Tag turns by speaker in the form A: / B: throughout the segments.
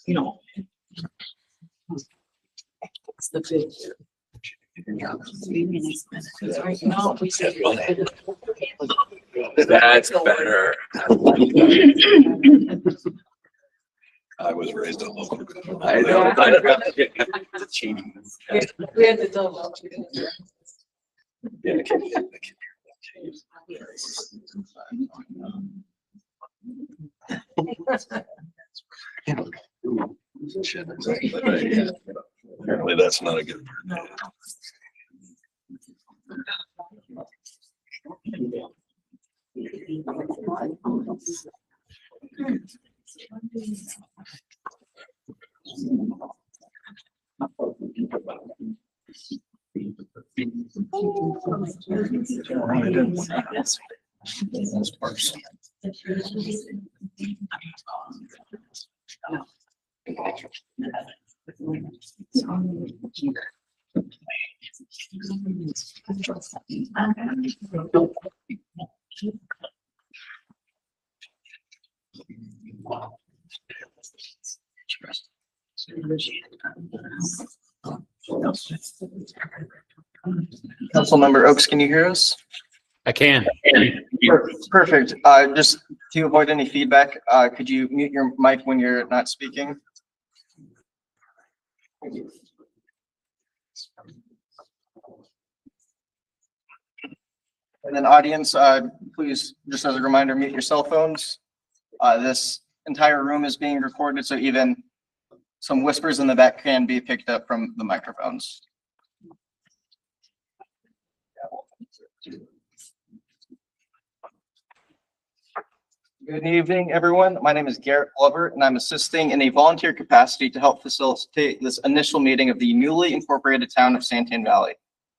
A: You know, it's the big. Right now, we say.
B: That's better. I was raised on local. I know. The cheating.
A: We had to double.
B: Yeah, I can't- Shit, apparently that's not a good word.
C: Councilmember Oaks, can you hear us?
D: I can.
C: Perfect. Just to avoid any feedback, could you mute your mic when you're not speaking? And then audience, please, just as a reminder, mute your cell phones. This entire room is being recorded, so even some whispers in the back can be picked up from the microphones. Good evening, everyone. My name is Garrett Glover, and I'm assisting in a volunteer capacity to help facilitate this initial meeting of the newly incorporated town of Santan Valley.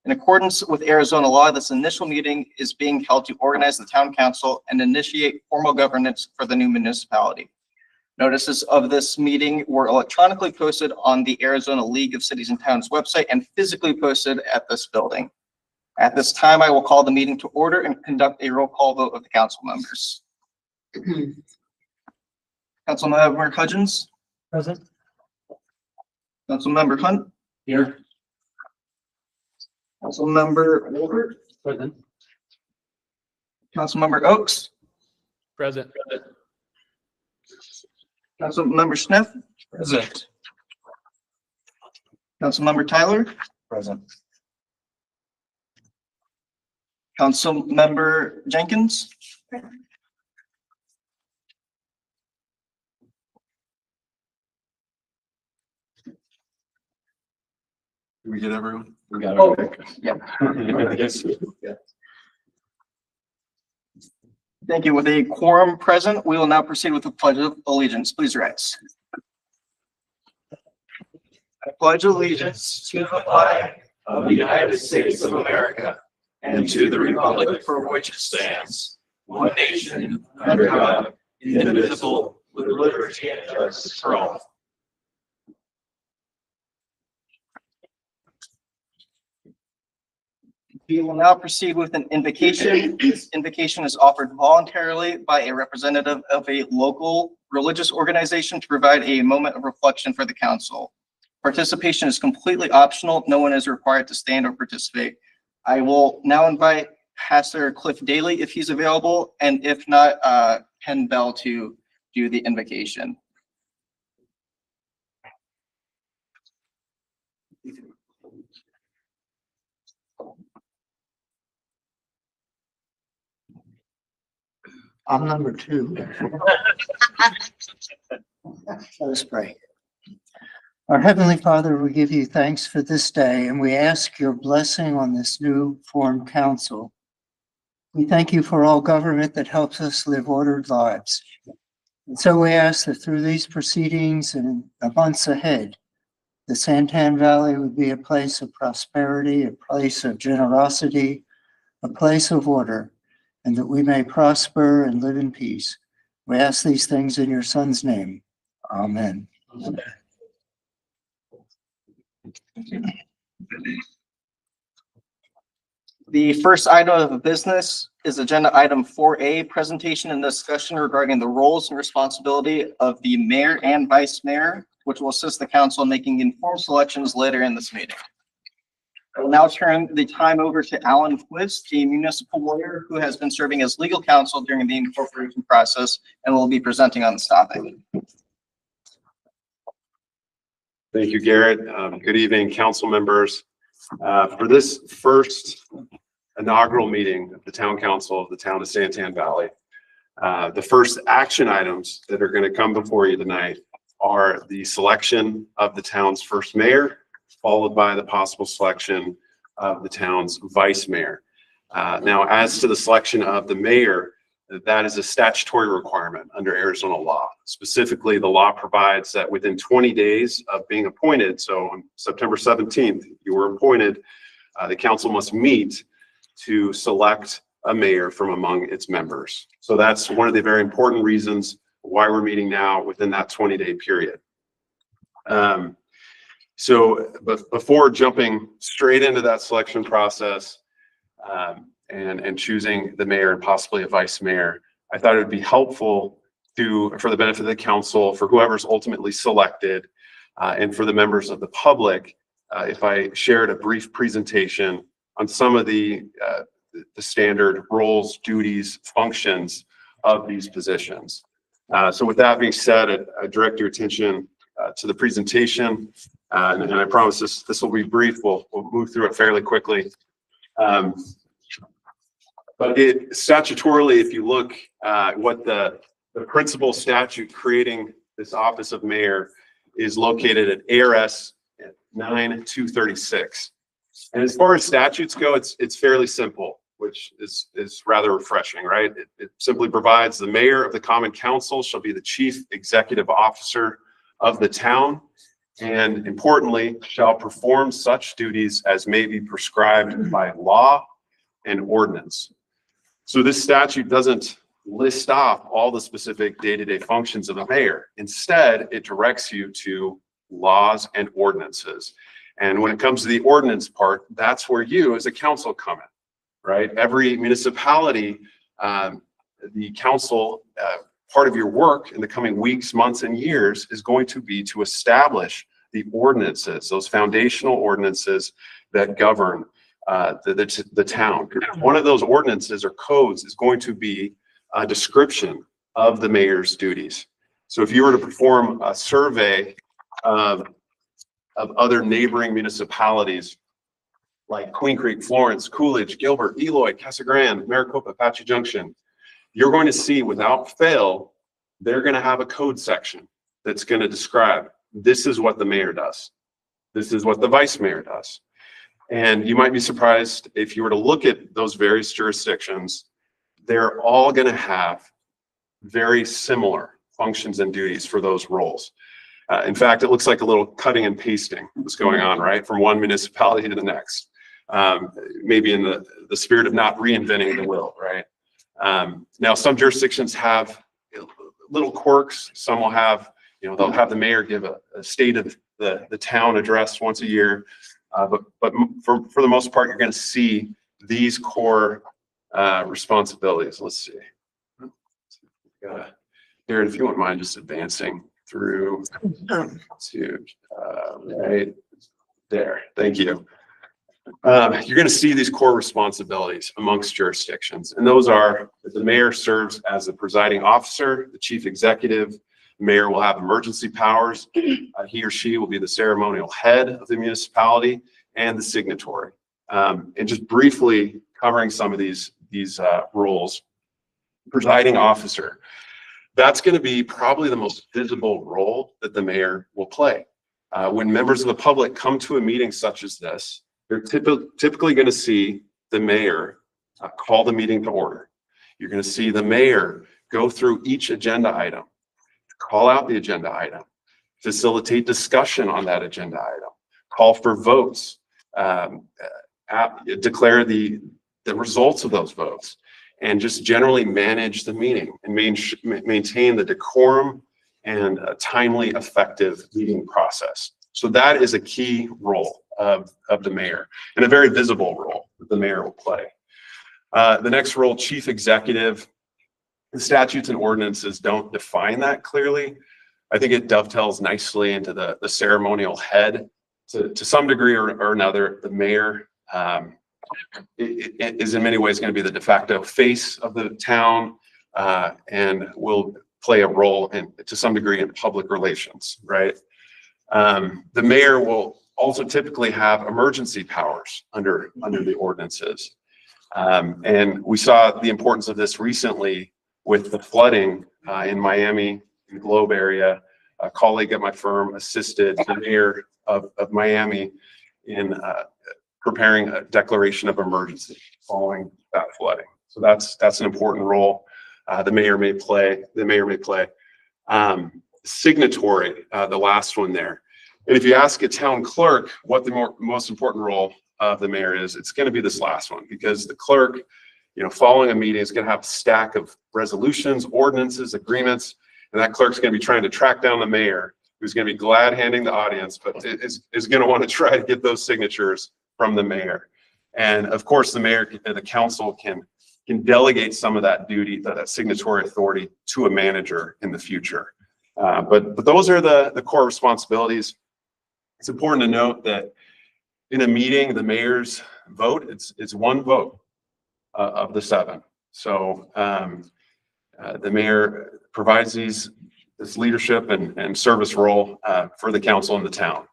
C: In accordance with Arizona law, this initial meeting is being held to organize the town council and initiate formal governance for the new municipality. Notices of this meeting were electronically posted on the Arizona League of Cities and Towns website and physically posted at this building. At this time, I will call the meeting to order and conduct a roll call vote of the council members. Councilmember Hudgens? Present. Councilmember Hunt?
D: Here.
C: Councilmember Wolbert?
D: Present.
C: Councilmember Oaks?
D: Present.
C: Councilmember Smith?
B: Present.
C: Councilmember Tyler?
B: Present.
C: Councilmember Jenkins?
B: Did we get everyone? We got
C: Oh,
B: it.
C: yeah.
B: Yes.
C: Thank you. With a quorum present, we will now proceed with the pledge of allegiance. Please rise. I pledge allegiance to the flag
B: Of the United States of America and to the republic for which it stands, one nation, under God, indivisible, with liberty and justice for all.
C: We will now proceed with an invocation. This invocation is offered voluntarily by a representative of a local religious organization to provide a moment of reflection for the council. Participation is completely optional. No one is required to stand or participate. I will now invite Pastor Cliff Daly if he's available, and if not, Ken Bell to do the invocation.
E: I'm number 2. Let us pray. Our Heavenly Father, we give you thanks for this day, and we ask your blessing on this new formed council. We thank you for all government that helps us live ordered lives. And so we ask that through these proceedings and the months ahead, the Santan Valley would be a place of prosperity, a place of generosity, a place of order, and that we may prosper and live in peace. We ask these things in your Son's name. Amen.
C: The first item of business is agenda item 4A, presentation and discussion regarding the roles and responsibility of the mayor and vice mayor, which will assist the council in making informed selections later in this meeting. I will now turn the time over to Alan Twist, a municipal lawyer who has been serving as legal counsel during the incorporation process and will be presenting on this topic.
F: Thank you, Garrett. Good evening, council members. For this first inaugural meeting of the town council of the town of Santan Valley, the first action items that are going to come before you tonight are the selection of the town's first mayor, followed by the possible selection of the town's vice mayor. Now, as to the selection of the mayor, that is a statutory requirement under Arizona law. Specifically, the law provides that within 20 days of being appointed, so on September 17th, you were appointed, the council must meet to select a mayor from among its members. So that's one of the very important reasons why we're meeting now within that 20-day period. But before jumping straight into that selection process, and choosing the mayor and possibly a vice mayor, I thought it would be helpful for the benefit of the council, for whoever's ultimately selected, and for the members of the public, if I shared a brief presentation on some of the standard roles, duties, functions of these positions. So with that being said, I direct your attention to the presentation, and I promise this will be brief. We'll move through it fairly quickly. But statutorily, if you look at what the principal statute creating this office of mayor is located at ARS 9236. And as far as statutes go, it's fairly simple, which is rather refreshing, right? It simply provides the mayor of the common council shall be the chief executive officer of the town, and importantly, shall perform such duties as may be prescribed by law and ordinance. So this statute doesn't list off all the specific day-to-day functions of the mayor. Instead, it directs you to laws and ordinances. And when it comes to the ordinance part, that's where you as a council come in, right? Every municipality, the council, part of your work in the coming weeks, months, and years is going to be to establish the ordinances, those foundational ordinances that govern the town. One of those ordinances or codes is going to be a description of the mayor's duties. So if you were to perform a survey of other neighboring municipalities like Queen Creek, Florence, Coolidge, Gilbert, Eloy, Casa Grande, Maricopa, Apache Junction, you're going to see without fail, they're going to have a code section that's going to describe this is what the mayor does. This is what the vice mayor does. And you might be surprised if you were to look at those various jurisdictions, they're all going to have very similar functions and duties for those roles. In fact, it looks like a little cutting and pasting was going on, right, from one municipality to the next. Maybe in the spirit of not reinventing the wheel, right? Now, some jurisdictions have little quirks. Some will have, they'll have the mayor give a state of the town address once a year. But for the most part, you're going to see these core responsibilities. Let's see. Darren, if you wouldn't mind just advancing through to right there. Thank you. You're going to see these core responsibilities amongst jurisdictions, and those are that the mayor serves as the presiding officer, the chief executive. The mayor will have emergency powers. He or she will be the ceremonial head of the municipality and the signatory. And just briefly covering some of these roles, presiding officer. That's going to be probably the most visible role that the mayor will play. When members of the public come to a meeting such as this, they're typically going to see the mayor call the meeting to order. You're going to see the mayor go through each agenda item. call out the agenda item, facilitate discussion on that agenda item, call for votes, declare the results of those votes, and just generally manage the meeting and maintain the decorum and a timely, effective meeting process. So that is a key role of the mayor, and a very visible role that the mayor will play. The next role, chief executive. The statutes and ordinances don't define that clearly. I think it dovetails nicely into the ceremonial head to some degree or another. The mayor it is in many ways going to be the de facto face of the town and will play a role to some degree in public relations, right? The mayor will also typically have emergency powers under the ordinances. And we saw the importance of this recently with the flooding in Miami, in the Globe area. A colleague at my firm assisted the mayor of Miami in preparing a declaration of emergency following that flooding. So that's an important role the mayor may play. Signatory, the last one there. And if you ask a town clerk what the most important role of the mayor is, it's going to be this last one, because the clerk, following a meeting is going to have a stack of resolutions, ordinances, agreements, and that clerk's going to be trying to track down the mayor, who's going to be glad handing the audience, but is going to want to try to get those signatures from the mayor. And of course, the mayor, the council can delegate some of that duty, that signatory authority, to a manager in the future. But those are the core responsibilities. It's important to note that in a meeting, the mayor's vote, it's one vote of the 7. So the mayor provides this leadership and service role for the council and the town.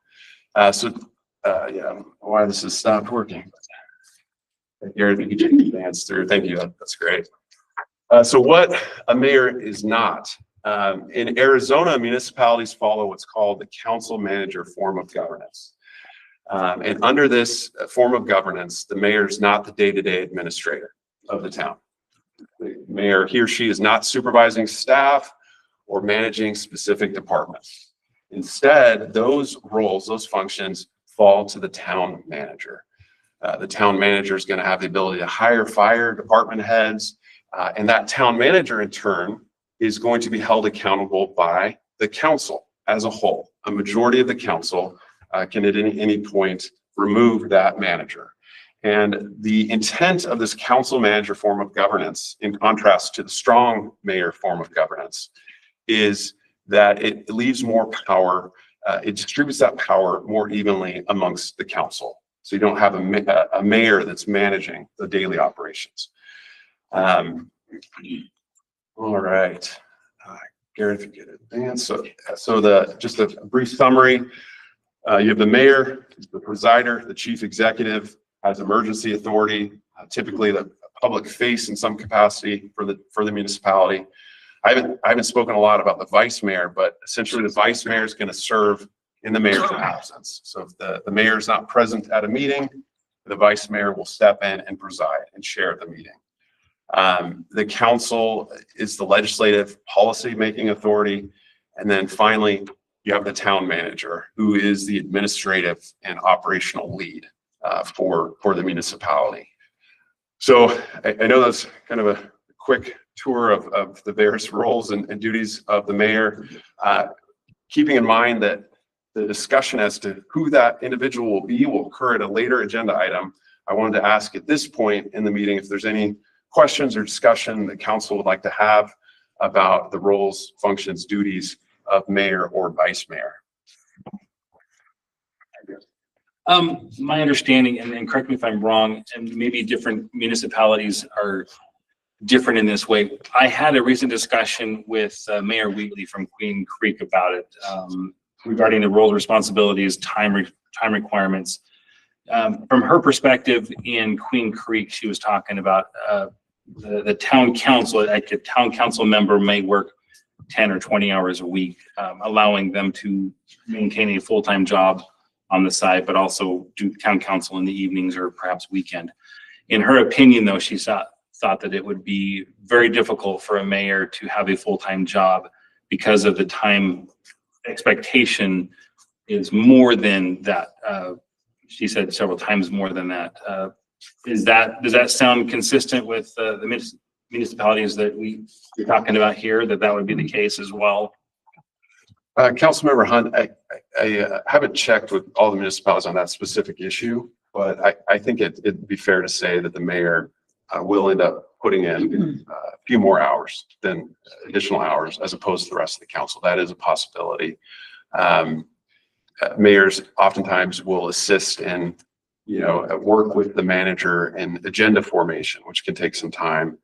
F: Yeah, why this has stopped working. Garrett, if you could advance through. Thank you. That's great. So what a mayor is not. In Arizona, municipalities follow what's called the council manager form of governance. And under this form of governance, the mayor is not the day-to-day administrator of the town. The mayor, he or she, is not supervising staff or managing specific departments. Instead, those roles, those functions fall to the town manager. The town manager is going to have the ability to hire, fire department heads, and that town manager in turn is going to be held accountable by the council as a whole. A majority of the council can at any point remove that manager. And the intent of this council manager form of governance, in contrast to the strong mayor form of governance, is that it leaves more power, it distributes that power more evenly amongst the council. So you don't have a mayor that's managing the daily operations. All right, Garrett, if you could advance. So just a brief summary. You have the mayor, the presider, the chief executive, has emergency authority, typically the public face in some capacity for the municipality. I haven't spoken a lot about the vice mayor, but essentially the vice mayor is going to serve in the mayor's absence. So if the mayor is not present at a meeting, the vice mayor will step in and preside and chair the meeting. The council is the legislative policy-making authority. And then finally, you have the town manager, who is the administrative and operational lead for the municipality. So I know that's kind of a quick tour of the various roles and duties of the mayor. Keeping in mind that the discussion as to who that individual will be will occur at a later agenda item, I wanted to ask at this point in the meeting if there's any questions or discussion the council would like to have about the roles, functions, duties of mayor or vice mayor.
G: My understanding, and correct me if I'm wrong, and maybe different municipalities are different in this way. I had a recent discussion with Mayor Wheatley from Queen Creek about it, regarding the roles, responsibilities, time requirements. From her perspective in Queen Creek, she was talking about the town council. Like a town council member may work 10 or 20 hours a week, allowing them to maintain a full-time job on the side, but also do town council in the evenings or perhaps weekend. In her opinion, though, she thought that it would be very difficult for a mayor to have a full-time job because of the time expectation is more than that. She said several times more than that. Does that sound consistent with the municipalities that we're talking about here, that would be the case as well?
F: Councilmember Hunt, I haven't checked with all the municipalities on that specific issue, but I think it'd be fair to say that the mayor will end up putting in a few more hours than additional hours as opposed to the rest of the council. That is a possibility. Mayors oftentimes will assist in, work with the manager in agenda formation, which can take some time.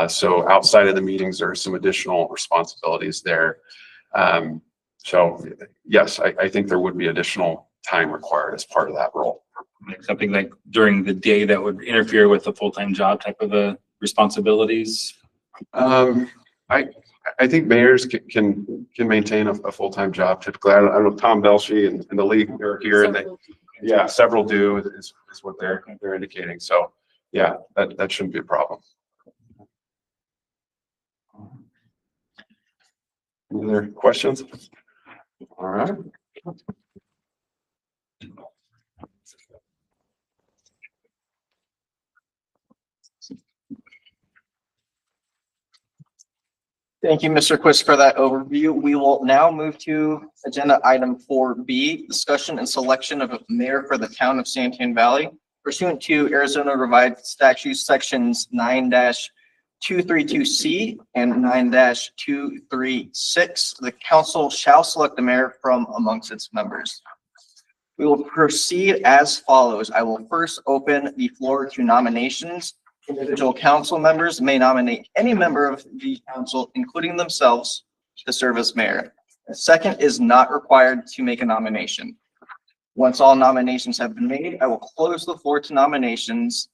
F: So outside of the meetings, there are some additional responsibilities there. So yes, I think there would be additional time required as part of that role.
G: Like something like during the day that would interfere with the full-time job type of responsibilities?
F: I think mayors can maintain a full-time job typically. I don't know, Tom Belshey and the league are here, and several do is what they're indicating. So yeah, that shouldn't be a problem. Any other questions? All right.
C: Thank you, Mr. Quist, for that overview. We will now move to agenda item 4B, discussion and selection of a mayor for the town of Santan Valley. Pursuant to Arizona Revised Statutes sections 9-232C and 9-236, the council shall select the mayor from amongst its members. We will proceed as follows. I will first open the floor to nominations. Individual council members may nominate any member of the council, including themselves, to serve as mayor. A second is not required to make a nomination. Once all nominations have been made, I will close the floor to nominations.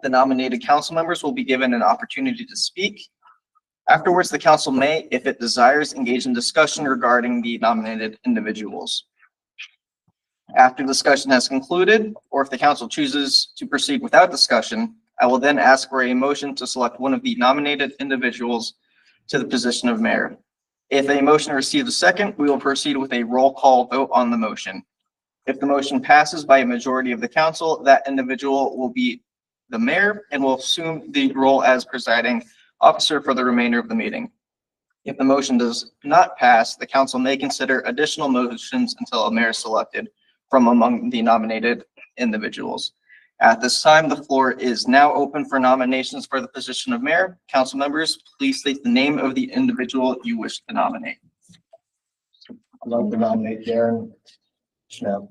C: The nominated council members will be given an opportunity to speak. Afterwards, the council may, if it desires, engage in discussion regarding the nominated individuals. After discussion has concluded, or if the council chooses to proceed without discussion, I will then ask for a motion to select one of the nominated individuals to the position of mayor. If a motion receives a second, we will proceed with a roll call vote on the motion. If the motion passes by a majority of the council, that individual will be the mayor and will assume the role as presiding officer for the remainder of the meeting. If the motion does not pass, the council may consider additional motions until a mayor is selected from among the nominated individuals. At this time, the floor is now open for nominations for the position of mayor. Council members, please state the name of the individual you wish to nominate. I'd like to nominate Darren Schnapp.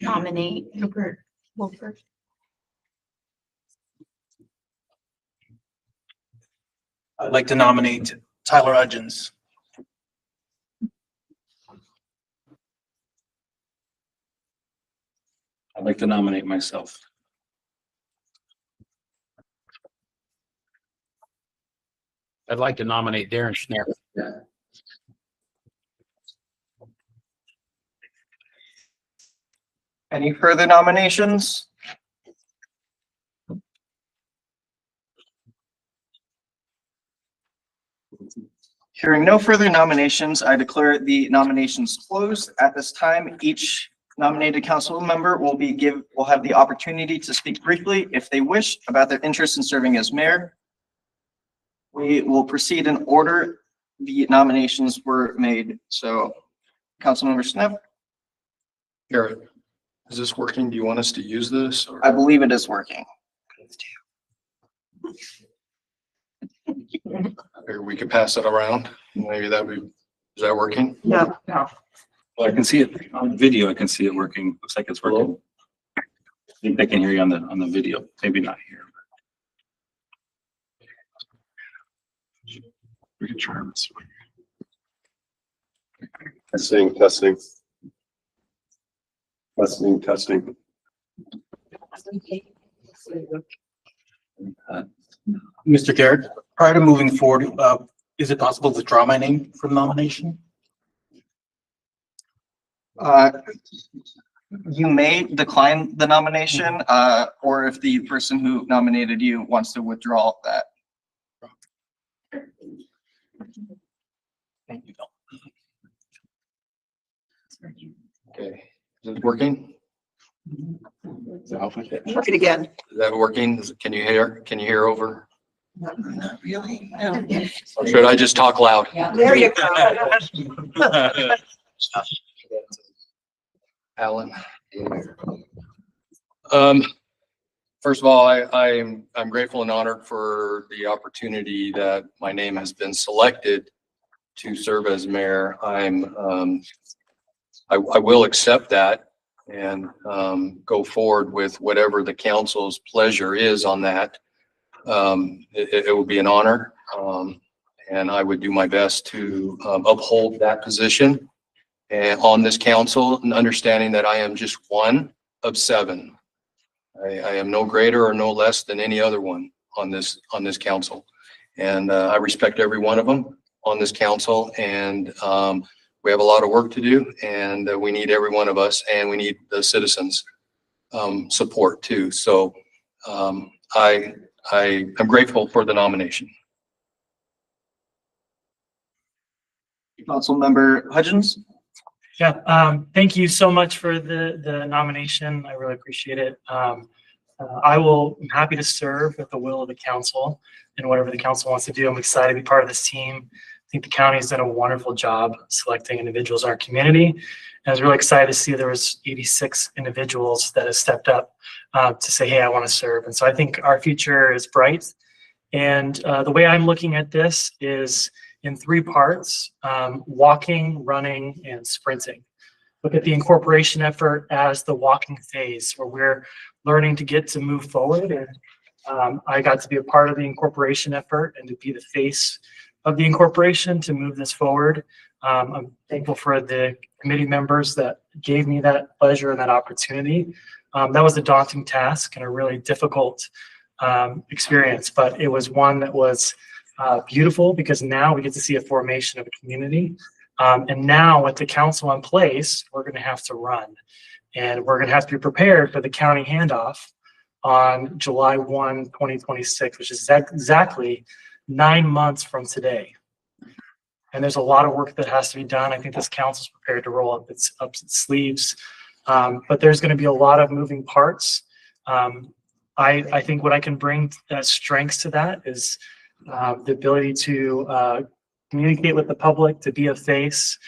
A: Nominate Rupert Wolford.
H: I'd like to nominate Tyler Hudgens.
G: I'd like to nominate myself.
D: I'd like to nominate Darren Schnapp.
C: Any further nominations? Hearing no further nominations, I declare the nominations closed. At this time, each nominated council member will have the opportunity to speak briefly, if they wish, about their interest in serving as mayor. We will proceed in order the nominations were made. So, Councilmember Schnapp,
H: Garrett, is this working? Do you want us to use this? Or?
C: I believe it is working.
H: Or we could pass it around. Maybe is that working?
A: No.
G: Well, I can see it on video. I can see it working. Looks like it's working. I think I can hear you on the video. Maybe not here.
F: We can try this one. Testing.
H: Mr. Garrett, prior to moving forward, is it possible to withdraw my name from nomination?
C: You may decline the nomination, or if the person who nominated you wants to withdraw that.
D: Thank you.
C: Okay, is it working?
A: Look it again.
C: Is that working? Can you hear over?
A: Not really.
C: Or should I just talk loud?
A: There you go.
C: Alan. First of all, I'm grateful and honored for the opportunity that my name has been selected to serve as mayor. I will accept that and go forward with whatever the council's pleasure is on that. It will be an honor, and I would do my best to uphold that position and on this council, and understanding that I am just one of 7. I am no greater or no less than any other one on this council, and I respect every one of them on this council. And we have a lot of work to do, and we need every one of us, and we need the citizens' support too. So I am grateful for the nomination. Councilmember Hudgens.
I: Yeah, thank you so much for the nomination. I really appreciate it. I'm happy to serve at the will of the council and whatever the council wants to do. I'm excited to be part of this team. I think the county has done a wonderful job selecting individuals in our community. And I was really excited to see there was 86 individuals that have stepped up to say, hey, I want to serve. And so I think our future is bright. And the way I'm looking at this is in 3 parts: walking, running, and sprinting. Look at the incorporation effort as the walking phase, where we're learning to get to move forward. And I got to be a part of the incorporation effort and to be the face of the incorporation to move this forward. I'm thankful for the committee members that gave me that pleasure and that opportunity. That was a daunting task and a really difficult experience, but it was one that was beautiful, because now we get to see a formation of a community. And now with the council in place, we're going to have to run, and we're going to have to be prepared for the county handoff on July 1, 2026, which is exactly 9 months from today. And there's a lot of work that has to be done. I think this council is prepared to roll up its sleeves, but there's going to be a lot of moving parts. I think what I can bring as strengths to that is the ability to communicate with the public, to be a face,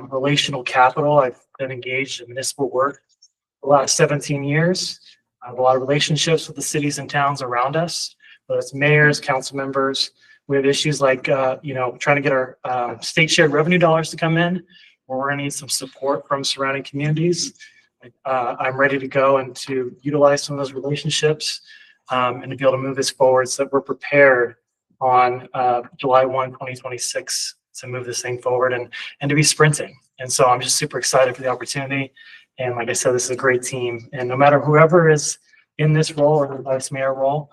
I: relational capital. I've been engaged in municipal work for the last 17 years. I have a lot of relationships with the cities and towns around us, whether it's mayors, council members. We have issues like, trying to get our state shared revenue dollars to come in, where we're gonna need some support from surrounding communities. I'm ready to go and to utilize some of those relationships and to be able to move this forward so that we're prepared on July 1, 2026 to move this thing forward and to be sprinting. And so I'm just super excited for the opportunity. And like I said, this is a great team. And no matter whoever is in this role or the vice mayor role,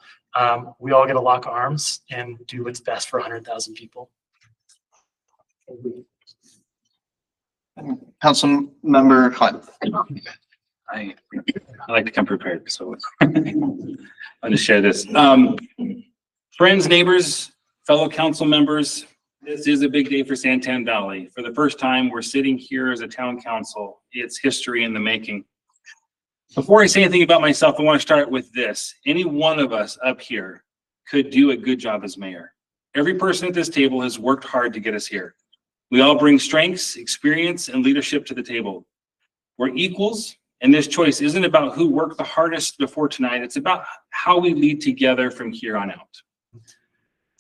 I: we all get to lock arms and do what's best for 100,000 people.
C: Councilmember Hunt.
G: I like to come prepared, so I'm going to share this. Friends, neighbors, fellow council members, this is a big day for Santan Valley. For the first time, we're sitting here as a town council. It's history in the making. Before I say anything about myself, I want to start with this. Any one of us up here could do a good job as mayor. Every person at this table has worked hard to get us here. We all bring strengths, experience, and leadership to the table. We're equals, and this choice isn't about who worked the hardest before tonight. It's about how we lead together from here on out.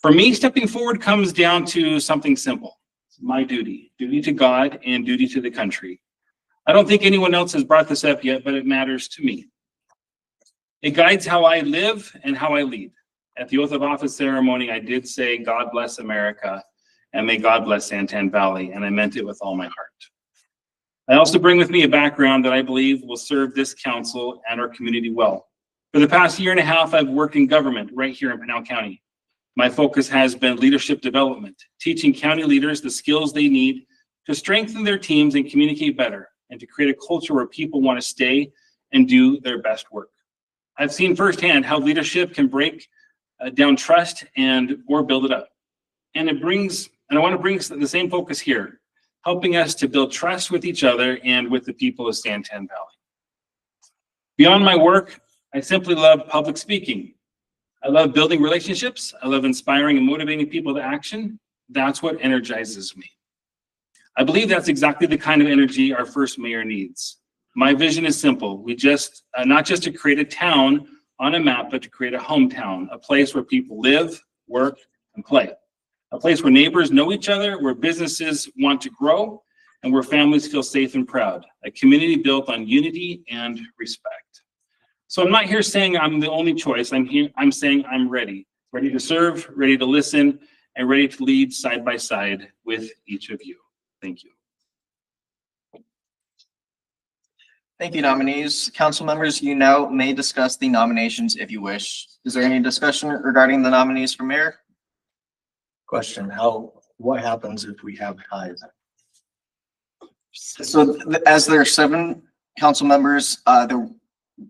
G: For me, stepping forward comes down to something simple. My duty to God and duty to the country. I don't think anyone else has brought this up yet, but it matters to me. It guides how I live and how I lead. At the oath of office ceremony, I did say, God bless America, and may God bless Santan Valley, and I meant it with all my heart. I also bring with me a background that I believe will serve this council and our community well. For the past year and a half, I've worked in government right here in Pinal County. My focus has been leadership development, teaching county leaders the skills they need to strengthen their teams and communicate better. and to create a culture where people want to stay and do their best work. I've seen firsthand how leadership can break down trust or build it up. And I want to bring the same focus here, helping us to build trust with each other and with the people of Santan Valley. Beyond my work, I simply love public speaking. I love building relationships. I love inspiring and motivating people to action. That's what energizes me. I believe that's exactly the kind of energy our first mayor needs. My vision is simple. We not just to create a town on a map, but to create a hometown, a place where people live, work, and play. A place where neighbors know each other, where businesses want to grow, and where families feel safe and proud. A community built on unity and respect. So I'm not here saying I'm the only choice. I'm saying I'm ready to serve, ready to listen, and ready to lead side by side with each of you. Thank you.
C: Thank you, nominees. Council members, you now may discuss the nominations if you wish. Is there any discussion regarding the nominees for mayor?
H: Question, what happens if we have ties?
C: So as there are 7 council members, there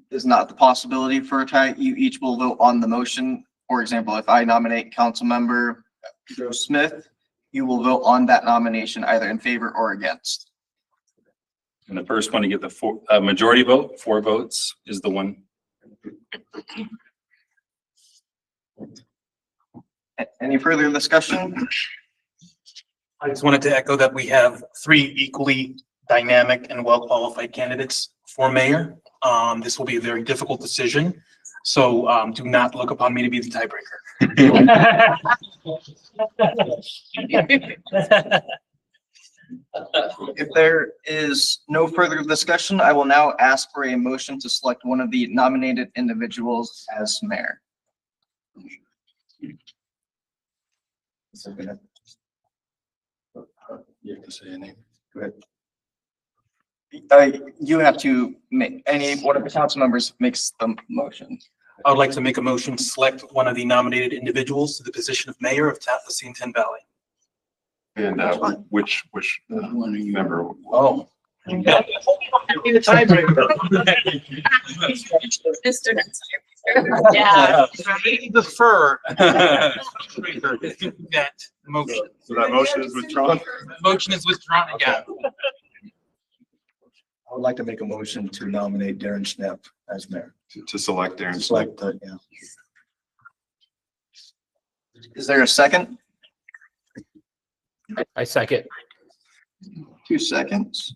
C: is not the possibility for a tie. You each will vote on the motion. For example, if I nominate council member Joe Smith, you will vote on that nomination either in favor or against.
G: And the first one to get the majority vote, 4 votes, is the one.
C: Any further discussion?
H: I just wanted to echo that we have 3 equally dynamic and well-qualified candidates for mayor. This will be a very difficult decision, so do not look upon me to be the tiebreaker.
C: If there is no further discussion, I will now ask for a motion to select one of the nominated individuals as mayor.
H: You have to say a name.
C: You have to make one of the council members makes the motion.
H: I would like to make a motion to select one of the nominated individuals to the position of mayor of Santan Valley.
F: And which member?
C: Oh.
J: Yeah.
H: Defer. That motion.
F: So that motion is withdrawn?
H: Motion is withdrawn again.
K: I would like to make a motion to nominate Darren Schnepp as mayor.
F: To select Darren.
K: Select, yeah.
C: Is there a second?
D: I second.
C: 2 seconds.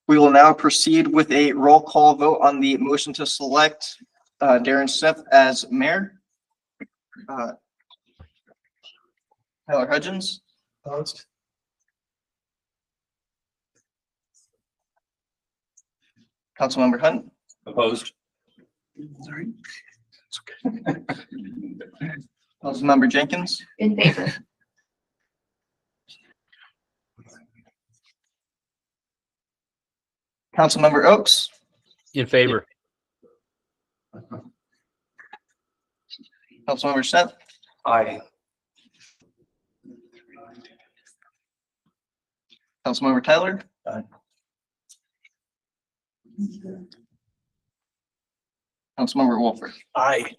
C: We will now proceed with a roll call vote on the motion to select Darren Schnepp as mayor. Tyler Hudgens.
H: Opposed?
C: Councilmember Hunt.
G: Opposed?
C: Sorry. Councilmember Jenkins.
J: In favor.
C: Councilmember Oaks.
D: In favor.
C: Councilmember Schnepp.
K: Aye.
C: Councilmember Tyler.
K: Aye.
C: Councilmember Wolford.
H: Aye.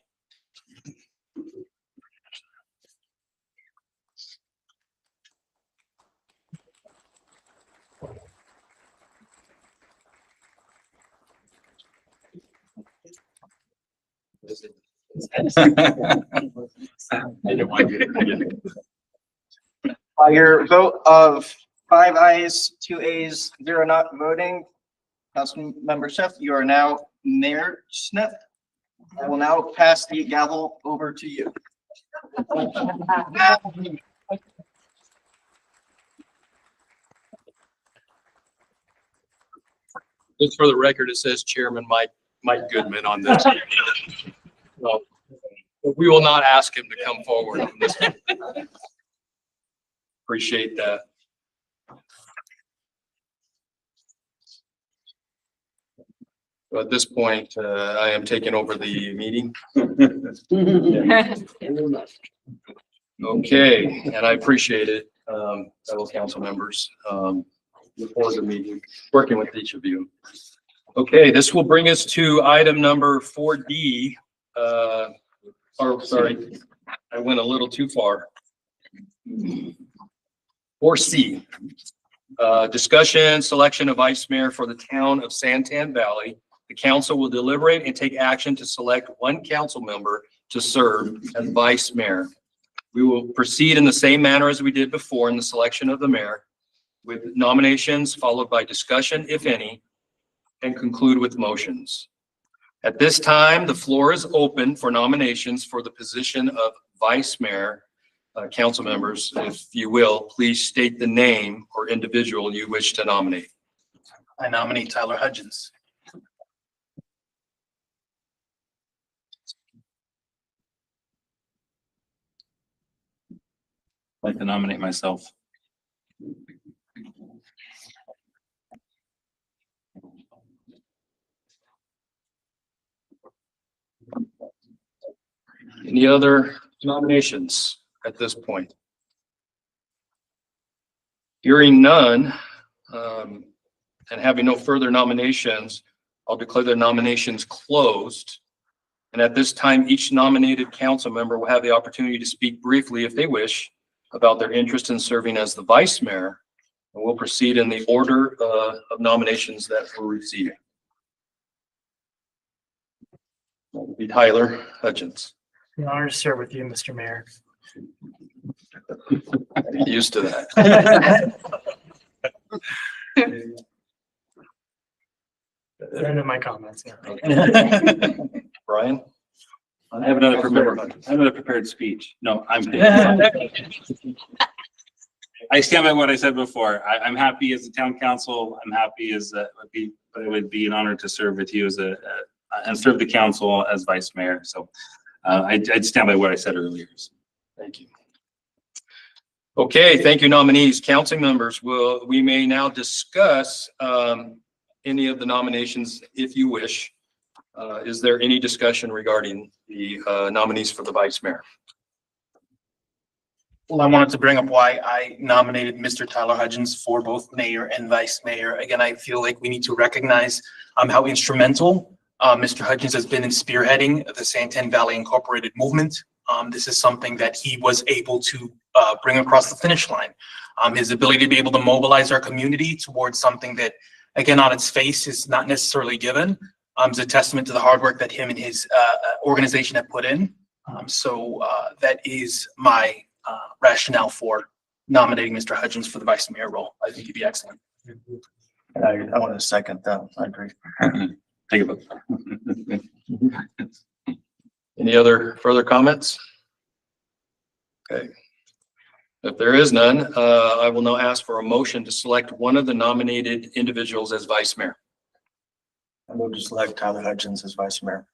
C: By your vote of 5 ayes, 2 ayes, 0 not voting, Councilmember Schnepp, you are now Mayor Schnepp. I will now pass the gavel over to you.
L: Just for the record, it says Chairman Mike Goodman on this. So, but we will not ask him to come forward on this. Appreciate that. So at this point, I am taking over the meeting. Okay, and I appreciate it, fellow council members. Look forward to meeting, working with each of you. Okay, this will bring us to item number 4D. Sorry, I went a little too far. 4C, discussion, selection of vice mayor for the town of Santan Valley. The council will deliberate and take action to select one council member to serve as vice mayor. We will proceed in the same manner as we did before in the selection of the mayor, with nominations followed by discussion, if any, and conclude with motions. At this time, the floor is open for nominations for the position of vice mayor. Council members, if you will, please state the name or individual you wish to nominate.
H: I nominate Tyler Hudgens.
G: I'd like to nominate myself.
L: Any other nominations at this point? Hearing none, and having no further nominations, I'll declare the nominations closed. And at this time, each nominated council member will have the opportunity to speak briefly, if they wish, about their interest in serving as the vice mayor. And we'll proceed in the order of nominations that we're receiving. That would be Tyler Hudgens.
I: An honor to serve with you, Mr. Mayor.
L: Get used to that.
I: End of my comments. Yeah.
L: Brian?
G: I have another prepared speech. No, I'm kidding. I stand by what I said before. I'm happy as a town council. I'm happy as it would be an honor to serve with you and serve the council as vice mayor. So I'd stand by what I said earlier.
L: Thank you. Okay, thank you, nominees. Council members, we may now discuss any of the nominations if you wish. Is there any discussion regarding the nominees for the vice mayor?
H: Well, I wanted to bring up why I nominated Mr. Tyler Hudgens for both mayor and vice mayor. Again, I feel like we need to recognize how instrumental Mr. Hudgens has been in spearheading the Santan Valley Incorporated movement. This is something that he was able to bring across the finish line. His ability to be able to mobilize our community towards something that, again, on its face is not necessarily given, is a testament to the hard work that him and his organization have put in. So that is my rationale for nominating Mr. Hudgens for the vice mayor role. I think he'd be excellent.
K: I want to second that. I agree.
G: Think about that.
L: Any other further comments? Okay. If there is none, I will now ask for a motion to select one of the nominated individuals as vice mayor.
K: I will just select Tyler Hudgens as vice mayor.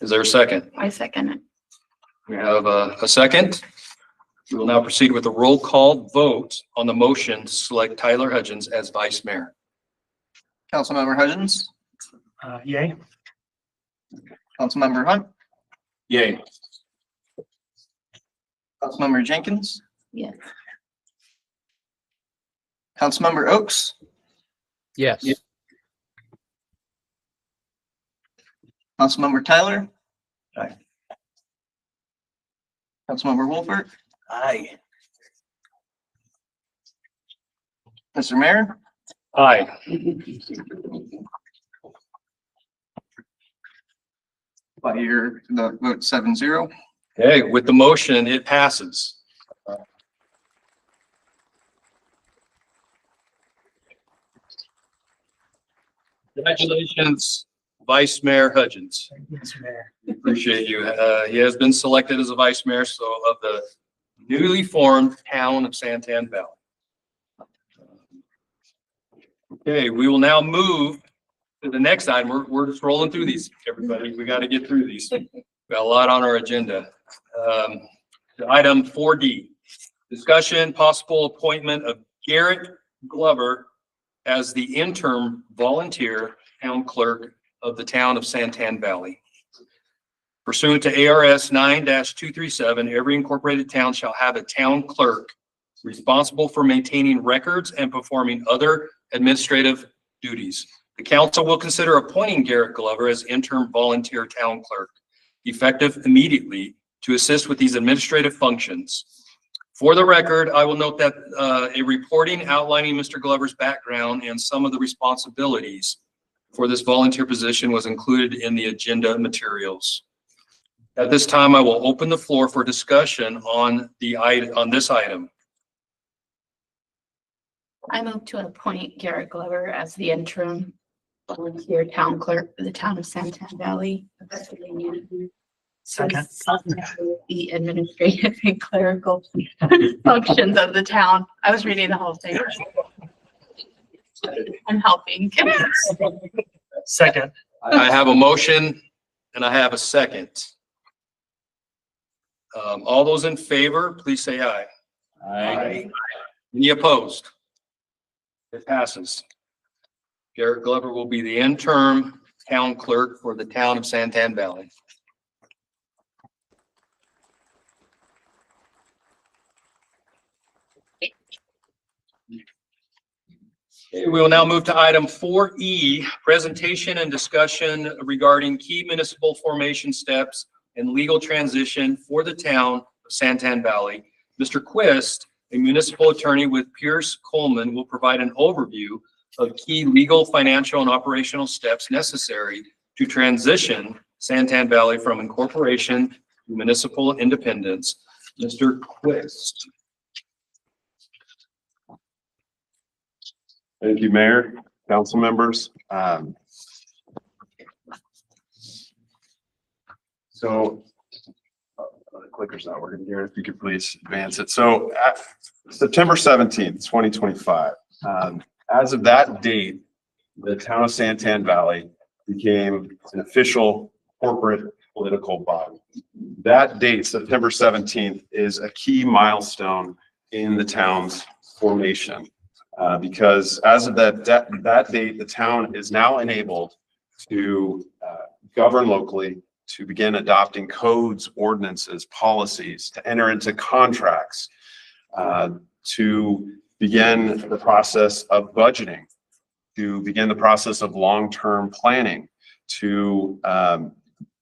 L: Is there a second?
J: I second it.
L: We have a second. We will now proceed with a roll call vote on the motion to select Tyler Hudgens as vice mayor.
C: Councilmember Hudgens,
I: Yay.
C: Councilmember Hunt,
G: Yay.
C: Councilmember Jenkins,
J: Yes.
C: Councilmember Oaks,
D: Yes.
C: Councilmember Tyler.
K: Aye.
C: Councilmember Wolfert,
H: Aye.
C: Mr. Mayor.
L: Aye.
C: By your the vote 7-0.
L: Okay, with the motion, it passes. Congratulations, Vice Mayor Hudgens.
I: Thank you, Mr. Mayor.
L: Appreciate you. He has been selected as a vice mayor, of the newly formed town of Santan Valley. Okay, we will now move to the next item. We're just rolling through these, everybody. We got to get through these. We got a lot on our agenda. Item 4D, discussion, possible appointment of Garrett Glover as the interim volunteer town clerk of the town of Santan Valley. Pursuant to ARS 9-237, every incorporated town shall have a town clerk responsible for maintaining records and performing other administrative duties. The council will consider appointing Garrett Glover as interim volunteer town clerk, effective immediately, to assist with these administrative functions. For the record, I will note that a reporting outlining Mr. Glover's background and some of the responsibilities for this volunteer position was included in the agenda materials. At this time, I will open the floor for discussion on this item.
J: I move to appoint Garrett Glover as the interim volunteer town clerk for the town of Santan Valley.
I: Second.
J: The administrative and clerical functions of the town. I was reading the whole thing. I'm helping.
I: Second.
L: I have a motion and I have a second. All those in favor, please say aye.
G: Aye.
L: Any opposed? It passes. Garrett Glover will be the interim town clerk for the town of Santan Valley. Okay, we will now move to item 4E, presentation and discussion regarding key municipal formation steps and legal transition for the town of Santan Valley. Mr. Quist, a municipal attorney with Pierce Coleman, will provide an overview of key legal, financial, and operational steps necessary to transition Santan Valley from incorporation to municipal independence. Mr. Quist.
F: Thank you, Mayor, council members. So the clicker's not working here. If you could please advance it. So September 17th, 2025, as of that date, the town of Santan Valley became an official corporate political body. That date, September 17th, is a key milestone in the town's formation. Because as of that date, the town is now enabled to govern locally, to begin adopting codes, ordinances, policies, to enter into contracts, to begin the process of budgeting, to begin the process of long-term planning, to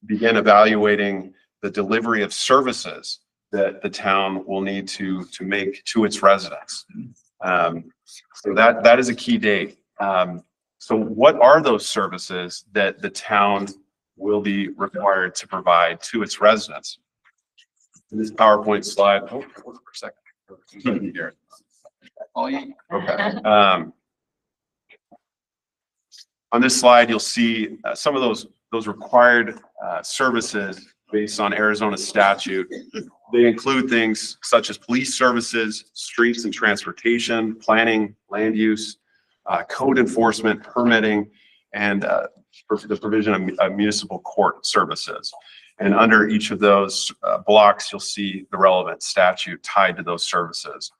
F: begin evaluating the delivery of services that the town will need to make to its residents. So that is a key date. So what are those services that the town will be required to provide to its residents? In this PowerPoint slide, hold for a second. Okay. On this slide, you'll see some of those required services based on Arizona statute. They include things such as police services, streets and transportation, planning, land use, code enforcement, permitting, and the provision of municipal court services. And under each of those blocks, you'll see the relevant statute tied to those services.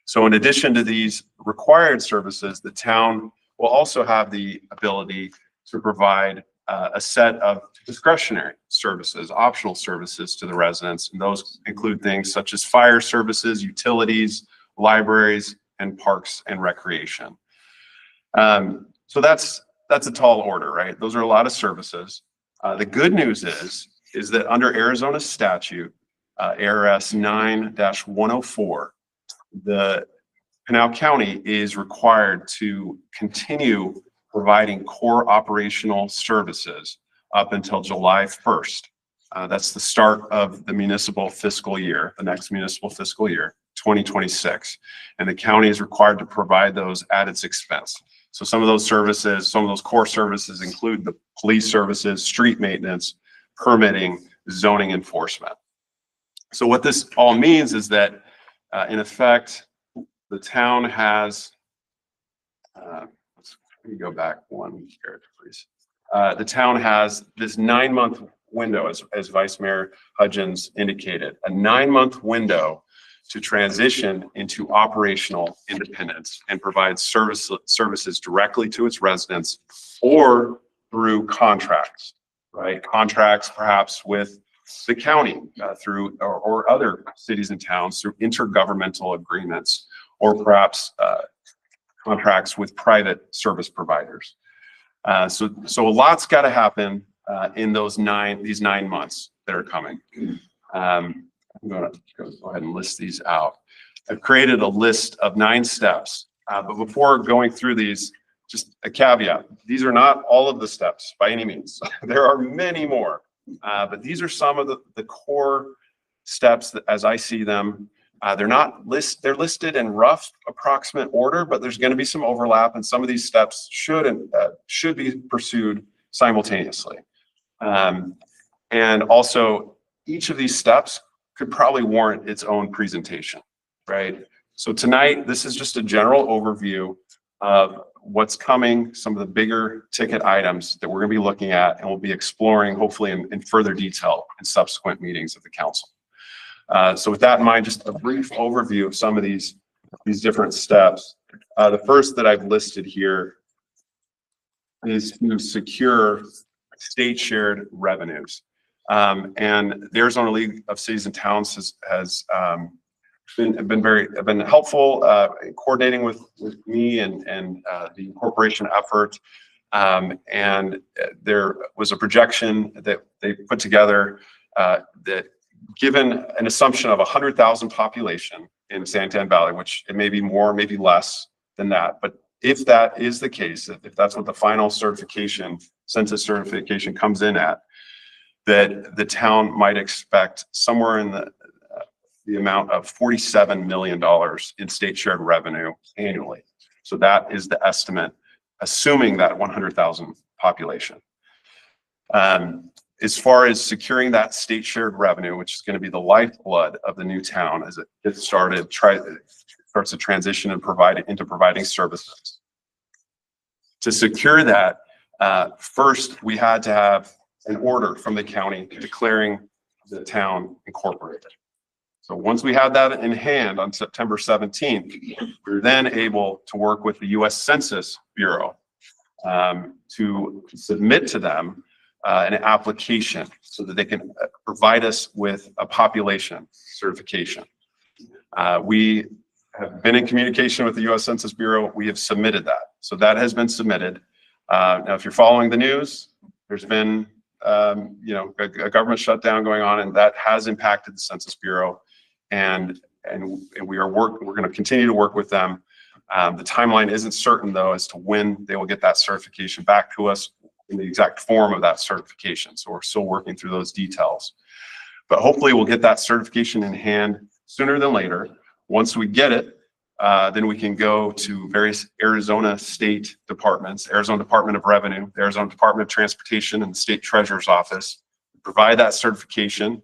F: So in addition to these required services, the town will also have the ability to provide a set of discretionary services, optional services to the residents. And those include things such as fire services, utilities, libraries, and parks and recreation. So that's a tall order, right? Those are a lot of services. The good news is that under Arizona statute, ARS 9-104, the Pinal County is required to continue providing core operational services up until July 1st. That's the start of the municipal fiscal year, the next municipal fiscal year, 2026. And the county is required to provide those at its expense. So some of those services, some of those core services include the police services, street maintenance, permitting, zoning enforcement. So what this all means is that in effect, the town has, let me go back one here, please. The town has this 9-month window, as Vice Mayor Hudgens indicated, a 9-month window to transition into operational independence and provide services directly to its residents or through contracts, right? Contracts perhaps with the county through or other cities and towns through intergovernmental agreements, or perhaps contracts with private service providers. So a lot's got to happen in these 9 months that are coming. I'm going to go ahead and list these out. I've created a list of 9 steps, but before going through these, just a caveat. These are not all of the steps by any means. There are many more, but these are some of the core steps that, as I see them, they're listed in rough approximate order, but there's going to be some overlap, and some of these steps should be pursued simultaneously. And also, each of these steps could probably warrant its own presentation, right? So tonight, this is just a general overview of what's coming, some of the bigger ticket items that we're going to be looking at, and we'll be exploring hopefully in further detail in subsequent meetings of the council. So with that in mind, just a brief overview of some of these different steps. The first that I've listed here is to secure state shared revenues. And the Arizona League of Cities and Towns has been helpful in coordinating with me and the incorporation effort. And there was a projection that they put together that, given an assumption of 100,000 population in Santan Valley, which it may be more, maybe less than that, but if that is the case, if that's what the final certification, census certification comes in at, that the town might expect somewhere in the amount of $47 million in state shared revenue annually. So that is the estimate, assuming that 100,000 population. As far as securing that state shared revenue, which is going to be the lifeblood of the new town as it gets started, starts to transition and providing services. To secure that, first we had to have an order from the county declaring the town incorporated. So once we had that in hand on September 17th, we were then able to work with the U.S. Census Bureau to submit to them an application so that they can provide us with a population certification. We have been in communication with the U.S. Census Bureau. We have submitted that. So that has been submitted. Now, if you're following the news, there's been a government shutdown going on, and that has impacted the Census Bureau. And we're going to continue to work with them. The timeline isn't certain, though, as to when they will get that certification back to us in the exact form of that certification. So we're still working through those details. But hopefully we'll get that certification in hand sooner than later. Once we get it, then we can go to various Arizona state departments, Arizona Department of Revenue, the Arizona Department of Transportation, and the State Treasurer's Office, provide that certification,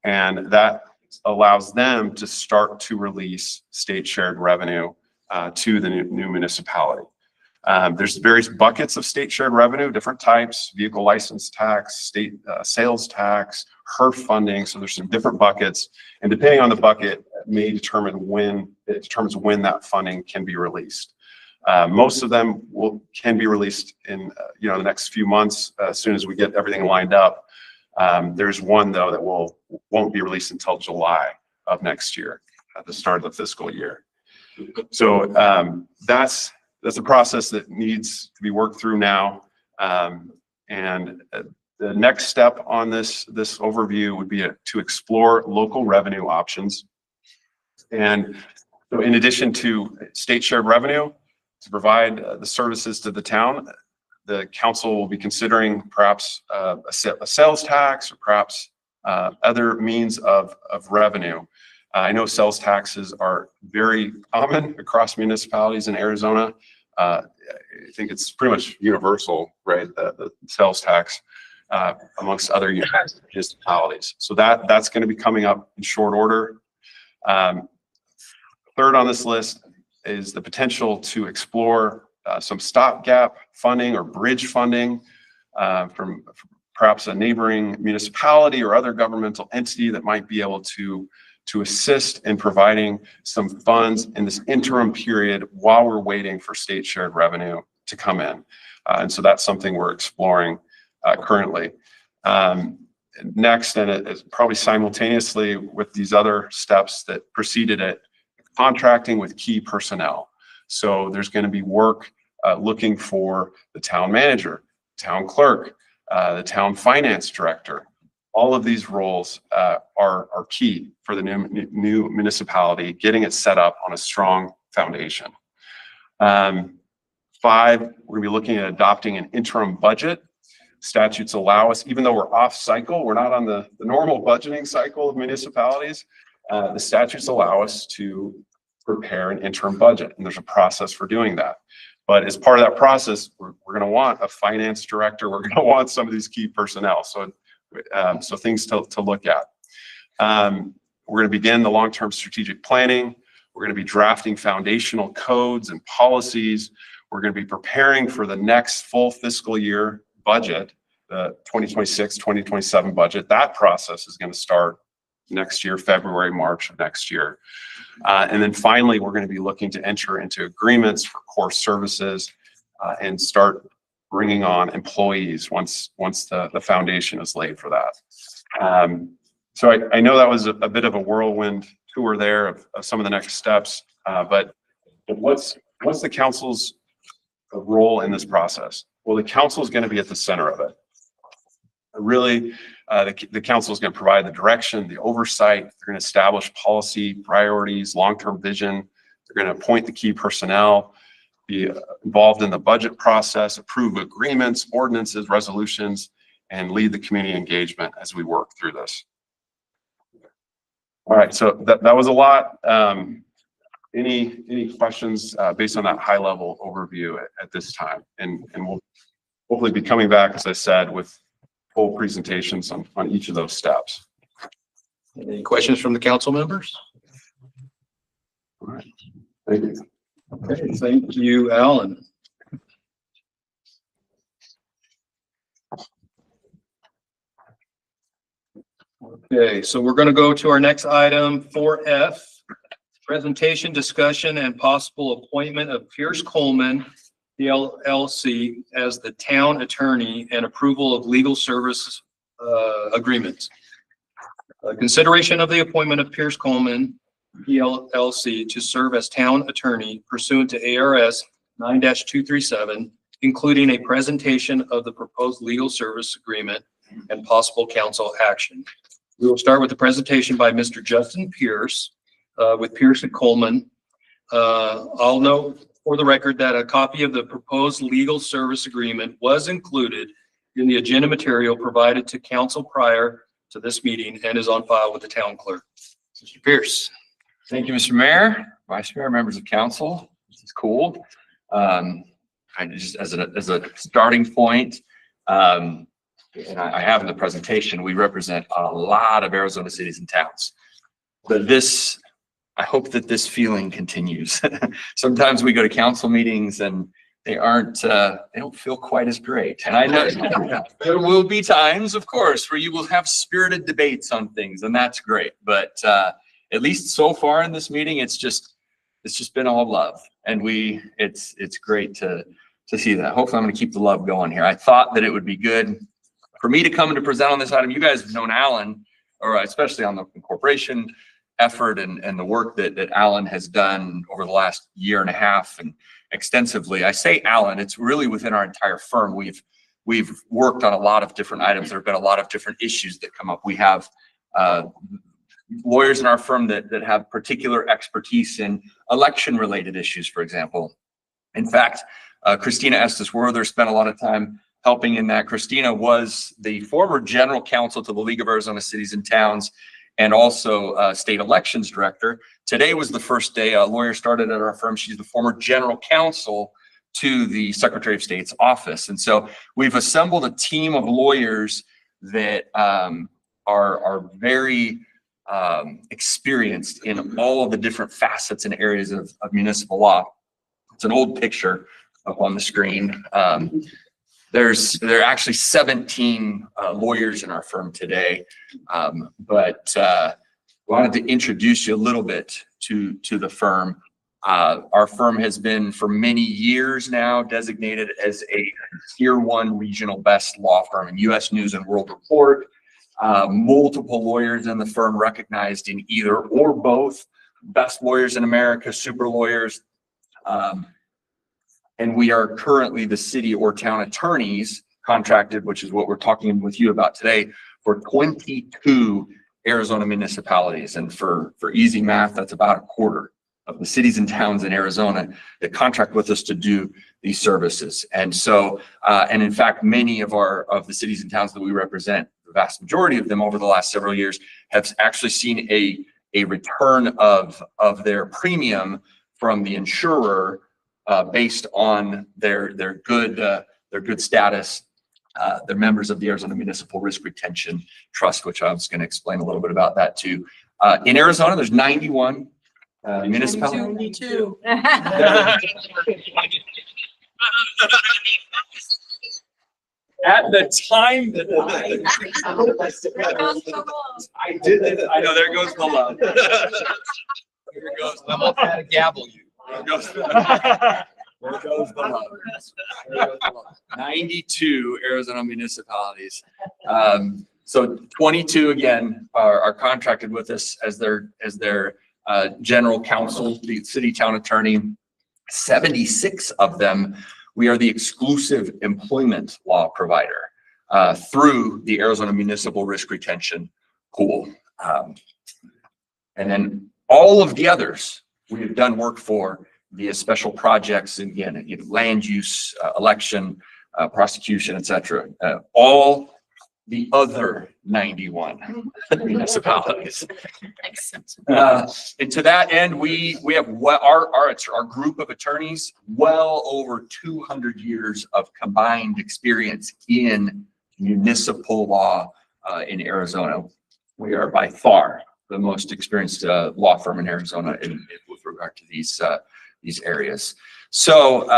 F: and that allows them to start to release state shared revenue to the new municipality. There's various buckets of state shared revenue, different types: vehicle license tax, state sales tax, HERF funding. So there's some different buckets, and depending on the bucket, may determines when that funding can be released. Most of them can be released in the next few months as soon as we get everything lined up. There's one though that won't be released until July of next year, at the start of the fiscal year. So that's a process that needs to be worked through now. And the next step on this overview would be to explore local revenue options. And so in addition to state shared revenue to provide the services to the town, the council will be considering perhaps a sales tax, or perhaps other means of revenue. I know sales taxes are very common across municipalities in Arizona. I think it's pretty much universal, right? The sales tax amongst other municipalities. So that's going to be coming up in short order. Third on this list is the potential to explore some stopgap funding or bridge funding from perhaps a neighboring municipality or other governmental entity that might be able to assist in providing some funds in this interim period while we're waiting for state shared revenue to come in. And so that's something we're exploring currently. Next, and it is probably simultaneously with these other steps that preceded it, contracting with key personnel. So there's going to be work looking for the town manager, town clerk, the town finance director. All of these roles are key for the new municipality, getting it set up on a strong foundation. 5, we're going to be looking at adopting an interim budget. Statutes allow us, even though we're off cycle, we're not on the normal budgeting cycle of municipalities. The statutes allow us to prepare an interim budget, and there's a process for doing that. But as part of that process, we're going to want a finance director. We're going to want some of these key personnel. So things to look at. We're going to begin the long-term strategic planning. We're going to be drafting foundational codes and policies. We're going to be preparing for the next full fiscal year budget, the 2026-2027 budget. That process is going to start next year, February, March of next year. And then finally, we're going to be looking to enter into agreements for core services and start bringing on employees once the foundation is laid for that. So I know that was a bit of a whirlwind tour there of some of the next steps, but what's the council's role in this process? Well, the council is going to be at the center of it. Really, the council is going to provide the direction, the oversight. They're going to establish policy, priorities, long-term vision. They're going to appoint the key personnel, be involved in the budget process, approve agreements, ordinances, resolutions, and lead the community engagement as we work through this. All right, so that was a lot. Any questions based on that high-level overview at this time? And we'll hopefully be coming back, as I said, with full presentations on each of those steps.
L: Any questions from the council members?
F: All right, thank you.
L: Okay, thank you, Alan. Okay, so we're going to go to our next item, 4F, presentation, discussion, and possible appointment of Pierce Coleman, the LLC, as the town attorney and approval of legal service agreements. Consideration of the appointment of Pierce Coleman, LLC, to serve as town attorney pursuant to ARS 9-237, including a presentation of the proposed legal service agreement and possible council action. We will start with the presentation by Mr. Justin Pierce with Pierce and Coleman. I'll note for the record that a copy of the proposed legal service agreement was included in the agenda material provided to council prior to this meeting and is on file with the town clerk. Mr. Pierce.
M: Thank you, Mr. Mayor, Vice Mayor, members of council. This is cool. I just as a starting point, and I have in the presentation, we represent a lot of Arizona cities and towns. But I hope that this feeling continues. Sometimes we go to council meetings and they don't feel quite as great. And I know there will be times, of course, where you will have spirited debates on things, and that's great. But at least so far in this meeting, it's just been all love, and it's great to see that. Hopefully I'm going to keep the love going here. I thought that it would be good for me to come and to present on this item. You guys have known Alan, or especially on the incorporation effort and the work that Alan has done over the last year and a half and extensively. I say Alan, it's really within our entire firm. We've worked on a lot of different items. There have been a lot of different issues that come up. We have lawyers in our firm that have particular expertise in election related issues, for example. In fact, Christina Estes-Werther spent a lot of time helping in that. Christina was the former general counsel to the League of Arizona Cities and Towns and also state elections director. Today was the first day a lawyer started at our firm. She's the former general counsel to the Secretary of State's office. And so we've assembled a team of lawyers that are very experienced in all of the different facets and areas of municipal law. It's an old picture up on the screen. There are actually 17 lawyers in our firm today, but wanted to introduce you a little bit to the firm. Our firm has been for many years now designated as a tier 1 regional best law firm in US News and World Report. Multiple lawyers in the firm recognized in either or both best lawyers in America, super lawyers. And we are currently the city or town attorneys contracted, which is what we're talking with you about today, for 22 Arizona municipalities. And for easy math, that's about a quarter of the cities and towns in Arizona that contract with us to do these services. And so, and in fact, many of the cities and towns that we represent, the vast majority of them over the last several years have actually seen a return of their premium from the insurer based on their good status. They're members of the Arizona Municipal Risk Retention Trust, which I was going to explain a little bit about that too. In Arizona, there's 91 municipalities. At the time that I did it, I know, there goes the love. There goes, I'm up to gavel you. There goes the love. 92 Arizona municipalities. So 22 again are contracted with us as their general counsel, the city town attorney. 76 of them, we are the exclusive employment law provider through the Arizona Municipal Risk Retention Pool. And then all of the others we have done work for via special projects, and again, land use, election, prosecution, etc. All the other 91 municipalities.
J: Makes sense.
M: And to that end, we have our group of attorneys well over 200 years of combined experience in municipal law in Arizona. We are by far the most experienced law firm in Arizona with regard to these areas. So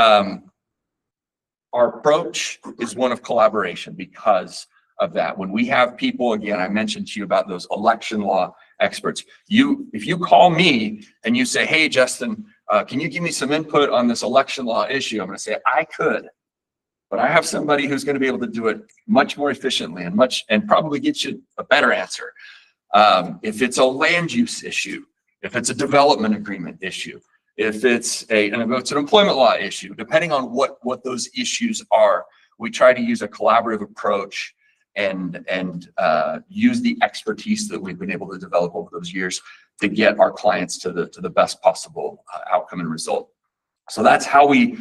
M: our approach is one of collaboration because of that. When we have people, again, I mentioned to you about those election law experts. If you call me and you say, hey, Justin, can you give me some input on this election law issue? I'm going to say, I could, but I have somebody who's going to be able to do it much more efficiently and probably get you a better answer. If it's a land use issue, if it's a development agreement issue, if it's an employment law issue, depending on what those issues are, we try to use a collaborative approach and use the expertise that we've been able to develop over those years to get our clients to the best possible outcome and result. So that's how we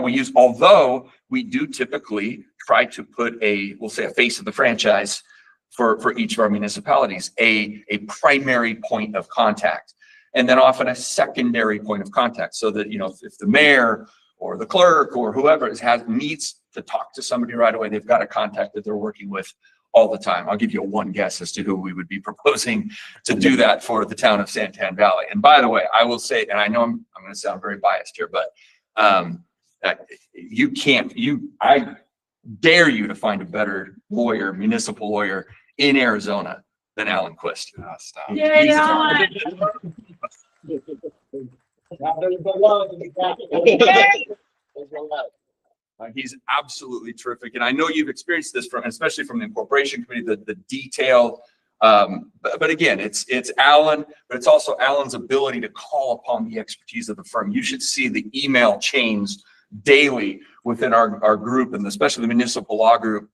M: use, although we do typically try to put we'll say a face of the franchise for each of our municipalities, a primary point of contact, and then often a secondary point of contact, so that, if the mayor or the clerk or whoever needs to talk to somebody right away, they've got a contact that they're working with all the time. I'll give you one guess as to who we would be proposing to do that for the town of Santan Valley. And by the way, I will say, and I know I'm going to sound very biased here, but I dare you to find a better lawyer, municipal lawyer in Arizona than Alan Quist.
J: Yay, Alan.
M: He's absolutely terrific. And I know you've experienced this especially from the incorporation committee, the detail. But again, it's Alan, but it's also Alan's ability to call upon the expertise of the firm. You should see the email chains daily within our group, and especially the municipal law group,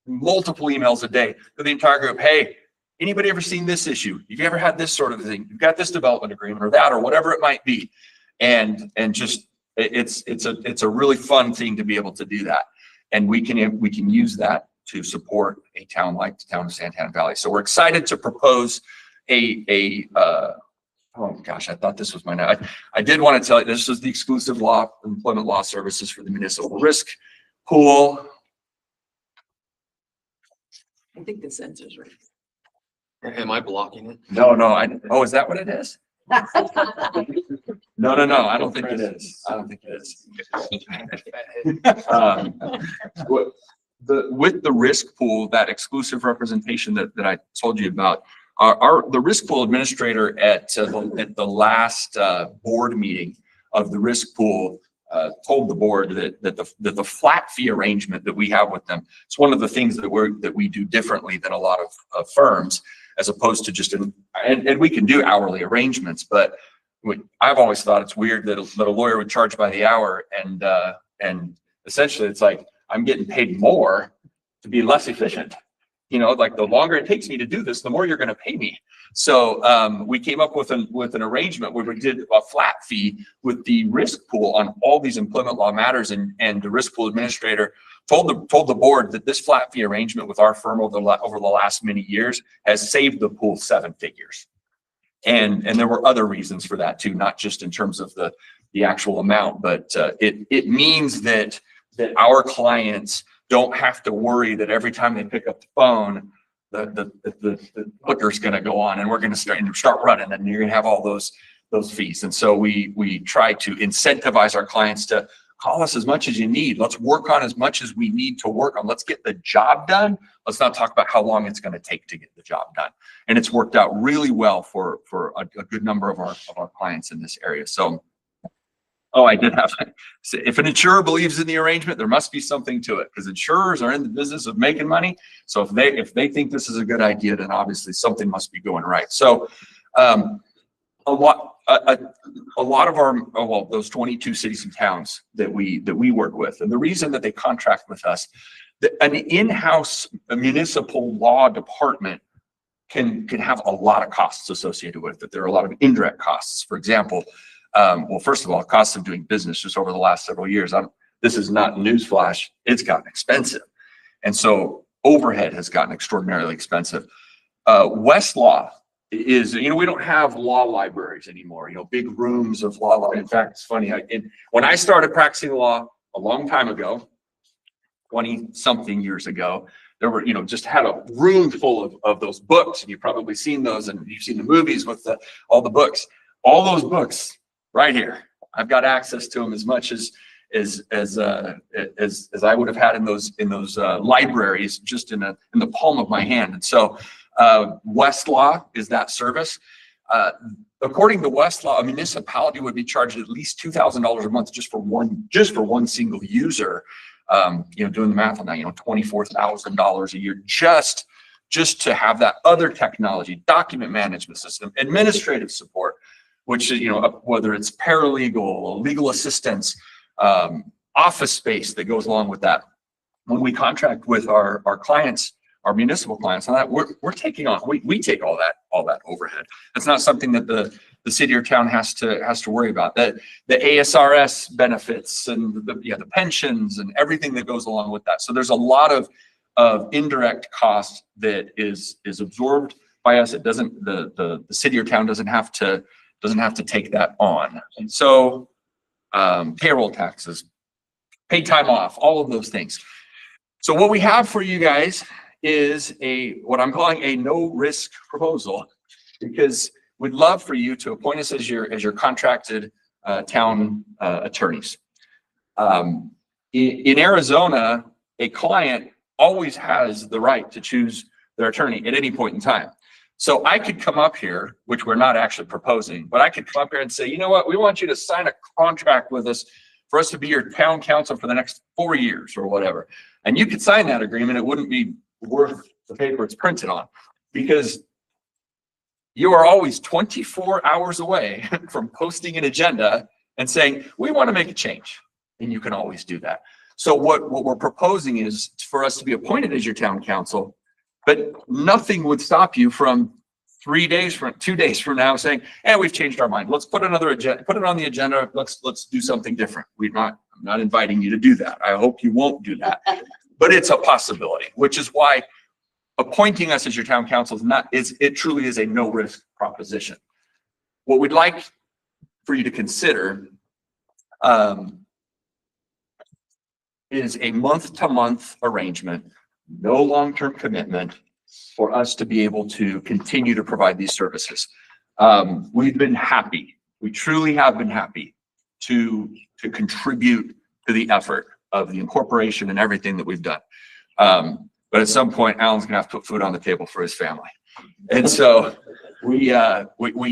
M: multiple emails a day to the entire group. Hey, anybody ever seen this issue? Have you ever had this sort of thing? You've got this development agreement or that, or whatever it might be. And just, it's a really fun thing to be able to do that. And we can use that to support a town like the town of Santan Valley. So we're excited to propose oh gosh, I thought this was my note. I did want to tell you, this was the exclusive employment law services for the municipal risk pool.
A: I think the sensor's right.
L: Am I blocking it?
M: No, oh, is that what it is? No, I don't think it is. With the risk pool, that exclusive representation that I told you about, the risk pool administrator at the last board meeting of the risk pool told the board that the flat fee arrangement that we have with them, it's one of the things that we do differently than a lot of firms, as opposed to just and we can do hourly arrangements, but I've always thought it's weird that a lawyer would charge by the hour, and essentially it's like I'm getting paid more to be less efficient. You know, like the longer it takes me to do this, the more you're going to pay me. So we came up with an arrangement where we did a flat fee with the risk pool on all these employment law matters, and the risk pool administrator told the board that this flat fee arrangement with our firm over the last many years has saved the pool 7 figures. And there were other reasons for that too, not just in terms of the actual amount, but it means that our clients don't have to worry that every time they pick up the phone, the clicker's going to go on, and we're going to start running, and you're going to have all those fees. And so we try to incentivize our clients to call us as much as you need. Let's work on as much as we need to work on. Let's get the job done. Let's not talk about how long it's going to take to get the job done. And it's worked out really well for a good number of our clients in this area. So, I did have to say, if an insurer believes in the arrangement, there must be something to it, because insurers are in the business of making money. So if they think this is a good idea, then obviously something must be going right. So a lot of our, those 22 cities and towns that we work with, and the reason that they contract with us, an in-house municipal law department can have a lot of costs associated with it. There are a lot of indirect costs. For example, first of all, costs of doing business just over the last several years. This is not newsflash. It's gotten expensive. And so overhead has gotten extraordinarily expensive. Westlaw is, we don't have law libraries anymore, big rooms of law. In fact, it's funny. When I started practicing law a long time ago, 20 something years ago, there were, just had a room full of those books, and you've probably seen those, and you've seen the movies with all the books, all those books right here. I've got access to them as much as I would have had in those libraries, just in the palm of my hand. And so Westlaw is that service. According to Westlaw, a municipality would be charged at least $2,000 a month just for one single user. Doing the math on that, $24,000 a year just to have that other technology, document management system, administrative support, which is, whether it's paralegal, legal assistance, office space that goes along with that. When we contract with our clients, our municipal clients on that, we're taking on, we take all that overhead. That's not something that the city or town has to worry about. The ASRS benefits and the pensions and everything that goes along with that. So there's a lot of indirect cost that is absorbed by us. It doesn't, the city or town doesn't have to take that on. And so payroll taxes, paid time off, all of those things. So what we have for you guys is what I'm calling a no risk proposal, because we'd love for you to appoint us as your contracted town attorneys. In Arizona, a client always has the right to choose their attorney at any point in time. So I could come up here, which we're not actually proposing, but I could come up here and say, you know what, we want you to sign a contract with us for us to be your town council for the next 4 years or whatever. And you could sign that agreement. It wouldn't be worth the paper it's printed on, because you are always 24 hours away from posting an agenda and saying, we want to make a change. And you can always do that. So what we're proposing is for us to be appointed as your town council, but nothing would stop you from 2 days from now saying, hey, we've changed our mind. Let's put another agenda, put it on the agenda. Let's do something different. I'm not inviting you to do that. I hope you won't do that, but it's a possibility, which is why appointing us as your town council it truly is a no risk proposition. What we'd like for you to consider is a month-to-month arrangement, no long-term commitment, for us to be able to continue to provide these services. We've been happy. We truly have been happy to contribute to the effort of the incorporation and everything that we've done. But at some point, Alan's gonna have to put food on the table for his family. And so we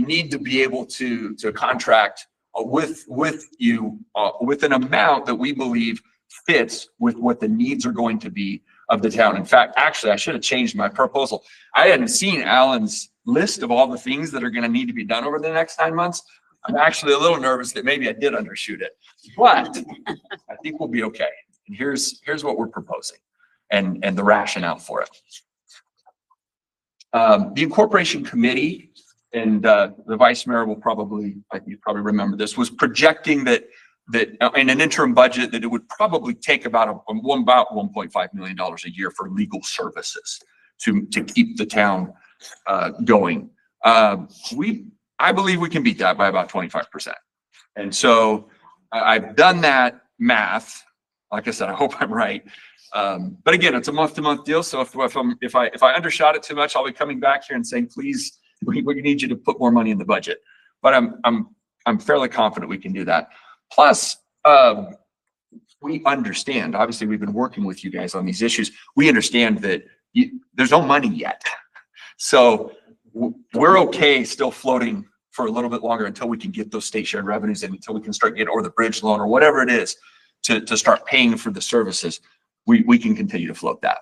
M: need to be able to contract with you with an amount that we believe fits with what the needs are going to be of the town. In fact, actually, I should have changed my proposal. I hadn't seen Alan's list of all the things that are going to need to be done over the next 9 months. I'm actually a little nervous that maybe I did undershoot it, but I think we'll be okay. And here's what we're proposing and the rationale for it. The incorporation committee, and the vice mayor will probably, you probably remember this, was projecting that in an interim budget that it would probably take about $1.5 million a year for legal services to keep the town going. I believe we can beat that by about 25%. And so I've done that math. Like I said, I hope I'm right. But again, it's a month-to-month deal. So if I undershot it too much, I'll be coming back here and saying, please, we need you to put more money in the budget. But I'm fairly confident we can do that. Plus, we understand, obviously we've been working with you guys on these issues. We understand that there's no money yet. So we're okay still floating for a little bit longer until we can get those state shared revenues in, until we can start getting, or the bridge loan or whatever it is to start paying for the services. We can continue to float that.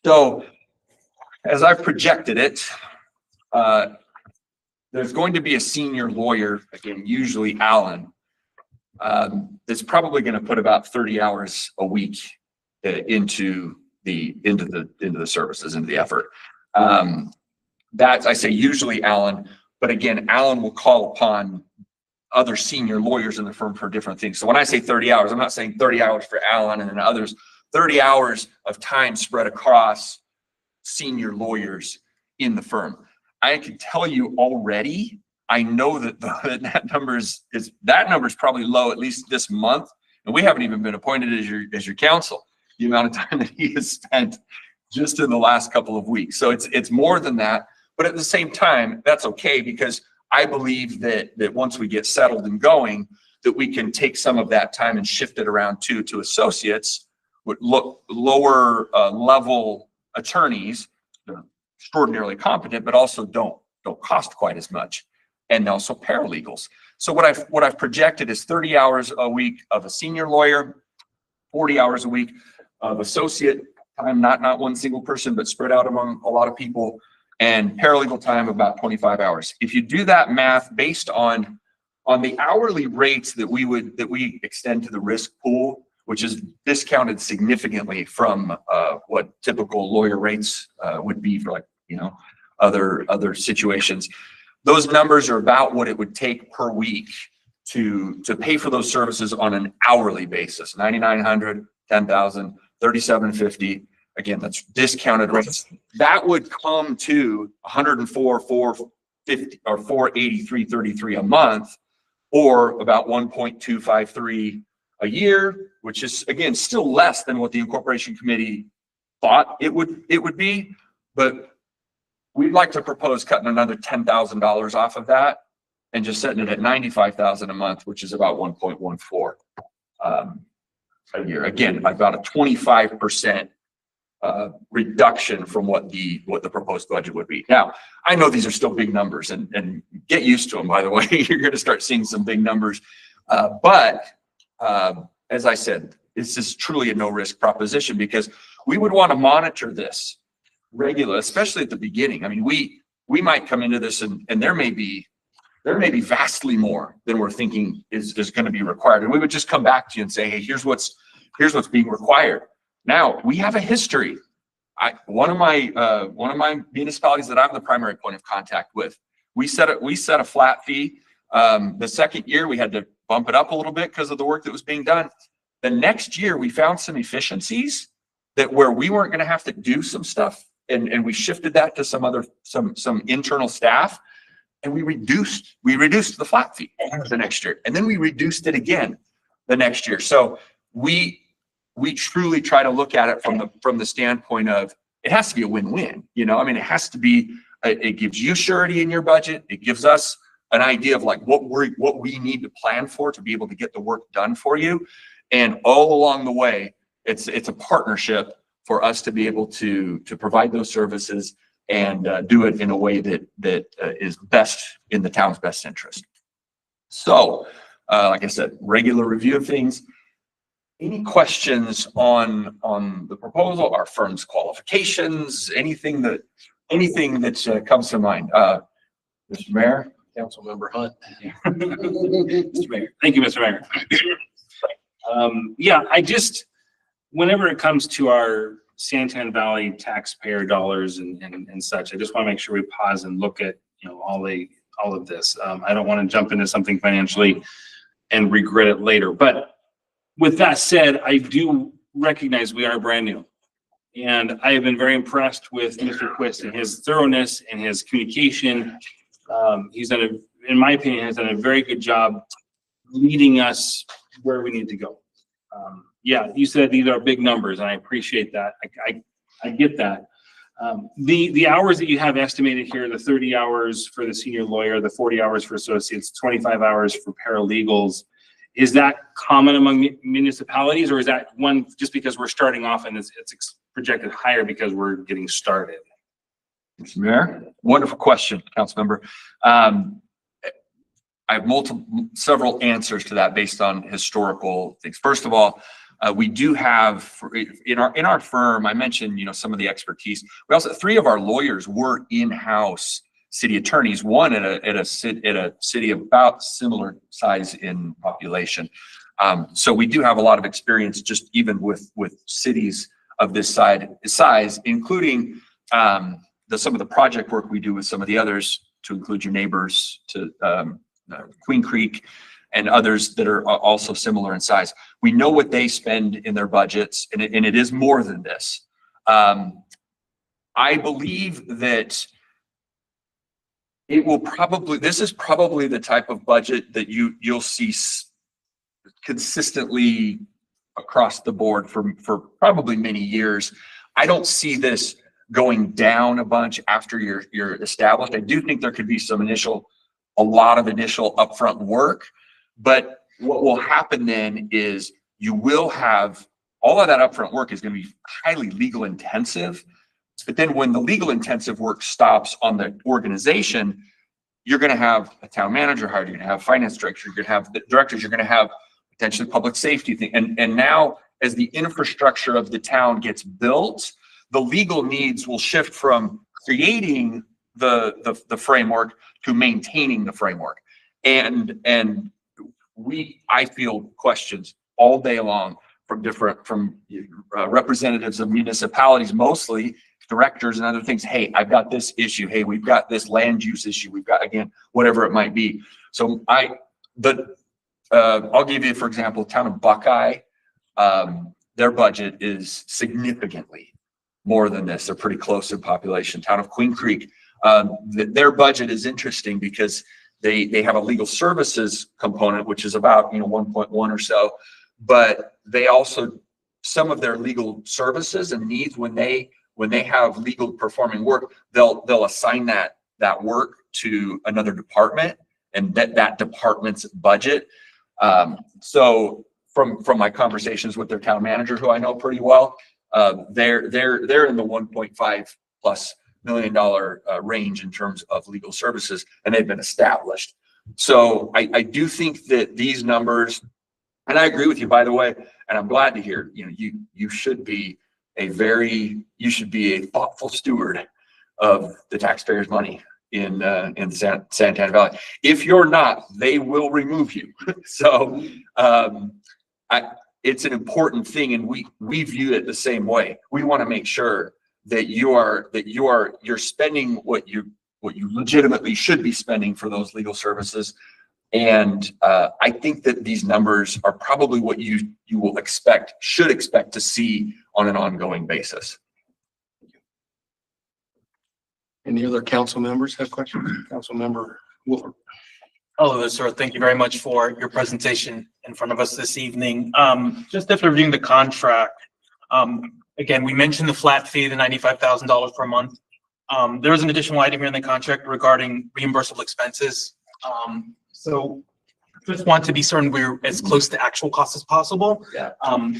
M: So as I've projected it, there's going to be a senior lawyer, again, usually Alan, that's probably going to put about 30 hours a week into the services, into the effort. That's, I say usually Alan, but again, Alan will call upon other senior lawyers in the firm for different things. So when I say 30 hours, I'm not saying 30 hours for Alan and then others, 30 hours of time spread across senior lawyers in the firm. I can tell you already, I know that that number is probably low, at least this month. And we haven't even been appointed as your counsel, the amount of time that he has spent just in the last couple of weeks. So it's more than that, but at the same time, that's okay, because I believe that once we get settled and going, that we can take some of that time and shift it around to associates with lower level attorneys. They're extraordinarily competent, but also don't cost quite as much, and also paralegals. So what I've projected is 30 hours a week of a senior lawyer, 40 hours a week of associate time, not one single person, but spread out among a lot of people, and paralegal time about 25 hours. If you do that math based on the hourly rates that we extend to the risk pool, which is discounted significantly from what typical lawyer rates would be for, like, other situations. Those numbers are about what it would take per week to pay for those services on an hourly basis. $9,900, $10,000, $3,750. Again, that's discounted rates. That would come to $104,450 or $483.33 a month, or about $1.253 a year, which is, again, still less than what the incorporation committee thought it would be. But we'd like to propose cutting another $10,000 off of that and just setting it at $95,000 a month, which is about 1.14 a year. Again, about a 25% reduction from what the proposed budget would be. Now, I know these are still big numbers, and get used to them, by the way. You're going to start seeing some big numbers. But as I said, this is truly a no-risk proposition, because we would want to monitor this regularly, especially at the beginning. I mean, we might come into this and there may be vastly more than we're thinking is going to be required. And we would just come back to you and say, hey, here's what's being required. Now, we have a history. One of my municipalities that I'm the primary point of contact with, we set a flat fee. The second year we had to bump it up a little bit because of the work that was being done. The next year we found some efficiencies where we weren't going to have to do some stuff, and we shifted that to some internal staff, and we reduced the flat fee the next year, and then we reduced it again the next year. So we truly try to look at it from the standpoint of, it has to be a win-win. I mean, it has to be, it gives you surety in your budget. It gives us an idea of like what we need to plan for to be able to get the work done for you. And all along the way, it's a partnership for us to be able to provide those services and do it in a way that is best in the town's best interest. So, like I said, regular review of things. Any questions on the proposal, our firm's qualifications, anything that comes to mind? Mr. Mayor?
L: Councilmember Hunt.
G: Mr. Mayor. Thank you, Mr. Mayor. Yeah, whenever it comes to our Santan Valley taxpayer dollars and such, I just want to make sure we pause and look at, all of this. I don't want to jump into something financially and regret it later. But with that said, I do recognize we are brand new. And I have been very impressed with Mr. Quist and his thoroughness and his communication. He's done, in my opinion, has done a very good job leading us where we need to go. Yeah, you said these are big numbers, and I appreciate that. I get that. The hours that you have estimated here, the 30 hours for the senior lawyer, the 40 hours for associates, 25 hours for paralegals, is that common among municipalities, or is that one just because we're starting off and it's projected higher because we're getting started?
M: Mr. Mayor, wonderful question, Councilmember. I have several answers to that based on historical things. First of all, we do have in our firm, I mentioned, some of the expertise. We also, 3 of our lawyers were in-house city attorneys, one at a city about similar size in population. So we do have a lot of experience just even with cities of this size, including some of the project work we do with some of the others, to include your neighbors, to Queen Creek and others that are also similar in size. We know what they spend in their budgets, and it is more than this. I believe that this is probably the type of budget that you'll see consistently across the board for probably many years. I don't see this going down a bunch after you're established. I do think there could be a lot of initial upfront work, but what will happen then is you will have all of that upfront work is going to be highly legal intensive. But then when the legal intensive work stops on the organization, you're going to have a town manager hired, you're going to have finance director, you're going to have the directors, you're going to have potentially public safety thing. And now as the infrastructure of the town gets built, the legal needs will shift from creating the framework to maintaining the framework. And I field questions all day long from representatives of municipalities, mostly directors and other things. Hey, I've got this issue. Hey, we've got this land use issue. We've got, again, whatever it might be. So I'll give you, for example, town of Buckeye, their budget is significantly more than this. They're pretty close in population. Town of Queen Creek, their budget is interesting because they have a legal services component, which is about 1.1 or so, but they also, some of their legal services and needs, when they have legal performing work, they'll assign that work to another department and that department's budget. So from my conversations with their town manager, who I know pretty well, they're in the $1.5+ million range in terms of legal services, and they've been established. So I do think that these numbers, and I agree with you, by the way, and I'm glad to hear, you should be a thoughtful steward of the taxpayers' money in Santan Valley. If you're not, they will remove you. So it's an important thing, and we view it the same way. We want to make sure that you're spending what you legitimately should be spending for those legal services. And I think that these numbers are probably what you should expect to see on an ongoing basis.
L: Any other council members have questions? Council member Wolford.
H: Hello, sir. Thank you very much for your presentation in front of us this evening. Just after reviewing the contract, again, we mentioned the flat fee, the $95,000 per month. There is an additional item here in the contract regarding reimbursable expenses. So just want to be certain we're as close to actual cost as possible.
M: Yeah.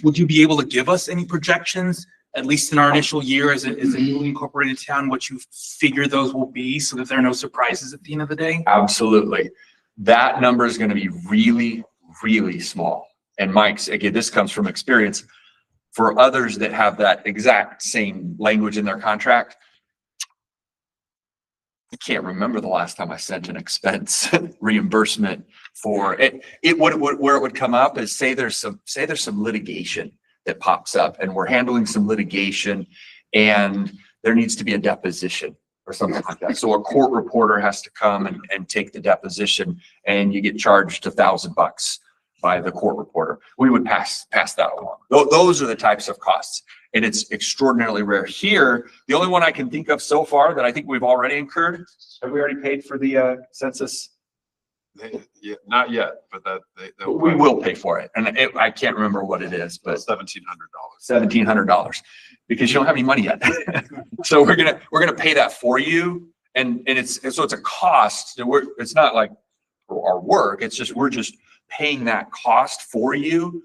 H: Would you be able to give us any projections at least in our initial year as a newly incorporated town, what you figure those will be so that there are no surprises at the end of the day?
M: Absolutely. That number is going to be really, really small. And Mike's, again, this comes from experience. For others that have that exact same language in their contract, I can't remember the last time I sent an expense reimbursement for it. Where it would come up is say there's some litigation that pops up and we're handling some litigation and there needs to be a deposition or something like that. So a court reporter has to come and take the deposition and you get charged $1,000 by the court reporter. We would pass that along. Those are the types of costs. And it's extraordinarily rare. Here, the only one I can think of so far that I think we've already incurred, have we already paid for the census?
F: Yeah, not yet, but
M: We will pay for it. And I can't remember what it is, but $1,700, because you don't have any money yet. So we're gonna pay that for you. And it's a cost. It's not like our work. It's just, we're just paying that cost for you.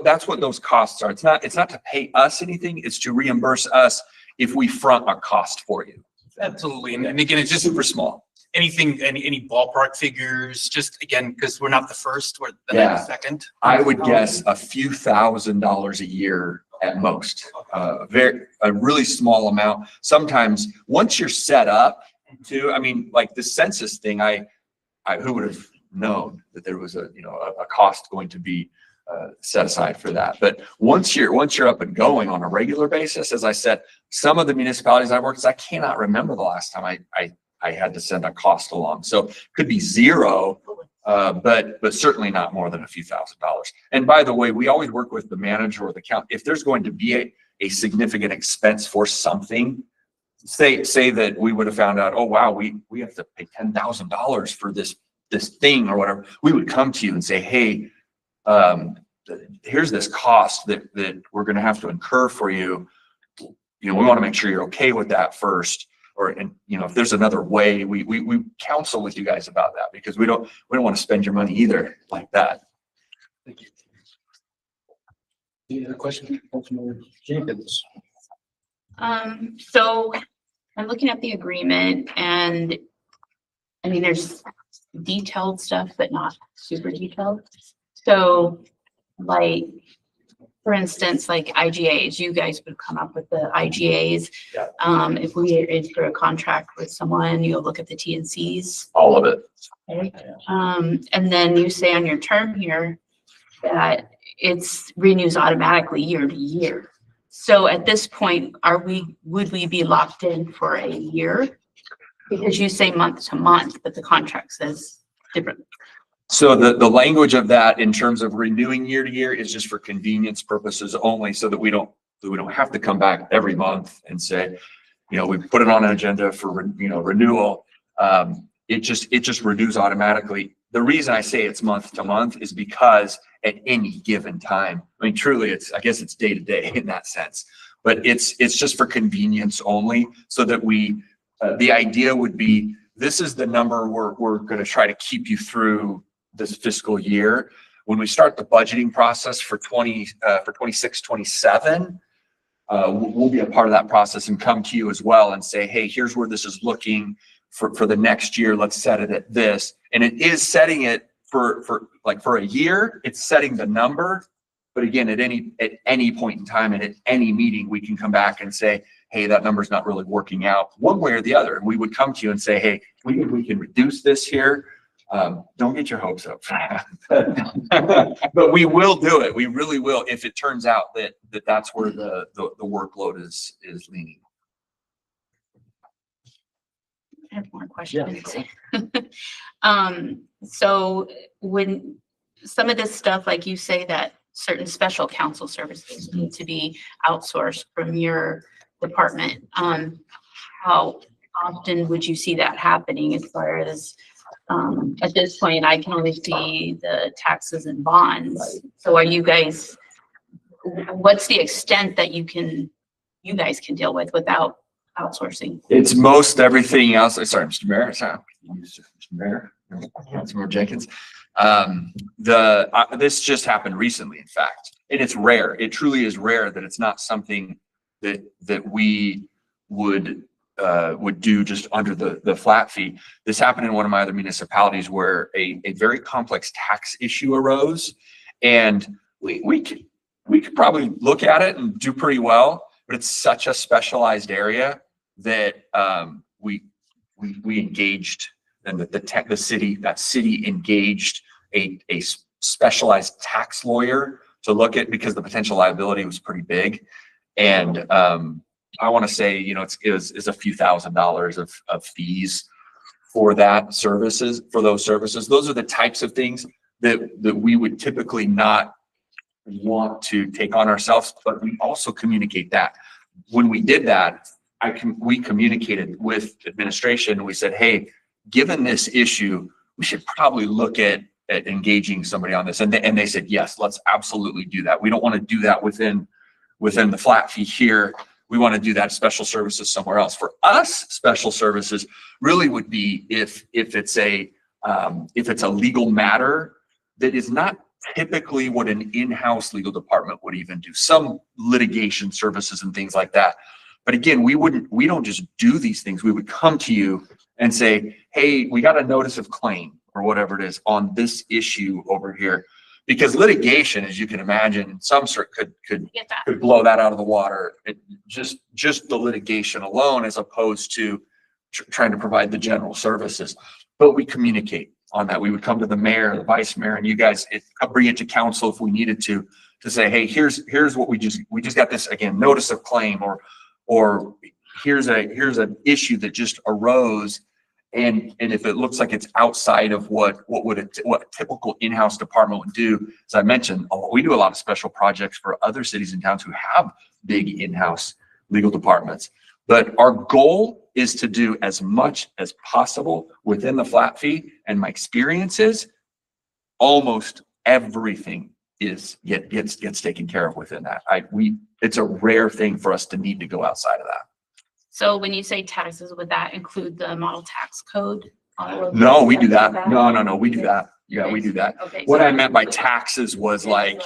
M: That's what those costs are. It's not to pay us anything. It's to reimburse us if we front a cost for you.
H: Absolutely. And again, it's just
M: Super small.
H: anything, any ballpark figures, just again, because we're not the first, we're
M: Yeah.
H: the second.
M: I would guess a few $1,000s a year at most. A really small amount. Sometimes once you're set up to, I mean, like the census thing, who would have known that there was a cost going to be set aside for that. But once you're up and going on a regular basis, as I said, some of the municipalities I've worked with, I cannot remember the last time I had to send a cost along. So it could be zero, but certainly not more than a few $1,000s. And by the way, we always work with the manager or the county. If there's going to be a significant expense for something, say that we would have found out, oh wow, we have to pay $10,000 for this thing or whatever, we would come to you and say, hey, here's this cost that we're going to have to incur for you. We want to make sure you're okay with that first. If there's another way, we counsel with you guys about that, because we don't want to spend your money either like that.
D: Thank you. Any other questions? Councilmember Jenkins.
J: So I'm looking at the agreement and I mean, there's detailed stuff, but not super detailed. So like, for instance, like IGAs, you guys would come up with the IGAs.
M: Yeah.
J: If we enter a contract with someone, you'll look at the T&Cs.
M: All of it.
J: Okay. And then you say on your term here that it's renews automatically year to year. So at this point, would we be locked in for a year? Because you say month to month, but the contract says different.
M: So the language of that in terms of renewing year to year is just for convenience purposes only, so that we don't have to come back every month and say, we put it on an agenda for renewal. It just renews automatically. The reason I say it's month to month is because at any given time, I mean, truly I guess it's day to day in that sense, but it's just for convenience only, so that the idea would be, this is the number we're going to try to keep you through this fiscal year. When we start the budgeting process for 26, 27, we'll be a part of that process and come to you as well and say, hey, here's where this is looking for the next year. Let's set it at this. And it is setting it for a year, it's setting the number. But again, at any point in time and at any meeting, we can come back and say, hey, that number's not really working out one way or the other. And we would come to you and say, hey, we can reduce this here. Don't get your hopes up. But we will do it. We really will, if it turns out that's where the workload is leaning.
J: I have more questions. So when some of this stuff, like you say that certain special counsel services need to be outsourced from your department, how often would you see that happening? As far as at this point, I can only see the taxes and bonds. So are you guys, what's the extent that you guys can deal with without outsourcing?
M: It's most everything else. Sorry, Mr. Mayor. Sorry, Mr. Mayor, Councilmember Jenkins. This just happened recently, in fact, and it's rare. It truly is rare that it's not something that we would do just under the flat fee. This happened in one of my other municipalities where a very complex tax issue arose, and we could probably look at it and do pretty well, but it's such a specialized area that we engaged, and the city engaged a specialized tax lawyer to look at, because the potential liability was pretty big. And I want to say, you know, it's a few $1,000s of fees for those services. Those are the types of things that we would typically not want to take on ourselves, but we also communicate that. When we did that, we communicated with administration. We said, hey, given this issue, we should probably look at engaging somebody on this. And they said, yes, let's absolutely do that. We don't want to do that within the flat fee here. We want to do that special services somewhere else. For us, special services really would be if it's a legal matter that is not typically what an in-house legal department would even do. Some litigation services and things like that. But again, we don't just do these things. We would come to you and say, hey, we got a notice of claim or whatever it is on this issue over here. Because litigation, as you can imagine, some sort could blow that out of the water. Just the litigation alone, as opposed to trying to provide the general services. But we communicate on that. We would come to the mayor, the vice mayor, and you guys bring it to council if we needed to say, hey, here's what we just got this, again, notice of claim, or here's an issue that just arose. And if it looks like it's outside of what a typical in-house department would do, as I mentioned, we do a lot of special projects for other cities and towns who have big in-house legal departments. But our goal is to do as much as possible within the flat fee. And my experience is almost everything gets taken care of within that. It's a rare thing for us to need to go outside of that.
J: So when you say taxes, would that include the model tax code?
M: No, we do that. No, we do that. Yeah, we do that.
J: Okay.
M: What I meant by taxes was like,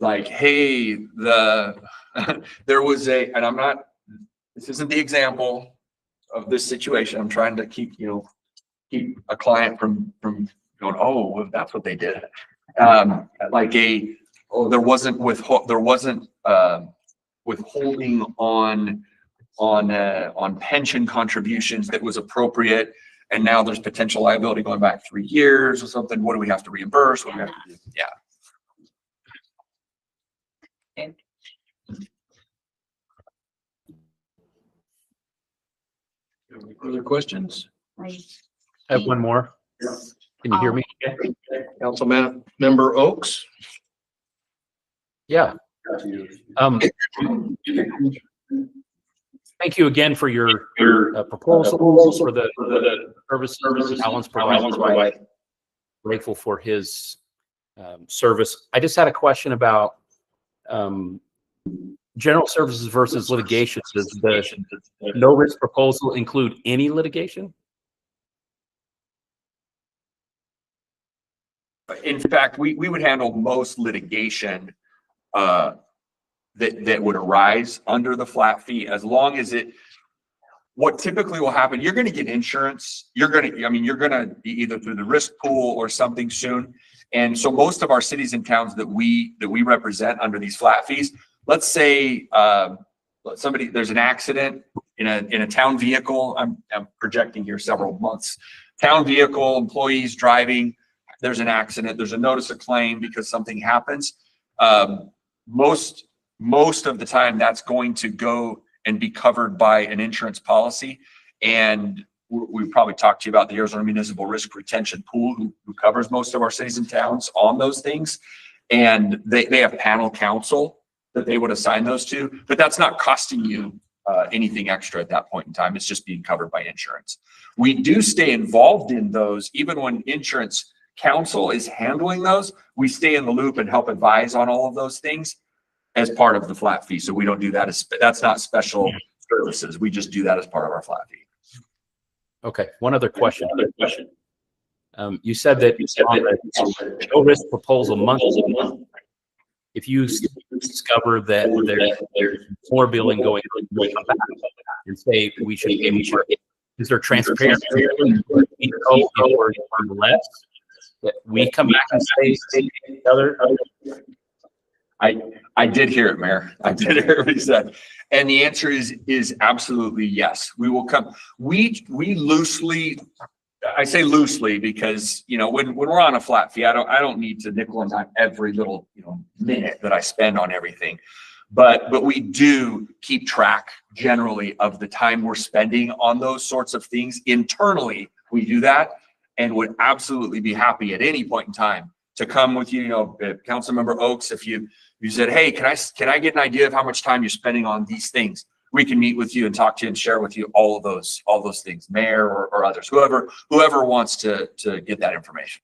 M: hey, there was and this isn't the example of this situation. I'm trying to keep a client from going, oh, well, that's what they did. There wasn't withholding on pension contributions that was appropriate, and now there's potential liability going back 3 years or something. What do we have to reimburse? What do we have to do? Yeah.
J: Okay.
D: Any further questions?
J: I
D: Have one more. Can you hear me?
L: Councilman Member Oaks?
D: Yeah. Thank you again for your proposal for the services Alan's provided. Grateful for his service. I just had a question about general services versus litigation. Does the no risk proposal include any litigation?
M: In fact, we would handle most litigation that would arise under the flat fee, as long as what typically will happen, you're going to get insurance. You're going to be either through the risk pool or something soon. And so most of our cities and towns that we represent under these flat fees, let's say there's an accident in a town vehicle. I'm projecting here several months. Town vehicle, employees driving, there's an accident, there's a notice of claim because something happens. Most of the time that's going to go and be covered by an insurance policy. And we've probably talked to you about the Arizona Municipal Risk Retention Pool, who covers most of our cities and towns on those things. And they have panel counsel that they would assign those to, but that's not costing you anything extra at that point in time. It's just being covered by insurance. We do stay involved in those, even when insurance counsel is handling those. We stay in the loop and help advise on all of those things as part of the flat fee. So we don't do that that's not special services. We just do that as part of our flat fee.
D: Okay. One other question. You said that no risk proposal monthly. If you discover that there's more billing going on, we come back and say we should pay more. Is there transparency? We know if we're less, that we come back and say the other.
M: I did hear it, Mayor. I did hear what he said. And the answer is absolutely yes. We will come. We loosely, I say loosely because, you know, when we're on a flat fee, I don't need to nickel and dime every little, you know, minute that I spend on everything. But we do keep track generally of the time we're spending on those sorts of things. Internally, we do that and would absolutely be happy at any point in time to come with you, you know, Councilmember Oaks, if you said, hey, can I get an idea of how much time you're spending on these things? We can meet with you and talk to you and share with you all those things, Mayor or others, whoever wants to get that information.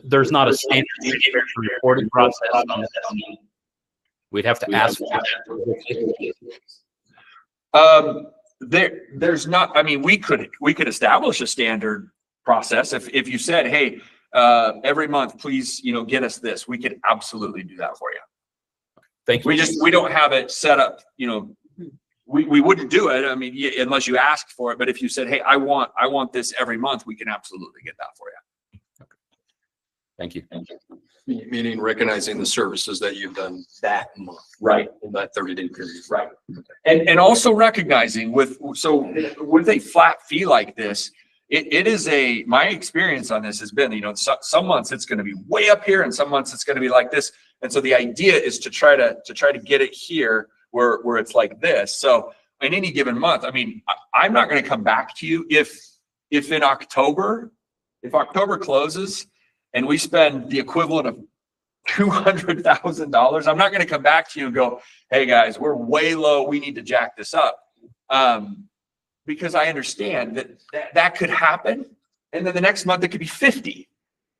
D: There's not a standard reporting process on this. We'd have to ask.
M: There's not, I mean, we could establish a standard process. If you said, hey, every month, please, you know, get us this, we could absolutely do that for you.
D: Thank you.
M: We don't have it set up, you know, we wouldn't do it. I mean, unless you asked for it, but if you said, hey, I want this every month, we can absolutely get that for you.
D: Thank you.
L: Meaning recognizing the services that you've done that month.
M: Right.
L: In that 30-day period.
M: Right. And also recognizing with a flat fee like this, it is my experience on this has been, you know, some months it's going to be way up here and some months it's going to be like this. And so the idea is to try to get it here where it's like this. So in any given month, I mean, I'm not going to come back to you if October closes and we spend the equivalent of $200,000, I'm not going to come back to you and go, hey guys, we're way low. We need to jack this up. Because I understand that could happen. And then the next month it could be 50,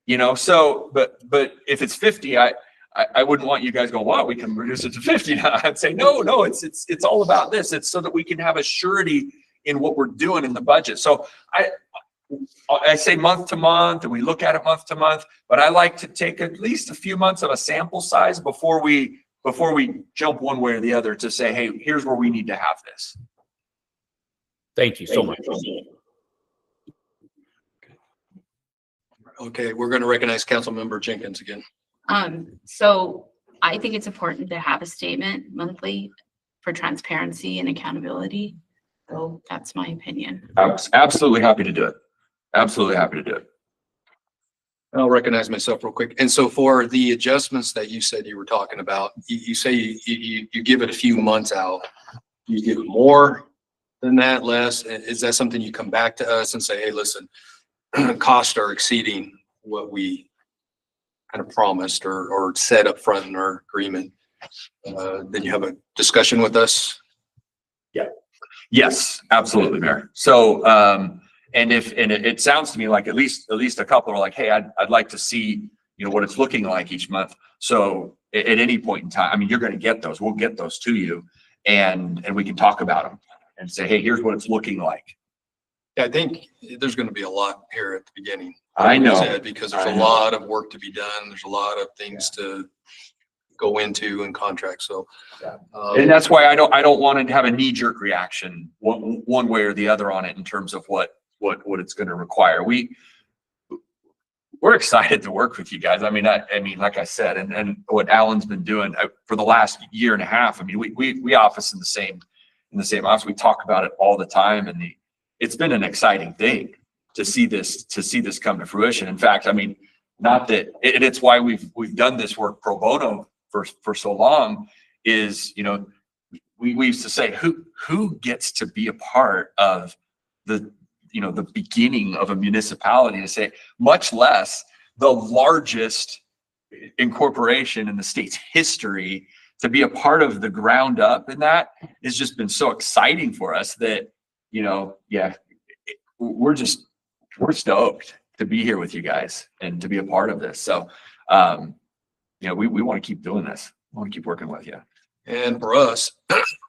M: you know? So, but if it's 50, I wouldn't want you guys going, wow, we can reduce it to 50 now. I'd say, no, it's all about this. It's so that we can have a surety in what we're doing in the budget. So I say month to month and we look at it month to month, but I like to take at least a few months of a sample size before we jump one way or the other to say, hey, here's where we need to have this.
D: Thank you so much.
L: Okay, we're going to recognize Councilmember Jenkins again.
J: So I think it's important to have a statement monthly for transparency and accountability. So that's my opinion.
M: Absolutely happy to do it. Absolutely happy to do it.
L: I'll recognize myself real quick. And so for the adjustments that you said you were talking about, you say you give it a few months out. You give more than that, less? Is that something you come back to us and say, hey, listen, costs are exceeding what we kind of promised or said up front in our agreement? Then you have a discussion with us?
M: Yeah. Yes, absolutely, Mayor. So, and it sounds to me like at least a couple are like, hey, I'd like to see, you know, what it's looking like each month. So at any point in time, I mean, you're going to get those. We'll get those to you, and we can talk about them and say, hey, here's what it's looking like.
L: Yeah, I think there's going to be a lot here at the beginning.
M: I know.
L: Because there's a lot of work to be done. There's a lot of things to go into and contracts. So,
M: and that's why I don't want to have a knee-jerk reaction one way or the other on it in terms of what it's going to require. We're excited to work with you guys. I mean, like I said, and what Alan's been doing for the last year and a half. I mean, we office in the same office. We talk about it all the time, and it's been an exciting thing to see this come to fruition. In fact, I mean, not that it's why we've done this work pro bono for so long. Is, you know, we used to say who gets to be a part of the beginning of a municipality, to say, much less the largest incorporation in the state's history, to be a part of the ground up. And that has just been so exciting for us that, you know, yeah, we're stoked to be here with you guys and to be a part of this. So, you know, we want to keep doing this. We want to keep working with you.
L: and for us,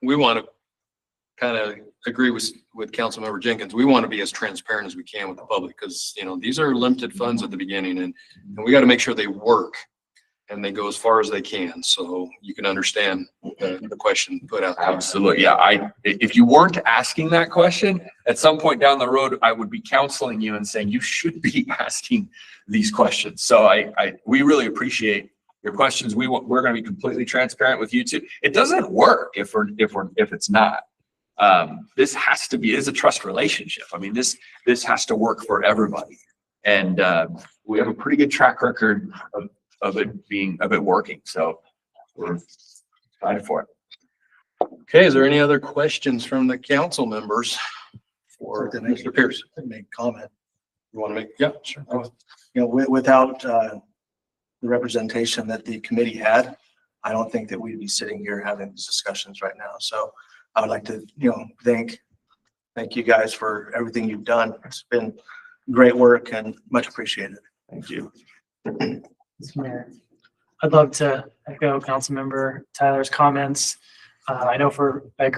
L: we want to kind of agree with Councilmember Jenkins. We want to be as transparent as we can with the public, because, you know, these are limited funds at the beginning, and we got to make sure they work. and they go as far as they can. So you can understand the question put out there.
M: Absolutely. Yeah. If you weren't asking that question, at some point down the road, I would be counseling you and saying you should be asking these questions. So we really appreciate your questions. We're going to be completely transparent with you too. It doesn't work if it's not. This has to be, it's a trust relationship. I mean, this has to work for everybody. And we have a pretty good track record of it working. So we're excited for it.
L: Okay, is there any other questions from the council members for Mr. Pierce?
K: Make comment.
L: You want to make? Yeah, sure.
K: You know, without the representation that the committee had, I don't think that we'd be sitting here having these discussions right now. So I would like to, thank you guys for everything you've done. It's been great work and much appreciated.
F: Thank you.
I: Mr. Mayor, I'd love to echo Councilmember Tyler's comments. I know for a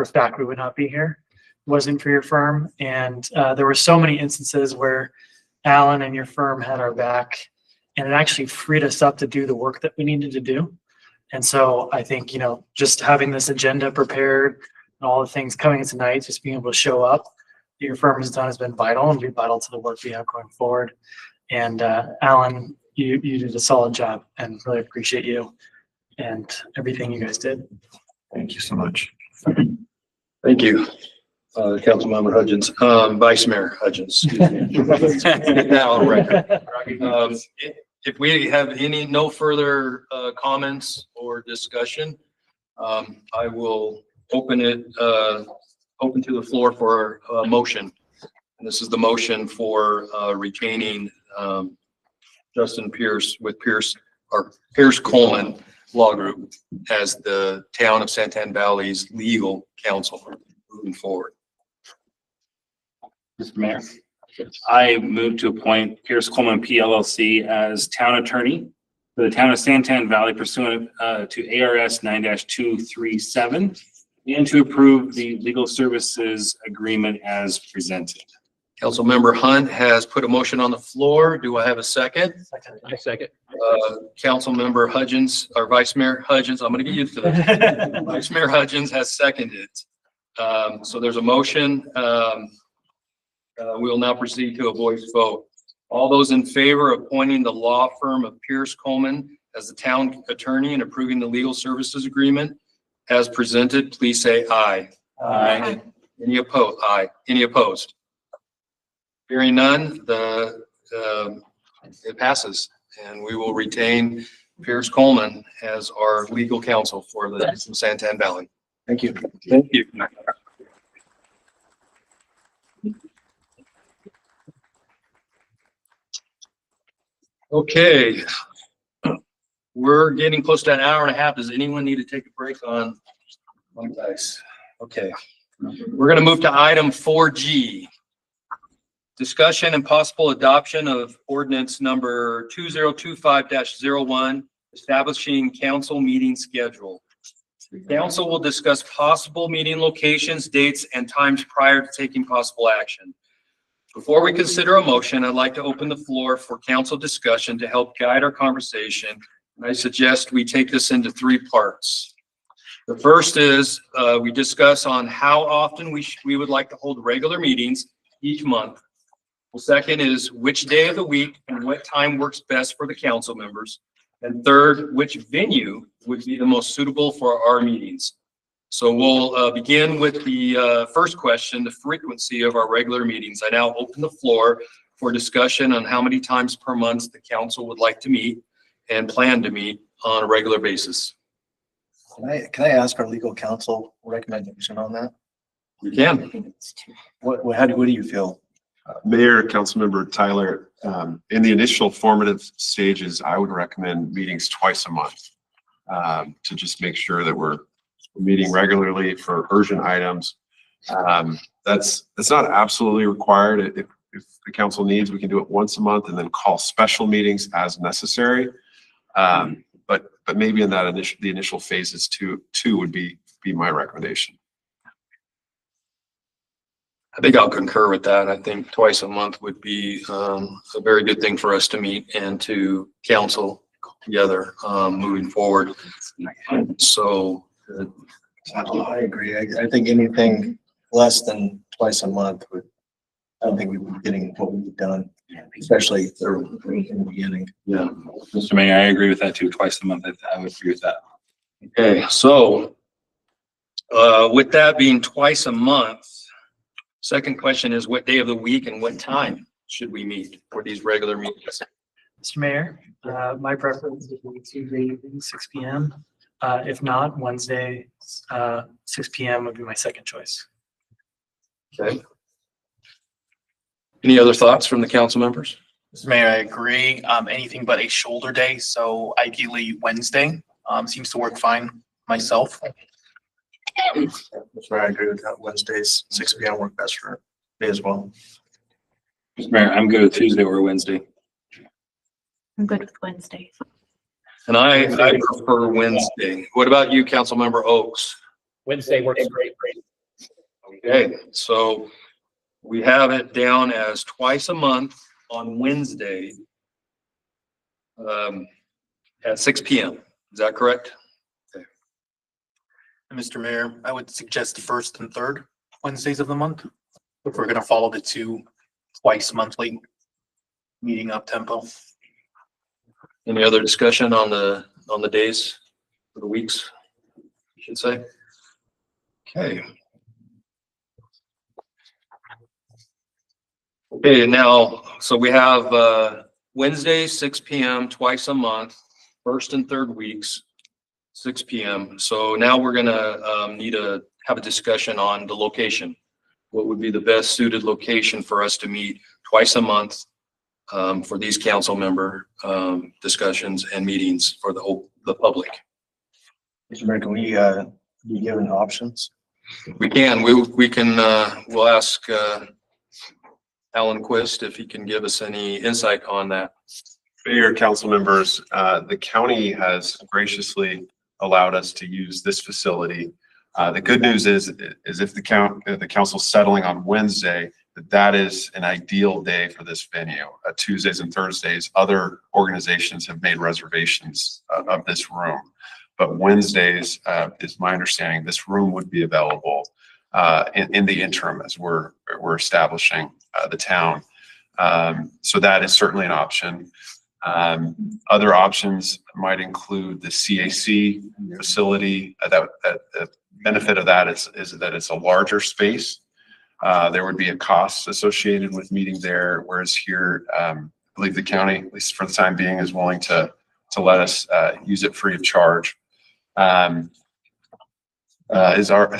I: fact we would not be here if it wasn't for your firm. And there were so many instances where Alan and your firm had our back, and it actually freed us up to do the work that we needed to do. And so I think, just having this agenda prepared and all the things coming in tonight, just being able to show up that your firm has done has been vital and be vital to the work we have going forward. And Alan, you did a solid job and really appreciate you and everything you guys did.
F: Thank you so much.
L: Thank you, Councilmember Hudgens, Vice Mayor Hudgens. Excuse me. Get that on record. If we have no further comments or discussion, I will open to the floor for a motion. And this is the motion for retaining Justin Pierce with Pierce Coleman Law Group as the town of Santan Valley's legal counsel moving forward.
G: Mr. Mayor, I move to appoint Pierce Coleman PLLC as town attorney for the town of Santan Valley pursuant to ARS 9-237 and to approve the legal services agreement as presented.
L: Councilmember Hunt has put a motion on the floor. Do I have a second?
D: I second.
L: Councilmember Hudgens, or Vice Mayor Hudgens, I'm going to get used to this. Vice Mayor Hudgens has seconded. So there's a motion. We will now proceed to a voice vote. All those in favor of appointing the law firm of Pierce Coleman as the town attorney and approving the legal services agreement as presented, please say aye.
G: Aye.
L: Any opposed? Aye. Any opposed? Hearing none, it passes, and we will retain Pierce Coleman as our legal counsel for the Santan Valley.
K: Thank you.
L: Thank you. Okay. We're getting close to an hour and a half. Does anyone need to take a break on dice? Okay. We're going to move to item 4G. Discussion and possible adoption of ordinance number 2025-01, establishing council meeting schedule. The council will discuss possible meeting locations, dates, and times prior to taking possible action. Before we consider a motion, I'd like to open the floor for council discussion to help guide our conversation. And I suggest we take this into three parts. The first is we discuss on how often we would like to hold regular meetings each month. The second is which day of the week and what time works best for the council members. And third, which venue would be the most suitable for our meetings. So we'll begin with the first question, the frequency of our regular meetings. I now open the floor for discussion on how many times per month the council would like to meet and plan to meet on a regular basis.
K: Can I ask our legal counsel recommendation on that?
L: You can.
K: What do you feel?
F: Mayor, Councilmember Tyler, in the initial formative stages, I would recommend meetings twice a month to just make sure that we're meeting regularly for urgent items. That's not absolutely required. If the council needs, we can do it once a month and then call special meetings as necessary. But maybe in that initial phases, two would be my recommendation.
L: I think I'll concur with that. I think twice a month would be a very good thing for us to meet and to counsel together, moving forward. So,
K: I agree. I think anything less than twice a month would, I don't think we would be getting what we need done, especially in the beginning.
G: Yeah, Mr. Mayor, I agree with that too. Twice a month, I would agree with that.
L: okay, so with that being twice a month, second question is what day of the week and what time should we meet for these regular meetings?
I: Mr. Mayor, my preference is Tuesday evening, 6 p.m. If not, Wednesday, 6 p.m. would be my second choice.
L: Okay. Any other thoughts from the council members?
H: Mr. Mayor, I agree. Anything but a shoulder day, so ideally Wednesday, seems to work fine myself.
K: That's where I agree with that. Wednesdays, 6 p.m. work best for me as well.
G: Mr. Mayor, I'm good with Tuesday or Wednesday.
J: I'm good with Wednesday.
L: And I prefer Wednesday. What about you, Councilmember Oaks?
D: Wednesday works great.
L: Okay, so we have it down as twice a month on Wednesday at 6 p.m. Is that correct?
H: And Mr. Mayor, I would suggest the first and third Wednesdays of the month, if we're gonna follow the two twice monthly meeting up tempo.
L: Any other discussion on the days or the weeks, I should say? Okay. Okay, now, so we have Wednesday, 6 p.m. twice a month, first and third weeks, 6 p.m. So now we're gonna need to have a discussion on the location. What would be the best suited location for us to meet twice a month for these council member discussions and meetings for the public?
K: Mr. Mayor, can we be given options?
L: We can, we'll ask Alan Quist if he can give us any insight on that.
F: Mayor, council members, the county has graciously allowed us to use this facility. The good news is if the council's settling on Wednesday, that is an ideal day for this venue. Tuesdays and Thursdays, other organizations have made reservations of this room. But Wednesdays, is my understanding, this room would be available in the interim as we're establishing the town. So that is certainly an option. Other options might include the CAC facility. The benefit of that is that it's a larger space. There would be a cost associated with meeting there, whereas here, I believe the county, at least for the time being, is willing to let us use it free of charge. As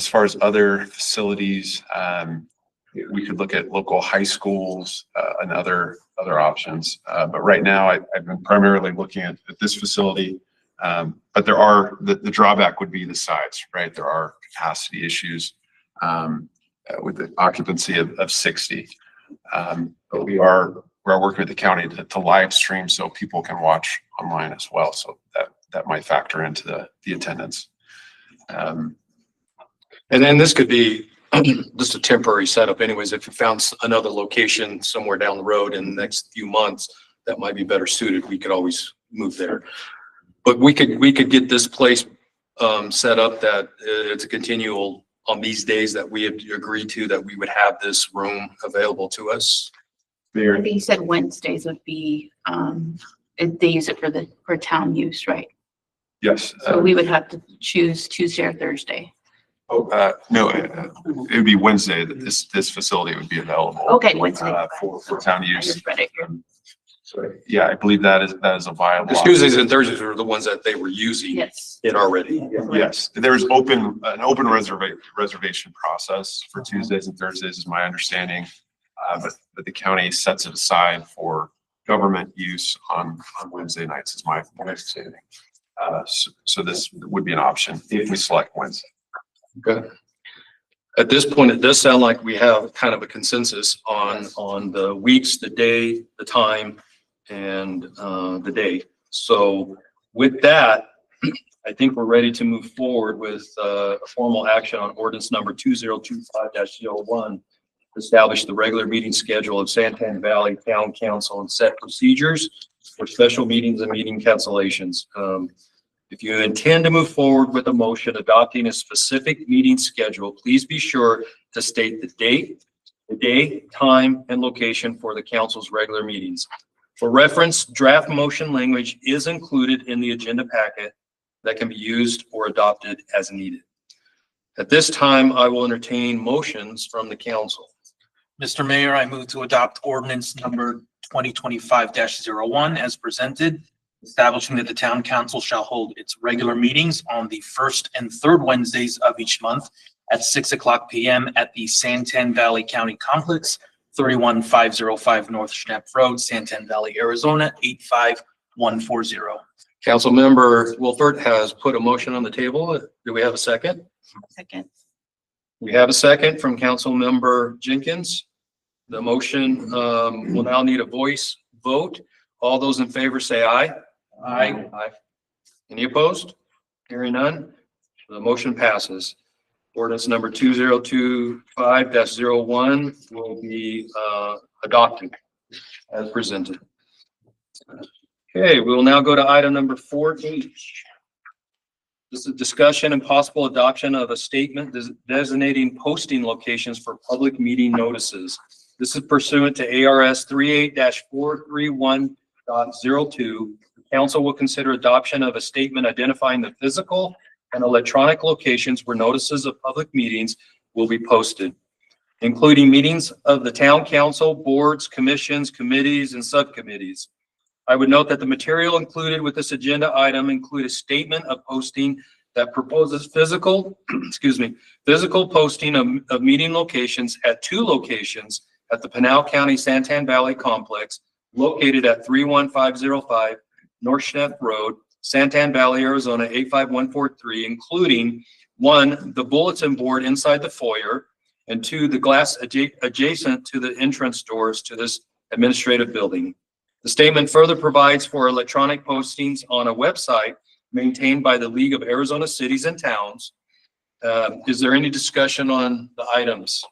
F: far as other facilities, we could look at local high schools and other options. But right now, I've been primarily looking at this facility. But the drawback would be the size, right? There are capacity issues with the occupancy of 60. But we're working with the county to live stream so people can watch online as well. So that might factor into the attendance.
L: And then this could be just a temporary setup anyways. If you found another location somewhere down the road in the next few months that might be better suited, we could always move there. But we could get this place set up that it's a continual on these days that we had agreed to, that we would have this room available to us.
J: I think you said Wednesdays would be, they use it for town use, right?
F: Yes.
J: So we would have to choose Tuesday or Thursday.
F: No, it would be Wednesday that this facility would be available.
J: Okay, Wednesday.
F: For town
J: I
F: use.
J: just read it here.
F: So, yeah, I believe that is a viable.
L: Because Tuesdays and Thursdays were the ones that they were using
J: Yes.
L: it already.
F: Yes, there's an open reservation process for Tuesdays and Thursdays is my understanding. But the county sets it aside for government use on Wednesday nights is my understanding. So this would be an option if we select Wednesday.
L: Okay. At this point, it does sound like we have kind of a consensus on the weeks, the day, the time, and the day. So with that, I think we're ready to move forward with a formal action on ordinance number 2025-01. Establish the regular meeting schedule of Santan Valley Town Council and set procedures for special meetings and meeting cancellations. If you intend to move forward with a motion adopting a specific meeting schedule, please be sure to state the date, time, and location for the council's regular meetings. For reference, draft motion language is included in the agenda packet that can be used or adopted as needed. At this time, I will entertain motions from the council.
H: Mr. Mayor, I move to adopt ordinance number 2025-01 as presented, establishing that the town council shall hold its regular meetings on the first and third Wednesdays of each month at 6:00 p.m. at the Santan Valley County Complex, 31505 North Schnepp Road, Santan Valley, Arizona, 85140.
L: Councilmember Wolfert has put a motion on the table. Do we have a second?
J: Second.
L: We have a second from Councilmember Jenkins. The motion will now need a voice vote. All those in favor say aye. Aye. Aye. Any opposed? Hearing none, the motion passes. Ordinance number 2025-01 will be adopted as presented. Okay, we will now go to item number 4H. This is discussion and possible adoption of a statement designating posting locations for public meeting notices. This is pursuant to ARS 38-431.02. The council will consider adoption of a statement identifying the physical and electronic locations where notices of public meetings will be posted, including meetings of the town council, boards, commissions, committees, and subcommittees. I would note that the material included with this agenda item include a statement of posting that proposes physical, physical posting of meeting locations at 2 locations at the Pinal County Santan Valley Complex, located at 31505 North Schnepp Road, Santan Valley, Arizona, 85143, including 1, the bulletin board inside the foyer, and 2, the glass adjacent to the entrance doors to this administrative building. The statement further provides for electronic postings on a website maintained by the League of Arizona Cities and Towns. Is there any discussion on the items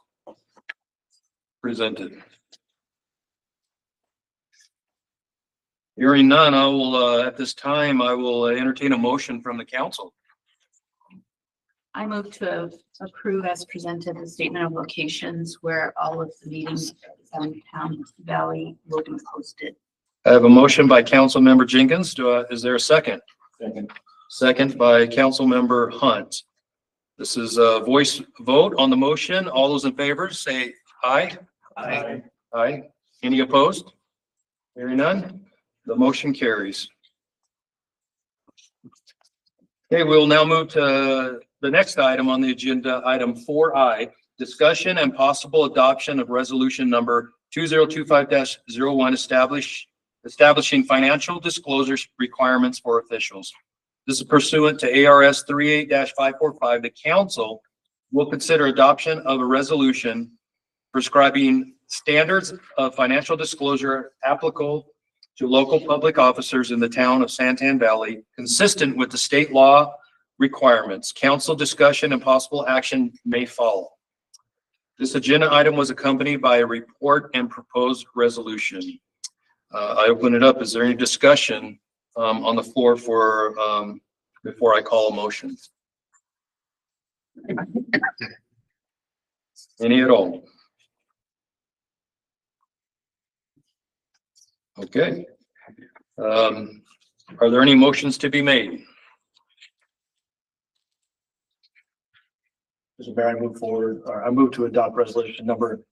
L: presented? Hearing none, I will, at this time, I will entertain a motion from the council.
J: I move to approve as presented the statement of locations where all of the meetings in Santan Valley will be posted.
L: I have a motion by Council Member Jenkins. Is there a second? Second by Council Member Hunt. This is a voice vote on the motion. All those in favor say aye. Aye. Aye. Any opposed? Hearing none, the motion carries. Okay, we'll now move to the next item on the agenda, item 4I, discussion and possible adoption of resolution number 2025-01 establishing financial disclosures requirements for officials. This is pursuant to ARS 38-545. The council will consider adoption of a resolution prescribing standards of financial disclosure applicable to local public officers in the town of Santan Valley, consistent with the state law requirements. Council discussion and possible action may follow. This agenda item was accompanied by a report and proposed resolution. I open it up. Is there any discussion on the floor for before I call a motion? Any at all? Okay. Are there any motions to be made?
K: Mr. Mayor, I move forward, or I move to adopt resolution number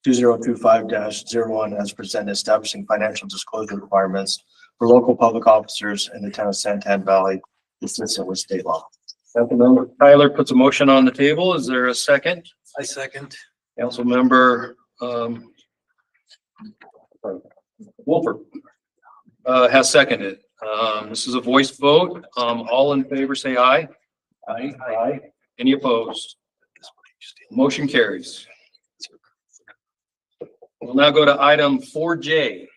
K: 2025-01 as presented, establishing financial disclosure requirements for local public officers in the town of Santan Valley, consistent with state law.
L: Councilmember Tyler puts a motion on the table. Is there a second?
H: I second.
L: Councilmember Wolfert has seconded. This is a voice vote. All in favor say aye. Aye. Aye. Any opposed? Motion carries. We'll now go to item 4J.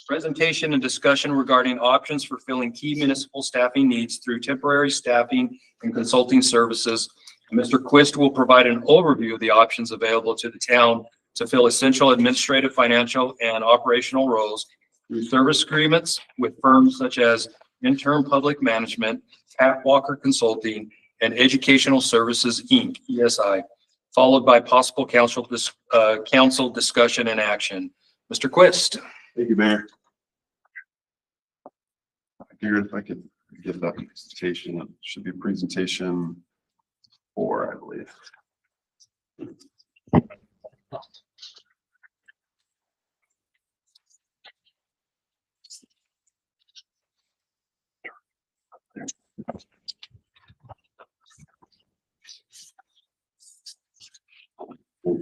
L: Presentation and discussion regarding options for filling key municipal staffing needs through temporary staffing and consulting services. Mr. Quist will provide an overview of the options available to the town to fill essential administrative, financial, and operational roles through service agreements with firms such as Interim Public Management, Pat Walker Consulting, and Educational Services, Inc., ESI, followed by possible council discussion and action. Mr. Quist.
F: Thank you, Mayor. Here, if I could give that presentation, it should be presentation 4, I believe. Thank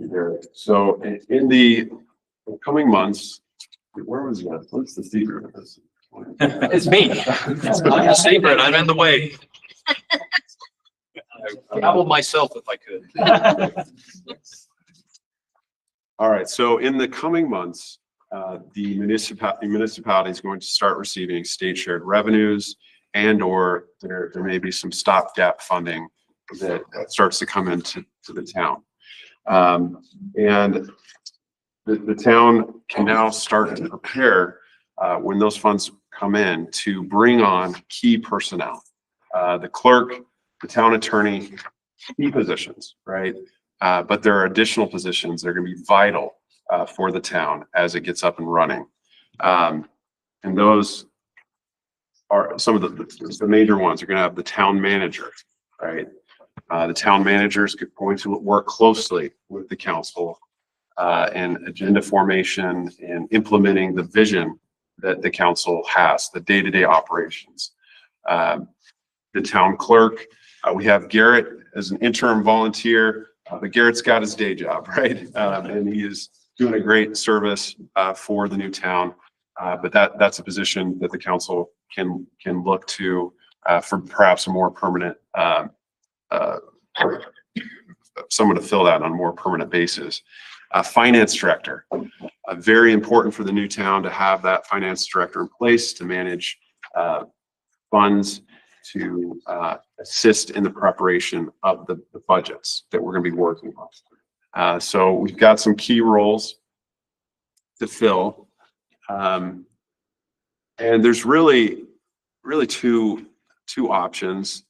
F: you, Derek. So in the coming months, where was that? What's the secret of this?
L: It's me. I'm a secret. I'm in the way. I gobble myself if I could.
F: All right, so in the coming months, the municipality is going to start receiving state shared revenues, and or there may be some stopgap funding that starts to come into the town. And the town can now start to prepare when those funds come in to bring on key personnel, the clerk, the town attorney, key positions, right? But there are additional positions that are going to be vital for the town as it gets up and running. And those are some of the major ones. You're going to have the town manager, right? The town manager is going to work closely with the council and agenda formation and implementing the vision that the council has, the day-to-day operations. The town clerk, we have Garrett as an interim volunteer, but Garrett's got his day job, right? And he is doing a great service for the new town. But that's a position that the council can look to for perhaps a more permanent, someone to fill that on a more permanent basis. Finance director, very important for the new town to have that finance director in place to manage funds, to assist in the preparation of the budgets that we're going to be working on. So we've got some key roles to fill. And there's really two options.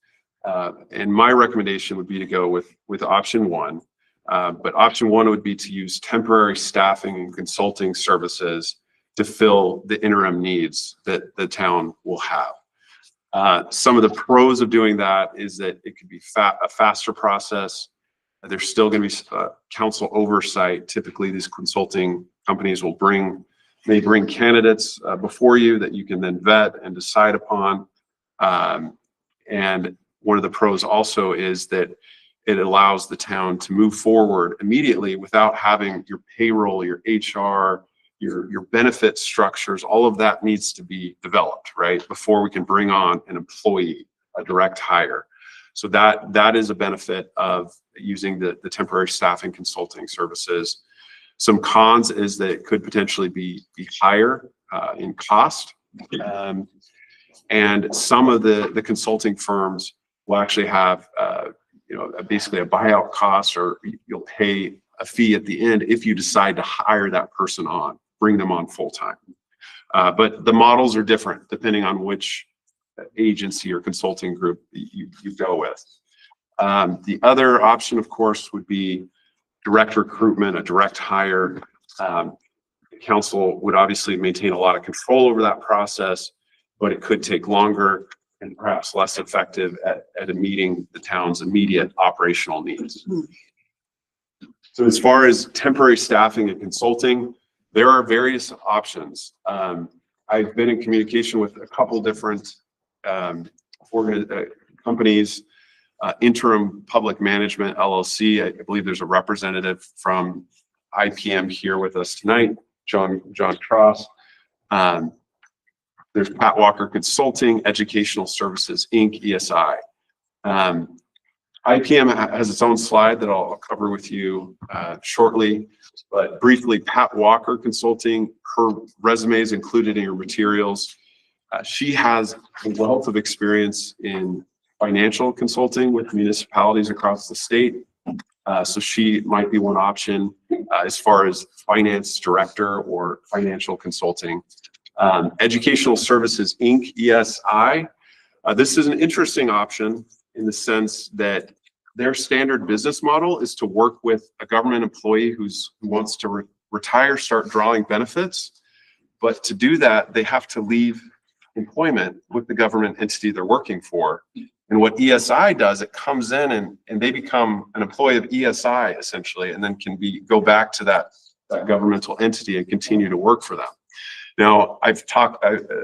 F: And my recommendation would be to go with option 1. But option 1 would be to use temporary staffing and consulting services to fill the interim needs that the town will have. Some of the pros of doing that is that it could be a faster process. There's still going to be council oversight. Typically, these consulting companies may bring candidates before you that you can then vet and decide upon. And one of the pros also is that it allows the town to move forward immediately without having your payroll, your HR, your benefit structures. All of that needs to be developed, right? Before we can bring on an employee, a direct hire. So that is a benefit of using the temporary staffing consulting services. Some cons is that it could potentially be higher in cost. And some of the consulting firms will actually have basically a buyout cost, or you'll pay a fee at the end if you decide to hire that person on, bring them on full time. But the models are different depending on which agency or consulting group you go with. The other option, of course, would be direct recruitment, a direct hire. The council would obviously maintain a lot of control over that process, but it could take longer and perhaps less effective at meeting the town's immediate operational needs. So as far as temporary staffing and consulting, there are various options. I've been in communication with a couple different companies, Interim Public Management LLC. I believe there's a representative from IPM here with us tonight, John Cross. There's Pat Walker Consulting, Educational Services, Inc., ESI. IPM has its own slide that I'll cover with you shortly, but briefly, Pat Walker Consulting, her resume is included in your materials. She has a wealth of experience in financial consulting with municipalities across the state. So she might be one option as far as finance director or financial consulting. Educational Services, Inc., ESI. This is an interesting option in the sense that their standard business model is to work with a government employee who wants to retire, start drawing benefits. But to do that, they have to leave employment with the government entity they're working for. And what ESI does, it comes in and they become an employee of ESI essentially, and then can go back to that governmental entity and continue to work for them. Now,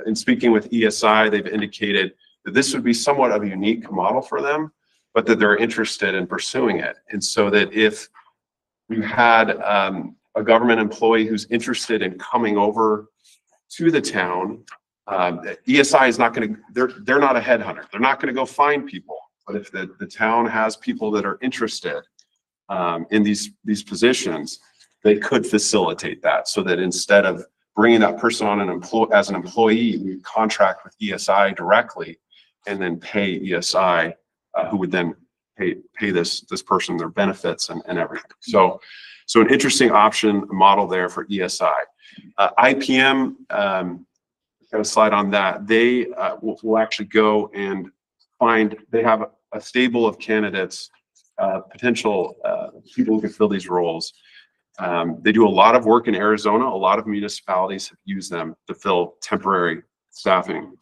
F: in speaking with ESI, they've indicated that this would be somewhat of a unique model for them, but that they're interested in pursuing it. And so that if you had a government employee who's interested in coming over to the town, ESI is not going to, they're not a headhunter. They're not going to go find people. But if the town has people that are interested in these positions, they could facilitate that so that instead of bringing that person on as an employee, we contract with ESI directly and then pay ESI, who would then pay this person their benefits and everything. So an interesting option model there for ESI. IPM, got a slide on that. They will actually go and they have a stable of candidates, potential people who can fill these roles. They do a lot of work in Arizona. A lot of municipalities have used them to fill temporary staffing.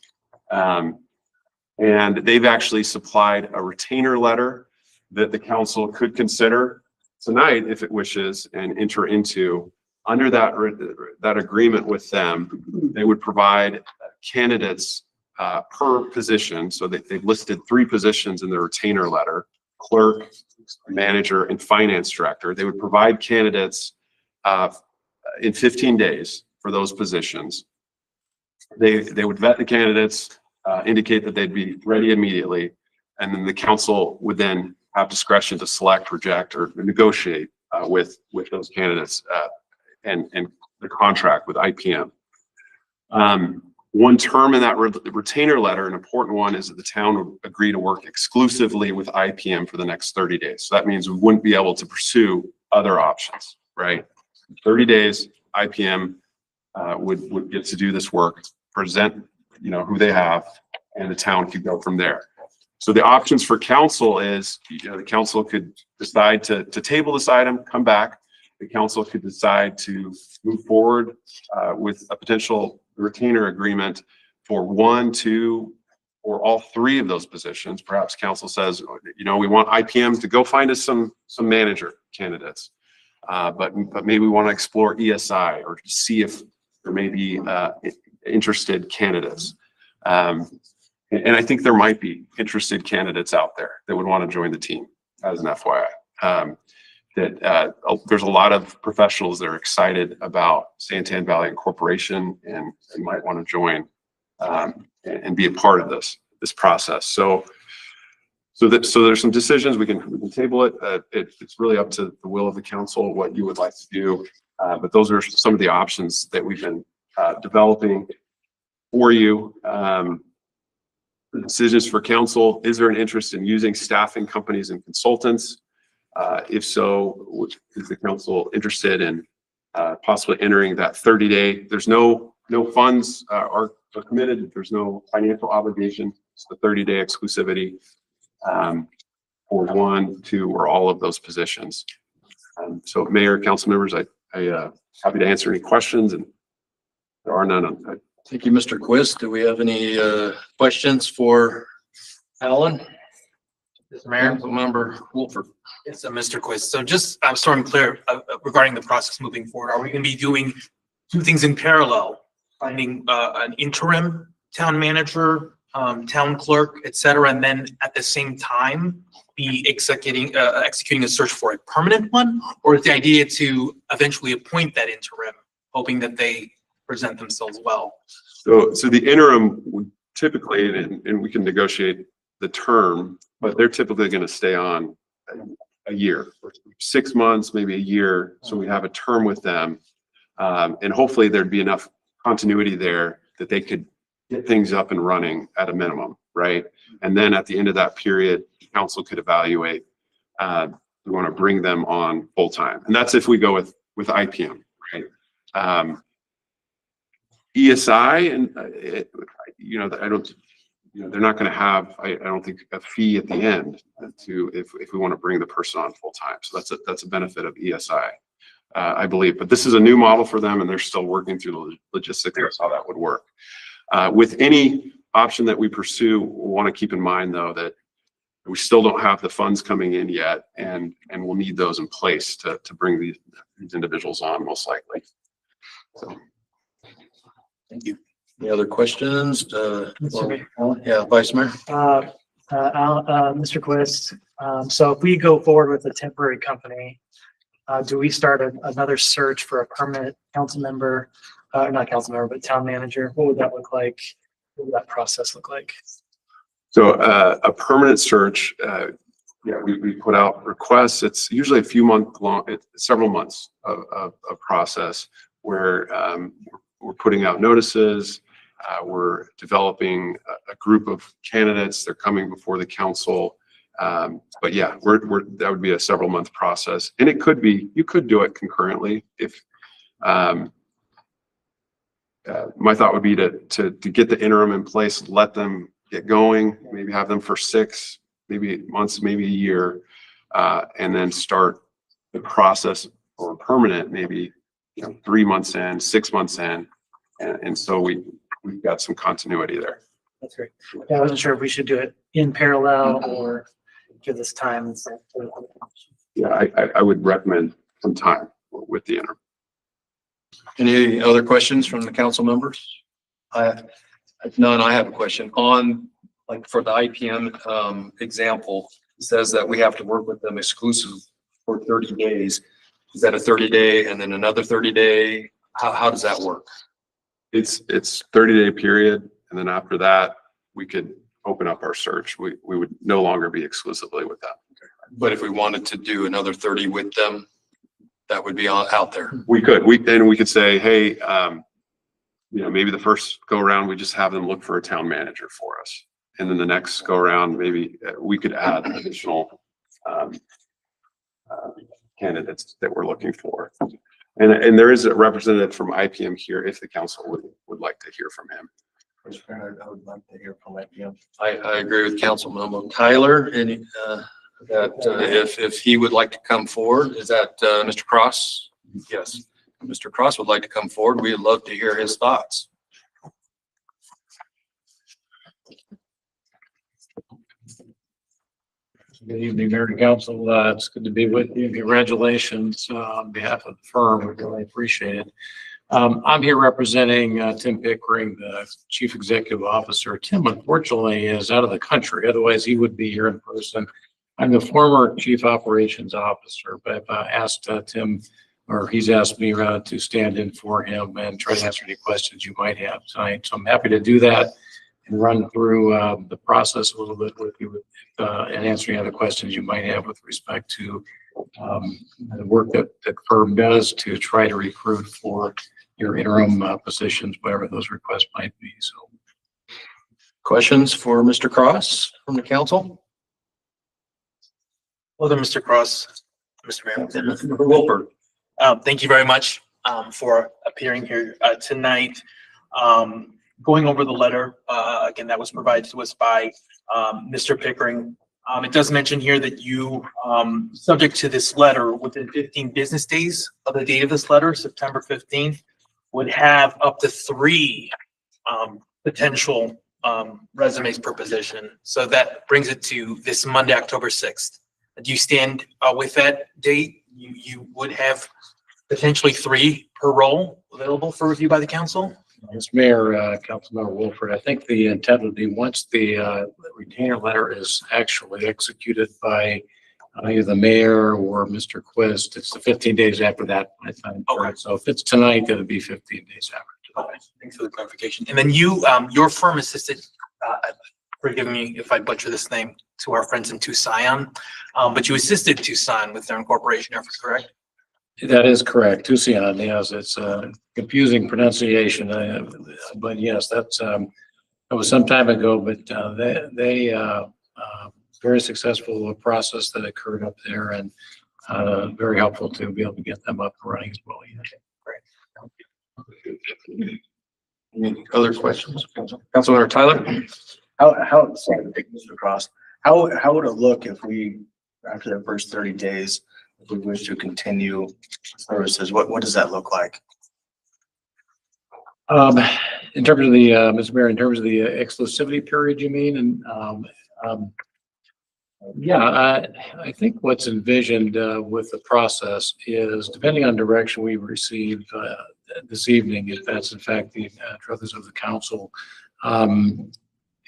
F: And they've actually supplied a retainer letter that the council could consider tonight if it wishes and enter into. Under that agreement with them, they would provide candidates per position. So they've listed 3 positions in the retainer letter: clerk, manager, and finance director. They would provide candidates in 15 days for those positions. They would vet the candidates, indicate that they'd be ready immediately, and then the council would then have discretion to select, reject, or negotiate with those candidates and the contract with IPM. One term in that retainer letter, an important one, is that the town would agree to work exclusively with IPM for the next 30 days. So that means we wouldn't be able to pursue other options, right? 30 days, IPM would get to do this work, present, who they have, and the town could go from there. So the options for council is, the council could decide to table this item, come back. The council could decide to move forward with a potential retainer agreement for 1, 2, or all 3 of those positions. Perhaps council says, we want IPM to go find us some manager candidates, but maybe we want to explore ESI or to see if there may be interested candidates. And I think there might be interested candidates out there that would want to join the team, as an FYI. There's a lot of professionals that are excited about Santan Valley Incorporation and might want to join and be a part of this process. So there's some decisions we can table it. It's really up to the will of the council what you would like to do. But those are some of the options that we've been developing for you. The decisions for council: is there an interest in using staffing companies and consultants? If so, is the council interested in possibly entering that 30-day? There's no funds are committed. There's no financial obligation. It's the 30-day exclusivity for 1, 2, or all of those positions. So Mayor, council members, I happy to answer any questions, and there are none.
L: Thank you, Mr. Quist. Do we have any questions for Alan?
H: Mr. Mayor.
L: Member Wolford.
H: Yes, Mr. Quist. So just, so I'm clear regarding the process moving forward. Are we going to be doing 2 things in parallel? Finding an interim town manager, town clerk, et cetera, and then at the same time be executing a search for a permanent one? Or is the idea to eventually appoint that interim, hoping that they present themselves well?
F: So the interim would typically, and we can negotiate the term, but they're typically going to stay on a year, 6 months, maybe a year. So we have a term with them, and hopefully there'd be enough continuity there that they could get things up and running at a minimum, right? And then at the end of that period, council could evaluate, we want to bring them on full time. And that's if we go with IPM, right? ESI and, I don't, they're not going to have, I don't think, a fee at the end if we want to bring the person on full time. So that's a benefit of ESI, I believe. But this is a new model for them and they're still working through the logistics of how that would work. With any option that we pursue, we want to keep in mind though that we still don't have the funds coming in yet, and we'll need those in place to bring these individuals on most likely. So.
L: Thank you. Any other questions?
I: Mr. Mayor.
L: Yeah, Vice Mayor.
I: Mr. Quist, so if we go forward with a temporary company, do we start another search for a permanent council member, not council member, but town manager? What would that look like? What would that process look like?
F: So a permanent search, we put out requests. It's usually a few months long, several months of process where we're putting out notices. We're developing a group of candidates. They're coming before the council. But yeah, that would be a several month process. And it could be, you could do it concurrently if, my thought would be to get the interim in place, let them get going, maybe have them for 6, maybe months, maybe a year, and then start the process for permanent, maybe 3 months in, 6 months in, and so we've got some continuity there.
I: That's great. Yeah, I wasn't sure if we should do it in parallel or give this time.
F: Yeah, I would recommend some time with the interim.
L: Any other questions from the council members? If none, I have a question on, like, for the IPM example, it says that we have to work with them exclusive for 30 days. Is that a 30-day and then another 30-day? How does that work?
F: It's 30-day period, and then after that, we could open up our search. We would no longer be exclusively with them.
L: But if we wanted to do another 30 with them, that would be out there.
F: We could. We could say, hey, maybe the first go around, we just have them look for a town manager for us. And then the next go around, maybe we could add additional candidates that we're looking for. And there is a representative from IPM here if the council would like to hear from him.
K: I would like to hear from IPM.
L: I agree with Councilmember Tyler. Any that if he would like to come forward, is that Mr. Cross? Yes. Mr. Cross would like to come forward. We'd love to hear his thoughts.
N: Good evening, Mayor and Council. It's good to be with you. Congratulations on behalf of the firm. We really appreciate it. I'm here representing Tim Pickering, the Chief Executive Officer. Tim, unfortunately, is out of the country. Otherwise, he would be here in person. I'm the former Chief Operations Officer, but I've asked Tim, or he's asked me to stand in for him and try to answer any questions you might have tonight. So I'm happy to do that and run through the process a little bit with you and answer any other questions you might have with respect to the work that the firm does to try to recruit for your interim positions, whatever those requests might be. So,
L: questions for Mr. Cross from the council?
H: Hello, Mr. Cross, Mr. Mayor.
L: Mr. Wilford.
H: Thank you very much for appearing here tonight. Going over the letter, again, that was provided to us by Mr. Pickering. It does mention here that you, subject to this letter, within 15 business days of the date of this letter, September 15th, would have up to 3 potential resumes per position. So that brings it to this Monday, October 6th. Do you stand with that date? You would have potentially 3 per role available for review by the council?
N: Mr. Mayor, Councilmember Wilford, I think the intent would be once the retainer letter is actually executed by either the mayor or Mr. Quist, it's the 15 days after that. Okay. So if it's tonight, it'll be 15 days after.
H: Okay, thanks for the clarification. And then you, your firm assisted, forgive me if I butcher this name, to our friends in Tucson, but you assisted Tucson with their incorporation efforts, correct?
N: That is correct. Tucson, yes, it's a confusing pronunciation, but yes, that was some time ago. But they very successful process that occurred up there, and very helpful to be able to get them up and running as well. Yeah.
H: Great.
L: Any other questions? Councilmember Tyler?
K: Sorry, Mr. Cross, how would it look if we, after the first 30 days, if we wish to continue services, what does that look like?
N: In terms of the, Mr. Mayor, in terms of the exclusivity period, you mean, and, yeah, I think what's envisioned, with the process is depending on direction we receive, this evening, if that's in fact the truths of the council,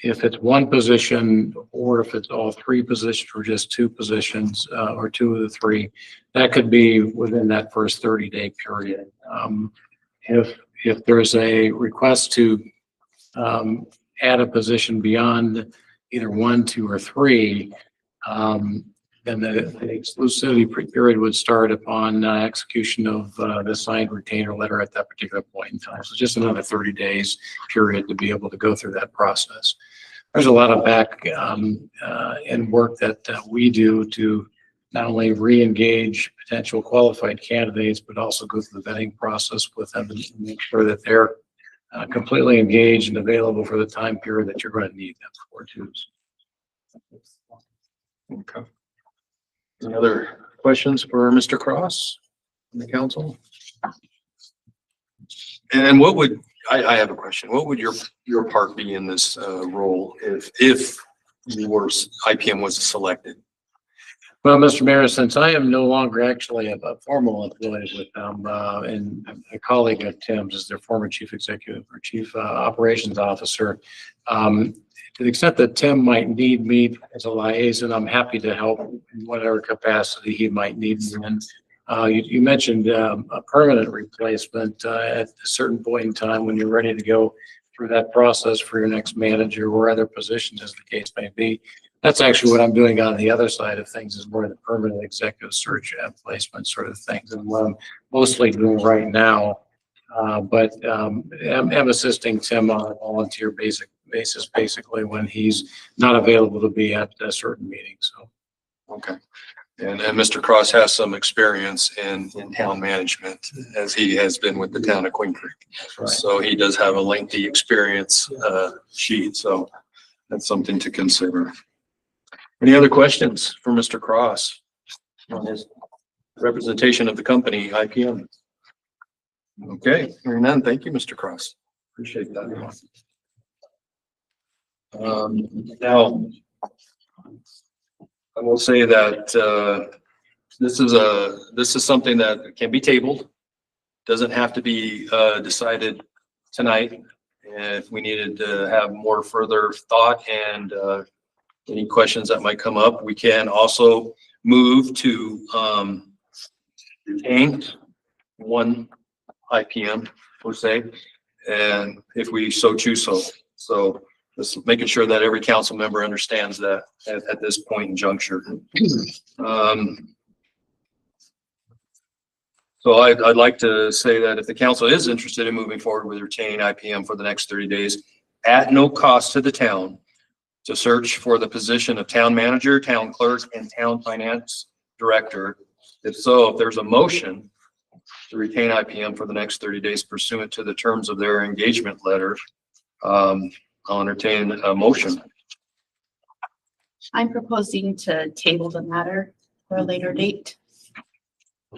N: if it's one position or if it's all three positions or just two positions, or two of the three, that could be within that first 30-day period. If there's a request to add a position beyond either 1, 2, or 3, then the exclusivity period would start upon execution of the signed retainer letter at that particular point in time. So just another 30 days period to be able to go through that process. There's a lot of back end work that we do to not only re-engage potential qualified candidates, but also go through the vetting process with them and make sure that they're completely engaged and available for the time period that you're going to need them for too.
L: Okay. Any other questions for Mr. Cross from the council? And what would, I have a question. What would your part be in this role if you were, IPM was selected?
N: Well, Mr. Mayor, since I am no longer actually a formal employee with them, and a colleague of Tim's is their former chief executive or chief operations officer, to the extent that Tim might need me as a liaison, I'm happy to help in whatever capacity he might need me in. You mentioned a permanent replacement at a certain point in time when you're ready to go through that process for your next manager or other positions, as the case may be. That's actually what I'm doing on the other side of things, is more the permanent executive search and placement sort of things, and what I'm mostly doing right now. But I'm assisting Tim on a volunteer basis, basically, when he's not available to be at a certain meeting. So,
L: okay. And Mr. Cross has some experience in town management, as he has been with the town of Queen Creek.
N: right.
L: So he does have a lengthy experience sheet. So that's something to consider. Any other questions for Mr. Cross on his representation of the company, IPM? Okay, hearing none. Thank you, Mr. Cross. Appreciate that. Now, I will say that this is something that can be tabled. Doesn't have to be decided tonight. And if we needed to have more further thought and any questions that might come up, we can also move to retain one IPM per se, and if we so choose so. So just making sure that every council member understands that at this point in juncture. So I'd like to say that if the council is interested in moving forward with retaining IPM for the next 30 days, at no cost to the town, to search for the position of town manager, town clerk, and town finance director. If so, if there's a motion to retain IPM for the next 30 days pursuant to the terms of their engagement letter, I'll entertain a motion.
J: I'm proposing to table the matter for a later date.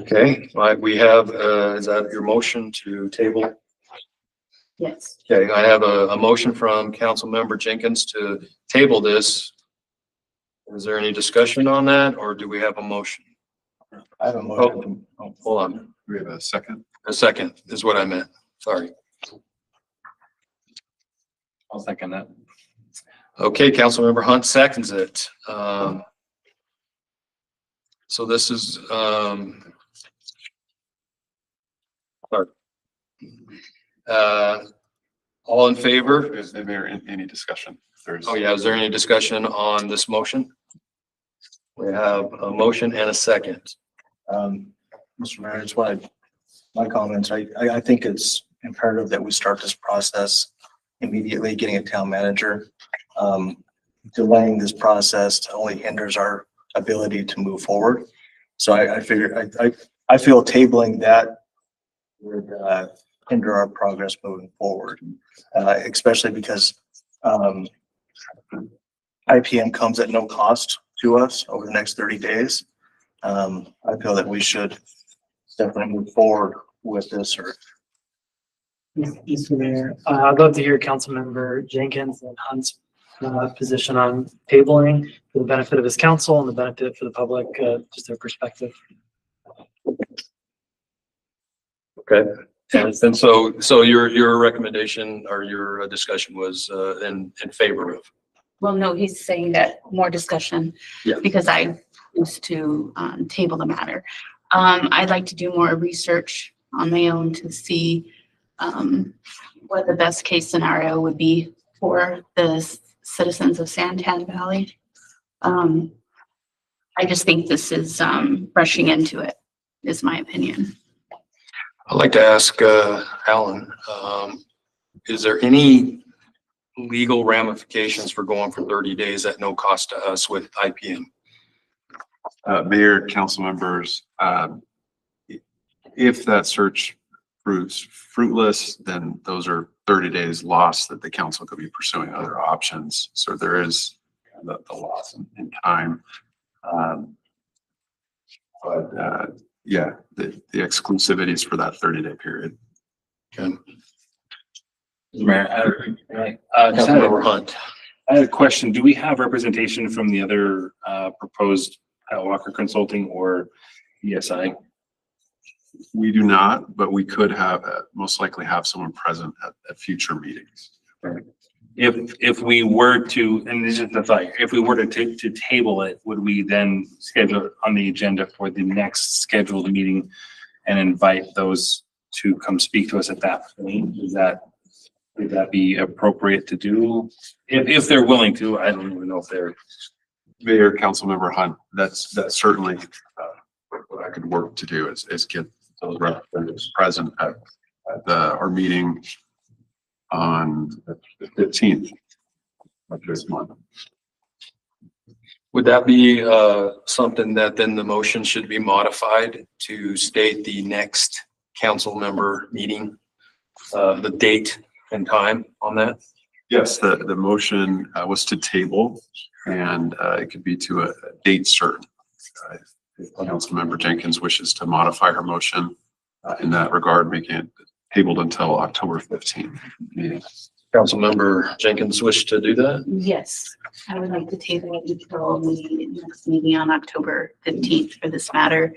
L: Okay, we have, is that your motion to table?
J: Yes.
L: Okay, I have a motion from Councilmember Jenkins to table this. Is there any discussion on that, or do we have a motion?
K: I have a motion.
L: Oh, hold on.
F: We have a second.
L: A second is what I meant. Sorry.
M: I'll second that.
L: Okay, Councilmember Hunt seconds it. So this is, sorry. All in favor?
F: Is there any discussion?
L: Oh yeah, is there any discussion on this motion? We have a motion and a second.
K: Mr. Mayor, I just wanted my comments. I think it's imperative that we start this process immediately, getting a town manager. Delaying this process only hinders our ability to move forward. So I figure, I feel tabling that would hinder our progress moving forward. Especially because, IPM comes at no cost to us over the next 30 days. I feel that we should definitely move forward with this search.
I: Mr. Mayor, I'd love to hear Councilmember Jenkins and Hunt's position on tabling for the benefit of his council and the benefit for the public, just their perspective.
L: Okay. And so your recommendation or your discussion was in favor of?
J: Well, no, he's saying that more discussion.
L: Yeah.
J: Because I used to table the matter. I'd like to do more research on my own to see what the best case scenario would be for the citizens of Santan Valley. I just think this is rushing into it, is my opinion.
L: I'd like to ask Alan, is there any legal ramifications for going for 30 days at no cost to us with IPM?
F: Mayor, council members, if that search proves fruitless, then those are 30 days lost that the council could be pursuing other options. So there is the loss in time. Yeah, the exclusivity is for that 30-day period.
L: Okay.
G: Mayor,
L: Councilmember Hunt.
G: I had a question. Do we have representation from the other proposed Walker Consulting or ESI?
F: We do not, but we could have, most likely have someone present at future meetings.
G: If we were to, and this is the thought, if we were to table it, would we then schedule it on the agenda for the next scheduled meeting and invite those to come speak to us at that point? Would that be appropriate to do? If they're willing to, I don't even know if they're.
F: Mayor, Councilmember Hunt, that's certainly what I could work to do is get those representatives present at our meeting on the 15th of this month.
L: Would that be something that then the motion should be modified to state the next council member meeting, the date and time on that?
F: Yes, the motion was to table, and it could be to a date certain. If Councilmember Jenkins wishes to modify her motion in that regard, making it tabled until October 15th. Yeah.
L: Councilmember Jenkins wish to do that?
J: Yes, I would like to table it until the next meeting on October 15th for this matter.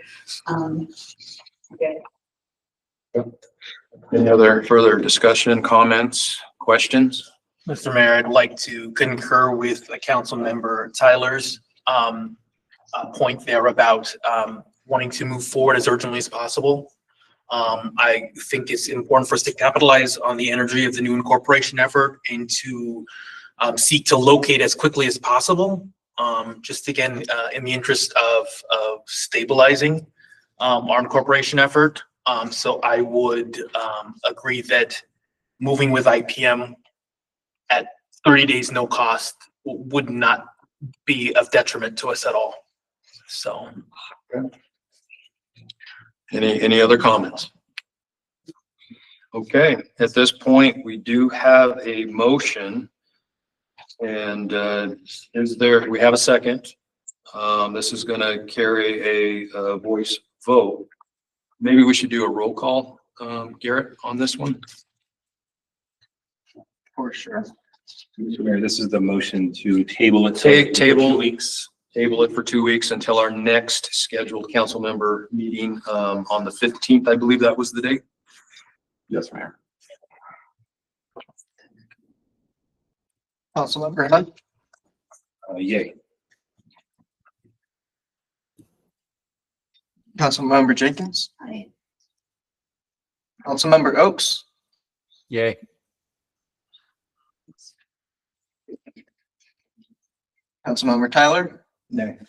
J: Okay.
L: Any other further discussion, comments, questions?
H: Mr. Mayor, I'd like to concur with Council Member Tyler's point there about wanting to move forward as urgently as possible. I think it's important for us to capitalize on the energy of the new incorporation effort and to seek to locate as quickly as possible. Just again, in the interest of stabilizing our incorporation effort. So I would agree that moving with IPM at 30 days, no cost would not be of detriment to us at all. So.
L: Any other comments? Okay, at this point, we do have a motion. And we have a second. This is gonna carry a voice vote. Maybe we should do a roll call, Garrett, on this one.
C: For sure.
G: Mr. Mayor, this is the motion to table it.
L: Table
G: 2 weeks.
L: Table it for 2 weeks until our next scheduled council member meeting on the 15th. I believe that was the date.
F: Yes, Mayor.
C: Councilmember Hunt,
G: Yay.
C: Councilmember Jenkins,
J: Aye.
C: Councilmember Oaks,
D: Yay.
C: Councilmember Tyler,
K: Nay.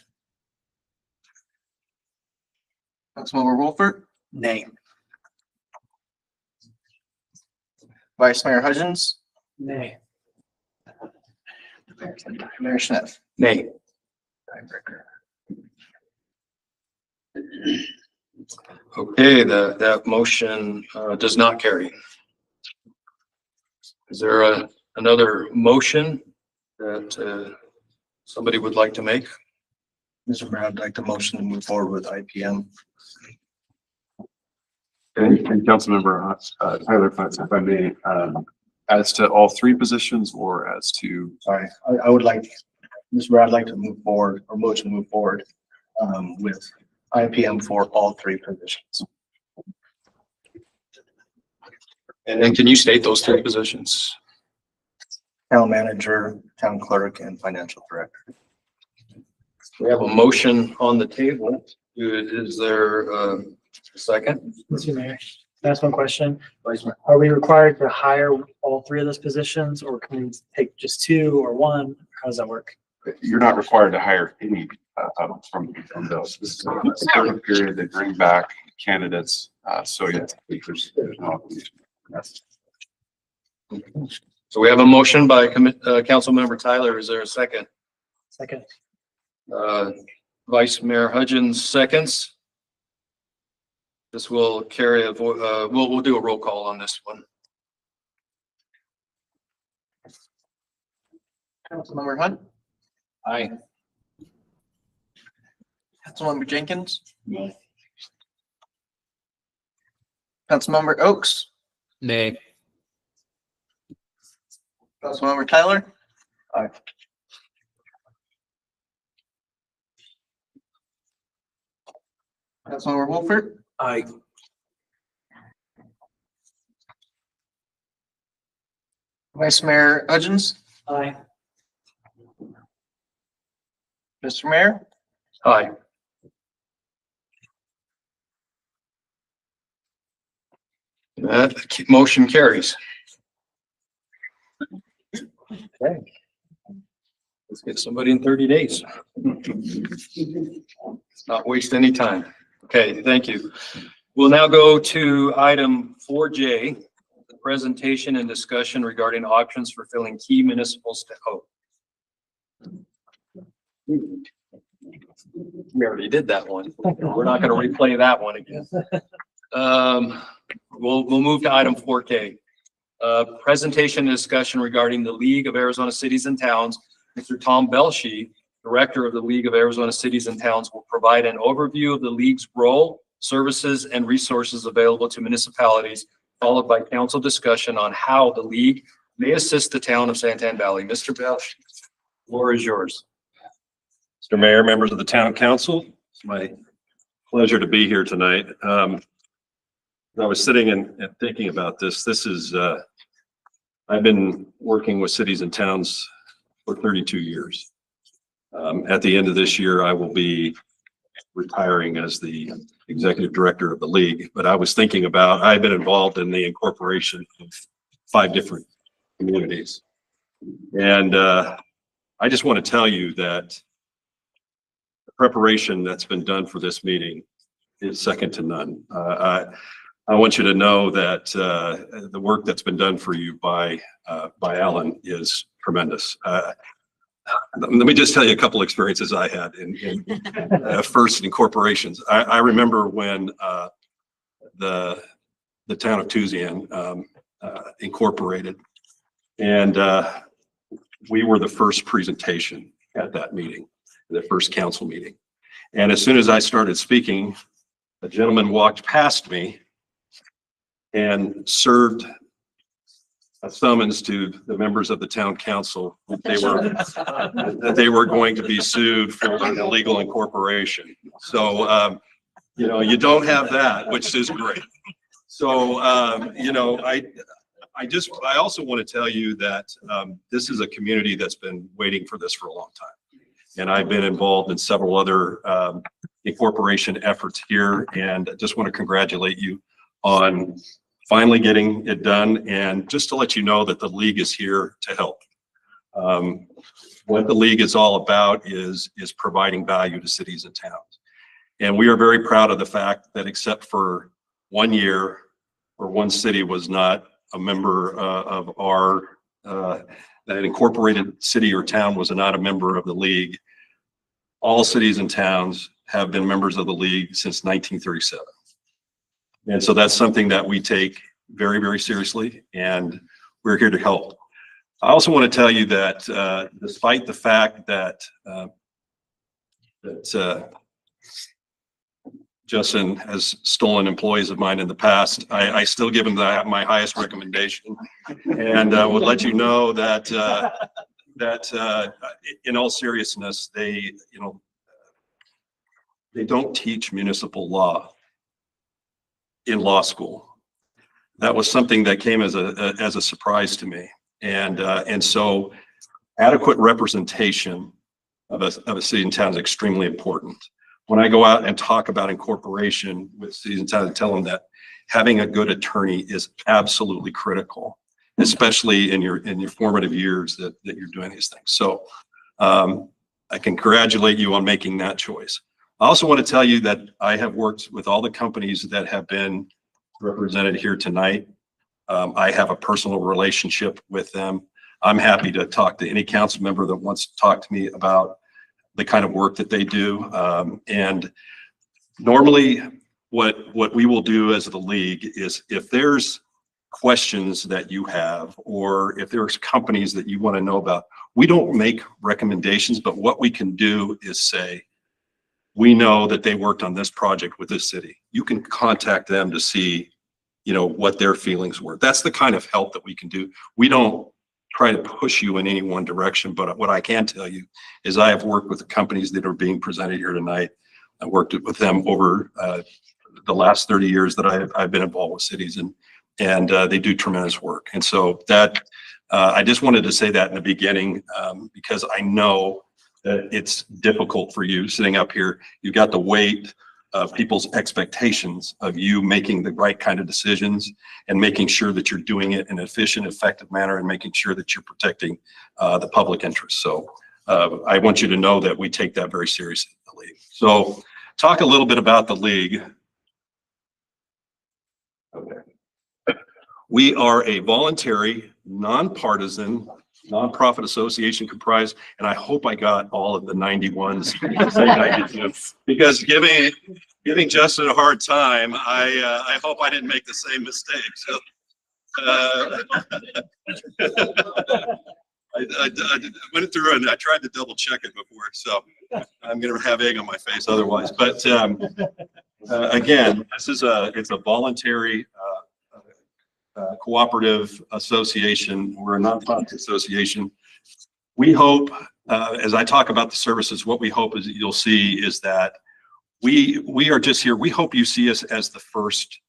C: Councilmember Wolfert,
H: Nay.
C: Vice Mayor Hudgens,
I: Nay.
C: Mayor Schneff.
L: Nay. Okay, that motion does not carry. Is there another motion that somebody would like to make?
K: Mr. Mayor, I'd like to motion to move forward with IPM.
F: And Councilmember Tyler, if I may, as to all three positions or as to?
K: Sorry, I would like, Mr. Mayor, I'd like to move forward or motion to move forward with IPM for all three positions.
L: And then can you state those three positions?
K: Town manager, town clerk, and financial director.
L: We have a motion on the table. Is there a second?
I: Mr. Mayor, can I ask one question? Are we required to hire all three of those positions, or can we take just two or one? How does that work?
F: You're not required to hire any from those. This is a certain period. They bring back candidates. So yeah, there's no obligation.
L: So we have a motion by Councilmember Tyler. Is there a second?
I: Second.
L: Vice Mayor Hudgens seconds. This will carry a we'll do a roll call on this one.
C: Councilmember Hunt,
L: Aye.
C: Councilmember Jenkins. Nay. Councilmember Oaks,
D: Nay.
C: Councilmember Tyler.
K: Aye.
C: Councilmember Wolfert.
H: Aye.
C: Vice Mayor Hudgens.
I: Aye.
C: Mr. Mayor.
L: Aye. That motion carries. Okay. Let's get somebody in 30 days. Let's not waste any time. Okay, thank you. We'll now go to item 4J, the presentation and discussion regarding options for filling key municipal we already did that one. We're not going to replay that one again. We'll move to item 4K. Presentation and discussion regarding the League of Arizona Cities and Towns. Mr. Tom Belshie, Director of the League of Arizona Cities and Towns, will provide an overview of the League's role, services, and resources available to municipalities, followed by council discussion on how the League may assist the town of Santan Valley. Mr. Belshie, the floor is yours.
O: Mr. Mayor, members of the town council, it's my pleasure to be here tonight. I was sitting and thinking about this. This is, I've been working with cities and towns for 32 years. At the end of this year, I will be retiring as the executive director of the league, but I was thinking about, I've been involved in the incorporation of 5 different communities. And I just want to tell you that the preparation that's been done for this meeting is second to none. I want you to know that the work that's been done for you by Alan is tremendous. Let me just tell you a couple experiences I had in first incorporations. I remember when the town of Tusayan incorporated, and we were the first presentation at that meeting, the first council meeting. And as soon as I started speaking, a gentleman walked past me and served a summons to the members of the town council that they were going to be sued for illegal incorporation. So, you know, you don't have that, which is great. So, you know, I also want to tell you that this is a community that's been waiting for this for a long time. And I've been involved in several other incorporation efforts here, and I just want to congratulate you on finally getting it done, and just to let you know that the league is here to help. What the league is all about is providing value to cities and towns. And we are very proud of the fact that except for 1 year where one city was not a member of our, that incorporated city or town was not a member of the league, all cities and towns have been members of the league since 1937. And so that's something that we take very, very seriously. And we're here to help. I also want to tell you that despite the fact that Justin has stolen employees of mine in the past, I still give him my highest recommendation, and would let you know that in all seriousness, they don't teach municipal law in law school. That was something that came as a surprise to me. And so adequate representation of a city and town is extremely important. When I go out and talk about incorporation with cities and towns, I tell them that having a good attorney is absolutely critical, especially in your formative years that you're doing these things. So I congratulate you on making that choice. I also want to tell you that I have worked with all the companies that have been represented here tonight. I have a personal relationship with them. I'm happy to talk to any council member that wants to talk to me about the kind of work that they do. And normally what we will do as the league is if there's questions that you have, or if there's companies that you want to know about, we don't make recommendations, but what we can do is say, we know that they worked on this project with this city. You can contact them to see, what their feelings were. That's the kind of help that we can do. We don't try to push you in any one direction, but what I can tell you is I have worked with the companies that are being presented here tonight. I worked with them over the last 30 years that I've been involved with cities, and they do tremendous work. And so that I just wanted to say that in the beginning because I know that it's difficult for you sitting up here. You've got the weight of people's expectations of you making the right kind of decisions and making sure that you're doing it in an efficient, effective manner and making sure that you're protecting the public interest. So I want you to know that we take that very seriously in the league. So talk a little bit about the league. Okay. We are a voluntary, nonpartisan, nonprofit association comprised, and I hope I got all of the 91s because giving Justin a hard time, I hope I didn't make the same mistake. So I went through and I tried to double check it before, so I'm going to have egg on my face otherwise. But again, it's a voluntary cooperative association. We're a nonprofit association. We hope, as I talk about the services, what we hope is that you'll see is that we are just here. We hope you see us as the first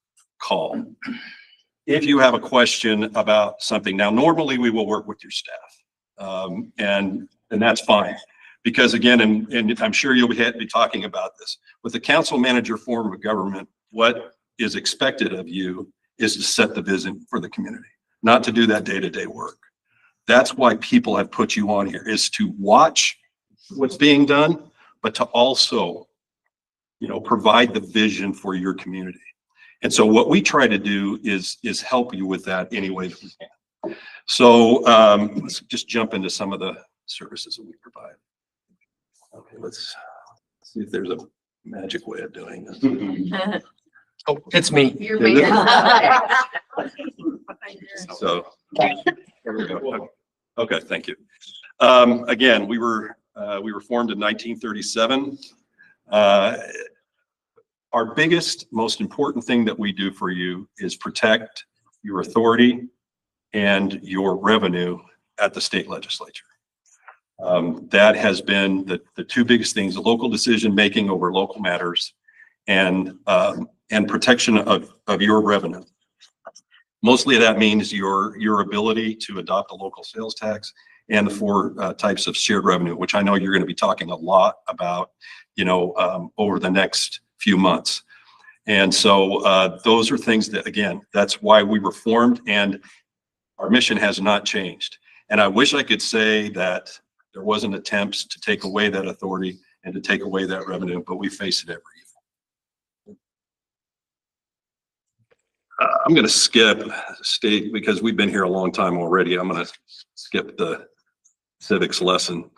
O: call. If you have a question about something, now normally we will work with your staff, and that's fine, because again, and I'm sure you'll be talking about this with the council manager form of government. What is expected of you is to set the vision for the community, not to do that day-to-day work. That's why people have put you on here, is to watch what's being done, but to also, provide the vision for your community. And so what we try to do is help you with that any way that we can. So let's just jump into some of the services that we provide. Okay, let's see if there's a magic way of doing this.
L: Oh, it's me.
O: So here we go. Okay, thank you. Again, we were formed in 1937. Our biggest, most important thing that we do for you is protect your authority and your revenue at the state legislature. That has been the two biggest things: the local decision making over local matters, and protection of your revenue. Mostly that means your ability to adopt a local sales tax and the four types of shared revenue, which I know you're going to be talking a lot about, over the next few months. And so those are things that, again, that's why we were formed, and our mission has not changed. And I wish I could say that there wasn't attempts to take away that authority and to take away that revenue, but we face it every year. I'm going to skip state because we've been here a long time already. I'm going to skip the civics lesson.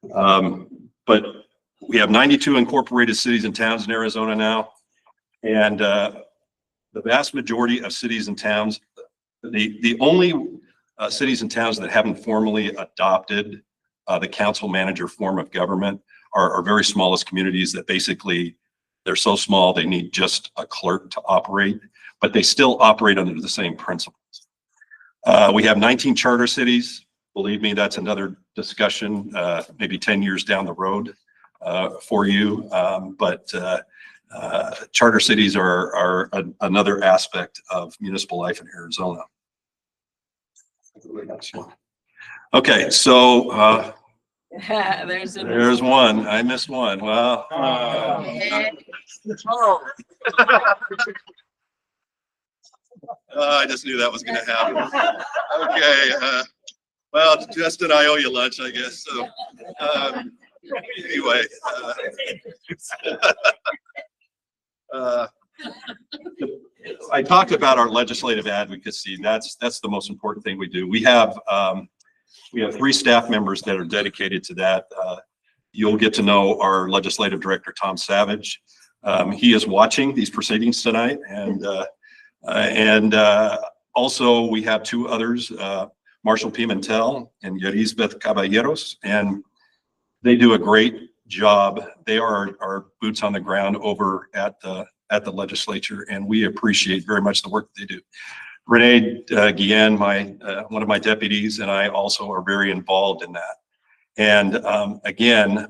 O: But we have 92 incorporated cities and towns in Arizona now. And the vast majority of cities and towns, the only cities and towns that haven't formally adopted the council manager form of government are very smallest communities that basically they're so small they need just a clerk to operate, but they still operate under the same principles. We have 19 charter cities. Believe me, that's another discussion, maybe 10 years down the road for you. But charter cities are another aspect of municipal life in Arizona. Okay, so there's one. I missed one. Well, I just knew that was going to happen. Okay. Well, Justin, I owe you lunch, I guess. So anyway. I talked about our legislative advocacy. That's the most important thing we do. We have 3 staff members that are dedicated to that. You'll get to know our legislative director, Tom Savage. He is watching these proceedings tonight, and also we have 2 others, Marshall Pimentel and Yerizbeth Caballeros, and they do a great job. They are our boots on the ground over at the legislature, and we appreciate very much the work that they do. Renee Guillen, one of my deputies, and I also are very involved in that. And again,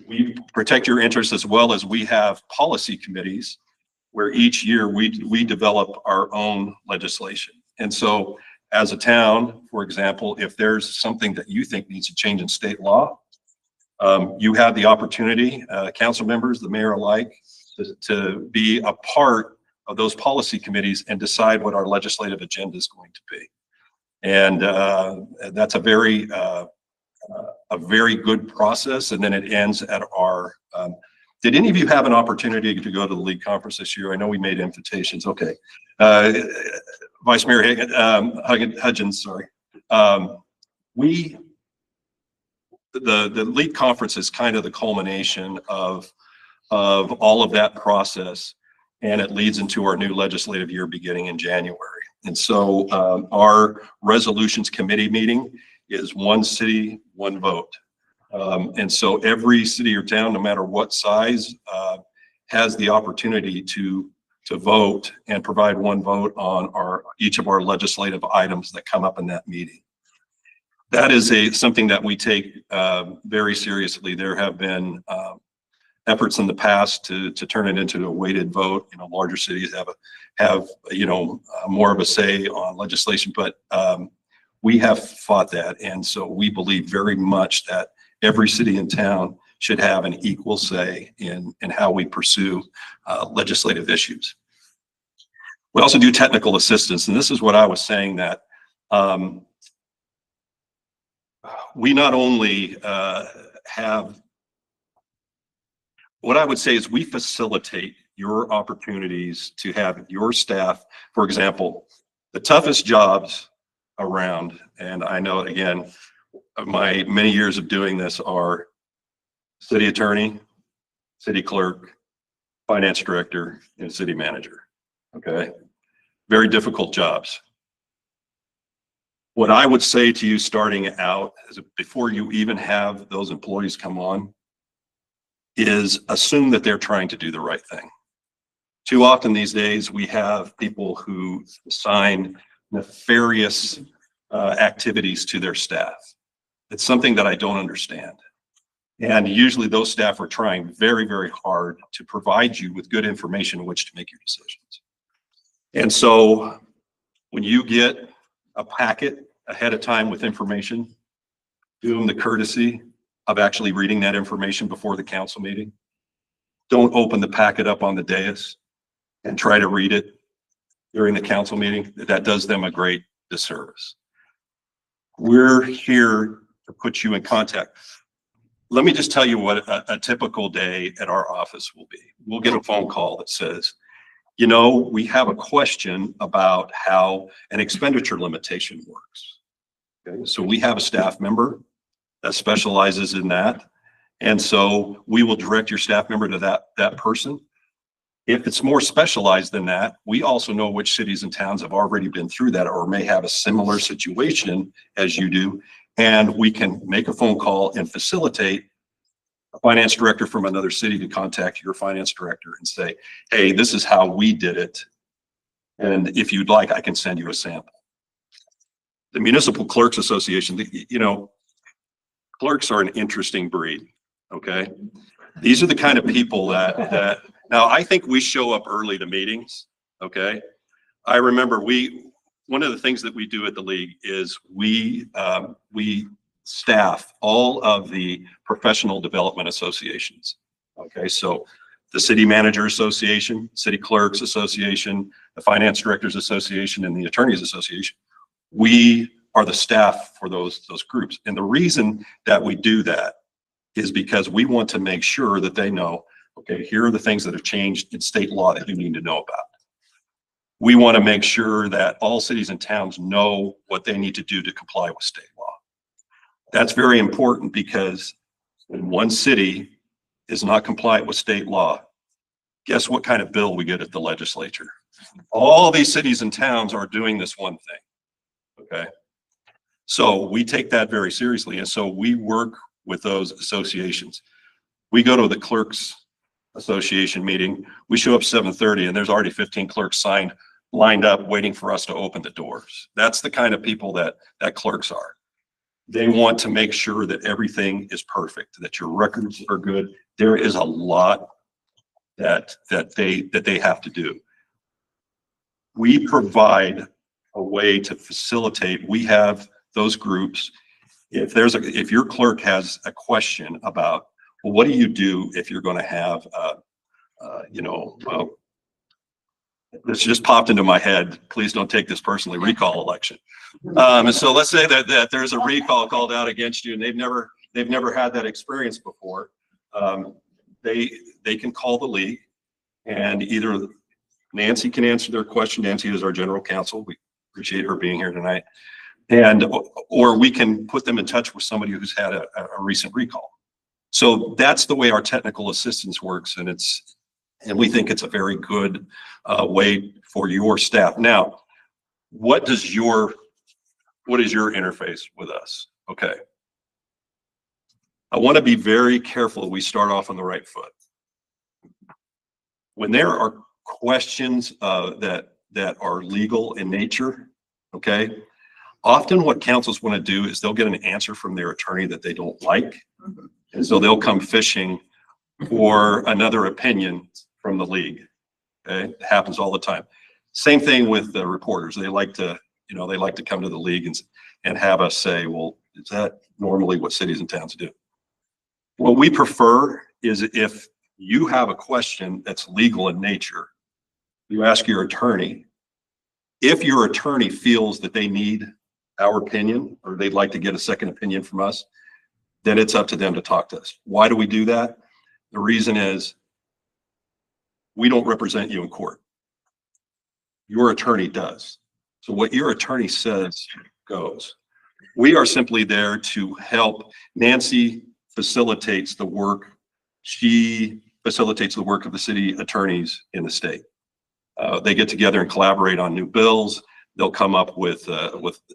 O: we protect your interests as well as we have policy committees where each year we develop our own legislation. And so as a town, for example, if there's something that you think needs to change in state law, you have the opportunity, council members, the mayor alike, to be a part of those policy committees and decide what our legislative agenda is going to be. And that's a very good process. And then it ends at our, did any of you have an opportunity to go to the league conference this year? I know we made invitations. Okay. Vice Mayor Hudgens, sorry. The league conference is kind of the culmination of all of that process, and it leads into our new legislative year beginning in January. And so our resolutions committee meeting is one city, one vote. And so every city or town, no matter what size, has the opportunity to vote and provide one vote on each of our legislative items that come up in that meeting. That is something that we take very seriously. There have been efforts in the past to turn it into a weighted vote. You know, larger cities have more of a say on legislation, but we have fought that, and so we believe very much that every city and town should have an equal say in how we pursue legislative issues. We also do technical assistance, and this is what I was saying, that we not only have, what I would say is we facilitate your opportunities to have your staff, for example, the toughest jobs around, and I know, again, my many years of doing this are city attorney, city clerk, finance director, and city manager. Okay, very difficult jobs. What I would say to you starting out is, before you even have those employees come on, is assume that they're trying to do the right thing. Too often these days, we have people who assign nefarious activities to their staff. It's something that I don't understand. And usually those staff are trying very, very hard to provide you with good information in which to make your decisions. And so when you get a packet ahead of time with information, do them the courtesy of actually reading that information before the council meeting. Don't open the packet up on the dais and try to read it during the council meeting. That does them a great disservice. We're here to put you in contact. Let me just tell you what a typical day at our office will be. We'll get a phone call that says, you know, we have a question about how an expenditure limitation works. Okay, so we have a staff member that specializes in that. And so we will direct your staff member to that person. If it's more specialized than that, we also know which cities and towns have already been through that or may have a similar situation as you do. And we can make a phone call and facilitate a finance director from another city to contact your finance director and say, hey, this is how we did it. And if you'd like, I can send you a sample. The Municipal Clerks Association, you know, clerks are an interesting breed, okay? These are the kind of people that now I think we show up early to meetings, okay? I remember one of the things that we do at the league is we staff all of the professional development associations, okay? So the City Manager Association, City Clerks Association, the Finance Directors Association, and the Attorneys Association. We are the staff for those groups. And the reason that we do that is because we want to make sure that they know, okay, here are the things that have changed in state law that you need to know about. We want to make sure that all cities and towns know what they need to do to comply with state law. That's very important because when one city is not compliant with state law, guess what kind of bill we get at the legislature? All these cities and towns are doing this one thing, okay? So we take that very seriously. And so we work with those associations. We go to the Clerks Association meeting. We show up 7:30 and there's already 15 clerks lined up waiting for us to open the doors. That's the kind of people that clerks are. They want to make sure that everything is perfect, that your records are good. There is a lot that they have to do. We provide a way to facilitate. We have those groups. If your clerk has a question about, well, what do you do if you're going to have, this just popped into my head. Please don't take this personally. Recall election. So let's say that there's a recall called out against you, and they've never had that experience before. They can call the league, and either Nancy can answer their question. Nancy is our general counsel. We appreciate her being here tonight. Or we can put them in touch with somebody who's had a recent recall. So that's the way our technical assistance works, and we think it's a very good way for your staff. Now, what is your interface with us? Okay. I want to be very careful that we start off on the right foot. When there are questions that are legal in nature, okay, often what councils want to do is they'll get an answer from their attorney that they don't like. And so they'll come fishing for another opinion from the league. Okay, it happens all the time. Same thing with the reporters. They like to come to the league and have us say, well, is that normally what cities and towns do? What we prefer is if you have a question that's legal in nature, you ask your attorney. If your attorney feels that they need our opinion or they'd like to get a second opinion from us, then it's up to them to talk to us. Why do we do that? The reason is we don't represent you in court. Your attorney does. So what your attorney says goes. We are simply there to help. Nancy facilitates the work. She facilitates the work of the city attorneys in the state. They get together and collaborate on new bills. They'll come up with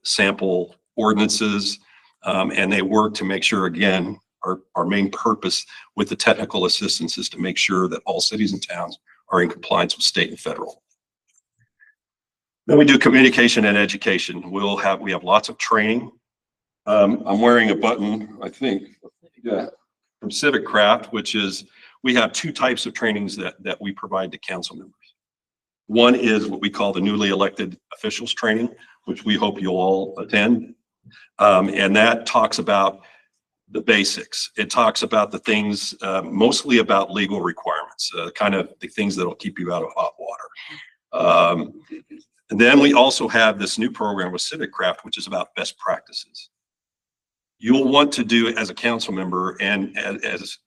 O: sample ordinances, and they work to make sure, again, our main purpose with the technical assistance is to make sure that all cities and towns are in compliance with state and federal. Then we do communication and education. We have lots of training. I'm wearing a button, I think, from Civic Craft, which is, we have two types of trainings that we provide to council members. One is what we call the newly elected officials training, which we hope you'll all attend. And that talks about the basics. It talks about the things, mostly about legal requirements, kind of the things that'll keep you out of hot water. And then we also have this new program with Civic Craft, which is about best practices. You'll want to do as a council member and as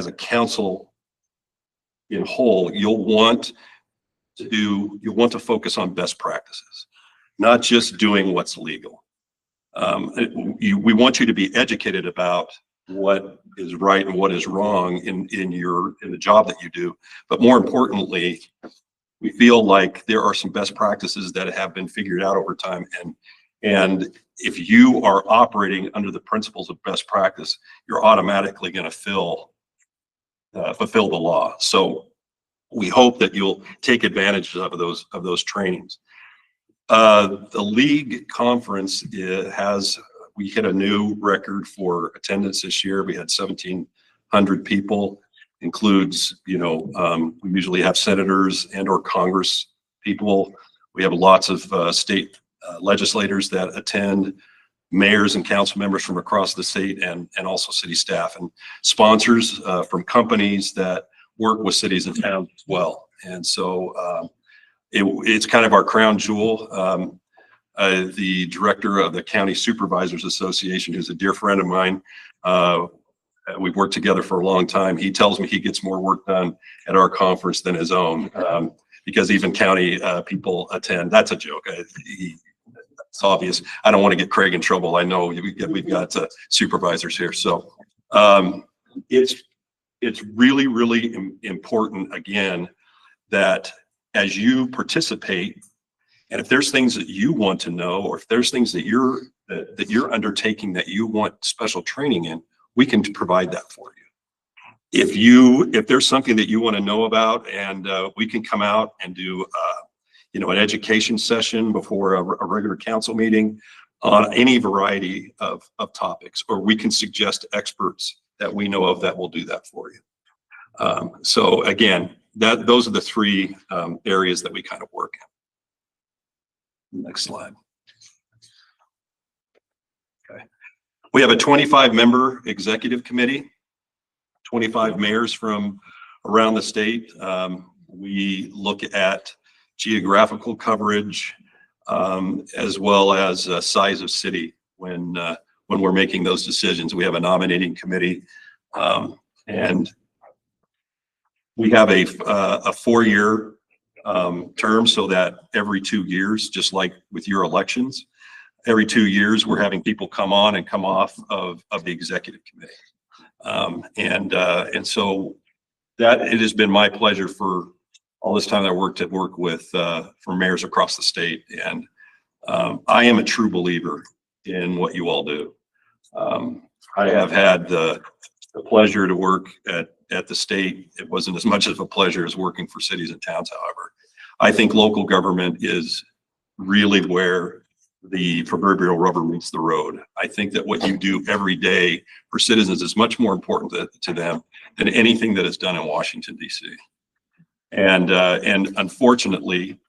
O: a council in whole, you'll want to focus on best practices, not just doing what's legal. We want you to be educated about what is right and what is wrong in the job that you do. But more importantly, we feel like there are some best practices that have been figured out over time. And if you are operating under the principles of best practice, you're automatically going to fulfill the law. So we hope that you'll take advantage of those trainings. The league conference we hit a new record for attendance this year. We had 1,700 people. Includes, we usually have senators and or Congress people. We have lots of state legislators that attend, mayors and council members from across the state, and also city staff and sponsors from companies that work with cities and towns as well. And so it's kind of our crown jewel. The director of the County Supervisors Association, who's a dear friend of mine, we've worked together for a long time. He tells me he gets more work done at our conference than his own, because even county people attend. That's a joke. It's obvious. I don't want to get Craig in trouble. I know we've got supervisors here. So it's really, really important, again, that as you participate, and if there's things that you want to know, or if there's things that you're undertaking that you want special training in, we can provide that for you. If there's something that you want to know about, and we can come out and do an education session before a regular council meeting on any variety of topics, or we can suggest experts that we know of that will do that for you. So again, those are the three areas that we kind of work in. Next slide. Okay. We have a 25-member executive committee, 25 mayors from around the state. We look at geographical coverage as well as size of city when we're making those decisions. We have a nominating committee, and we have a 4-year term, so that every 2 years, just like with your elections, every 2 years, we're having people come on and come off of the executive committee. And so that it has been my pleasure for all this time that I work with for mayors across the state. And I am a true believer in what you all do. I have had the pleasure to work at the state. It wasn't as much of a pleasure as working for cities and towns, however. I think local government is really where the proverbial rubber meets the road. I think that what you do every day for citizens is much more important to them than anything that is done in Washington, D.C. And unfortunately,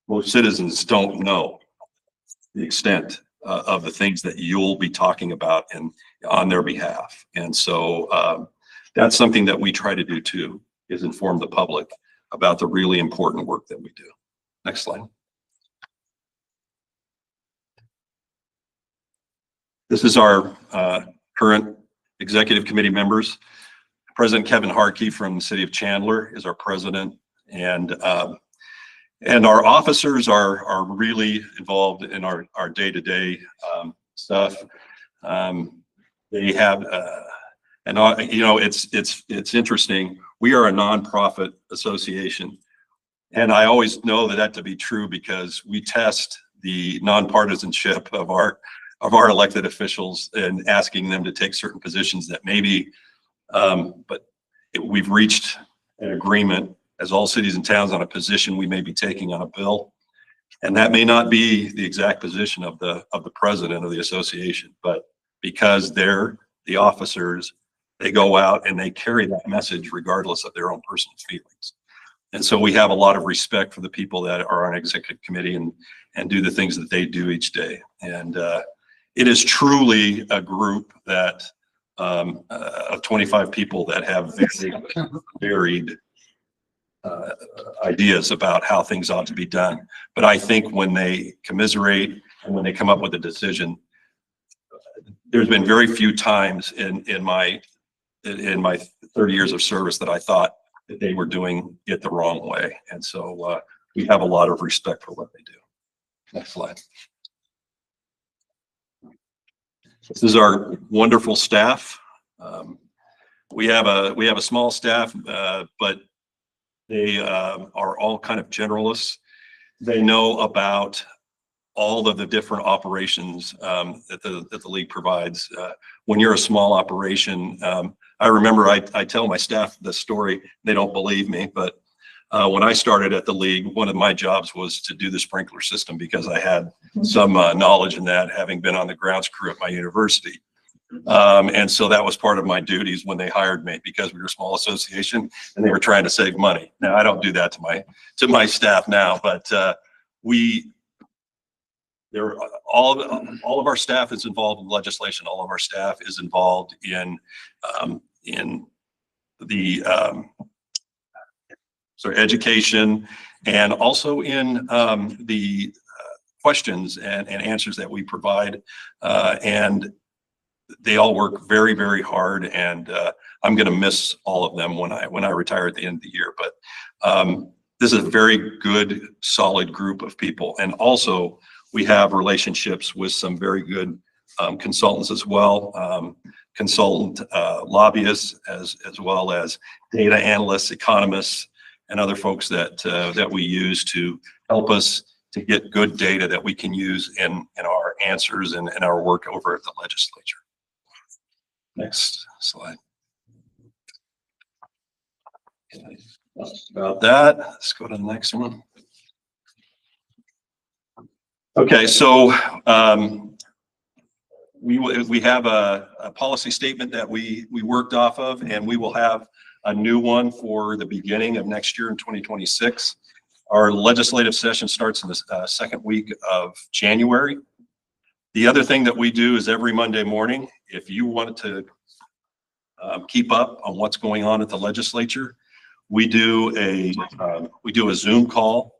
O: most citizens don't know the extent of the things that you'll be talking about on their behalf. And so that's something that we try to do too, is inform the public about the really important work that we do. Next slide. This is our current executive committee members. President Kevin Harkey from the city of Chandler is our president, and our officers are really involved in our day-to-day stuff. They have, it's interesting. We are a nonprofit association, and I always know that to be true because we test the nonpartisanship of our elected officials and asking them to take certain positions that maybe, but we've reached an agreement as all cities and towns on a position we may be taking on a bill. And that may not be the exact position of the president of the association, but because they're the officers, they go out and they carry that message regardless of their own personal feelings. And so we have a lot of respect for the people that are on executive committee and do the things that they do each day. And it is truly a group that of 25 people that have very varied ideas about how things ought to be done. But I think when they commiserate and when they come up with a decision, there's been very few times in my 30 years of service that I thought that they were doing it the wrong way. And so we have a lot of respect for what they do. Next slide. This is our wonderful staff. We have a small staff, but they are all kind of generalists. They know about all of the different operations that the league provides. When you're a small operation, I remember I tell my staff this story. They don't believe me, but when I started at the league, one of my jobs was to do the sprinkler system because I had some knowledge in that, having been on the grounds crew at my university. And so that was part of my duties when they hired me, because we were a small association and they were trying to save money. Now, I don't do that to my staff now, but all of our staff is involved in legislation. All of our staff is involved in the education, and also in the questions and answers that we provide. And they all work very, very hard, and I'm going to miss all of them when I retire at the end of the year. But this is a very good, solid group of people. And also, we have relationships with some very good consultants as well, consultant lobbyists, as well as data analysts, economists, and other folks that we use to help us to get good data that we can use in our answers and in our work over at the legislature. Next slide. Okay, about that, let's go to the next one. Okay, so we have a policy statement that we worked off of, and we will have a new one for the beginning of next year in 2026. Our legislative session starts in the second week of January. The other thing that we do is every Monday morning, if you wanted to keep up on what's going on at the legislature, we do a Zoom call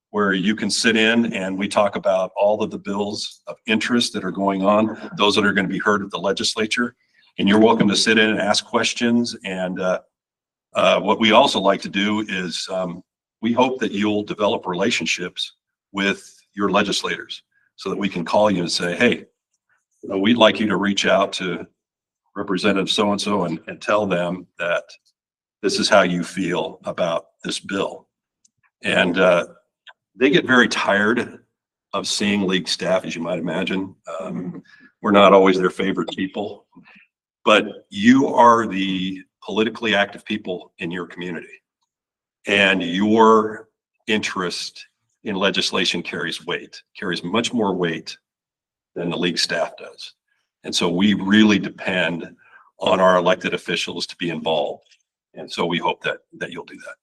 O: where you can sit in and we talk about all of the bills of interest that are going on, those that are going to be heard at the legislature. And you're welcome to sit in and ask questions. And what we also like to do is we hope that you'll develop relationships with your legislators so that we can call you and say, hey, we'd like you to reach out to Representative so-and-so and tell them that this is how you feel about this bill. And they get very tired of seeing league staff, as you might imagine. We're not always their favorite people, but you are the politically active people in your community, and your interest in legislation carries much more weight than the league staff does. And so we really depend on our elected officials to be involved. And so we hope that you'll do that.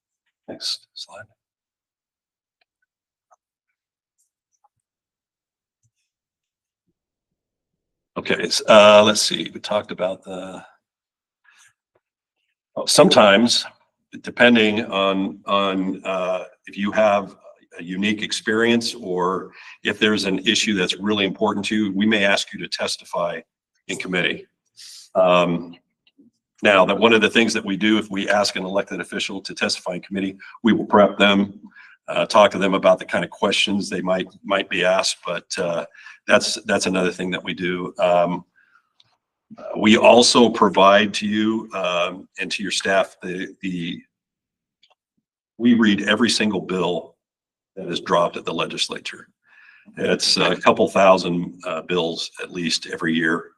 O: Next slide. Okay, let's see. We talked about sometimes, depending on if you have a unique experience or if there's an issue that's really important to you, we may ask you to testify in committee. Now, that one of the things that we do if we ask an elected official to testify in committee, we will prep them, talk to them about the kind of questions they might be asked, but that's another thing that we do. We also provide to you and to your staff we read every single bill that is dropped at the legislature. It's a couple thousand bills at least every year,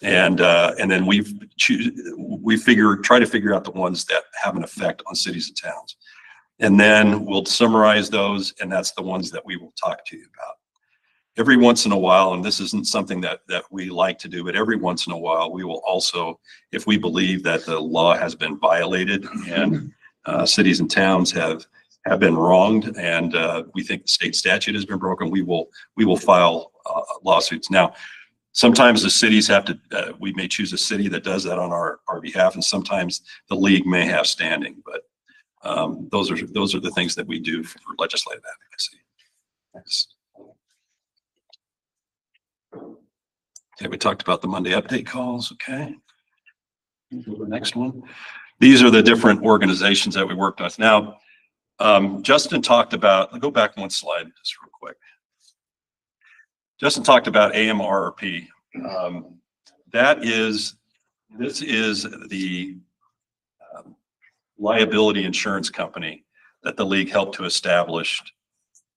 O: and then we try to figure out the ones that have an effect on cities and towns, and then we'll summarize those, and that's the ones that we will talk to you about. Every once in a while, and this isn't something that we like to do, but every once in a while, we will also, if we believe that the law has been violated and cities and towns have been wronged, and we think the state statute has been broken, we will file lawsuits. Now, sometimes the cities have to, we may choose a city that does that on our behalf, and sometimes the league may have standing, but those are the things that we do for legislative advocacy. Next. Okay, we talked about the Monday update calls. Okay. The next one. These are the different organizations that we worked with. Now, Justin talked about, I'll go back one slide just real quick. Justin talked about AMRRP. That is This is the liability insurance company that the league helped to establish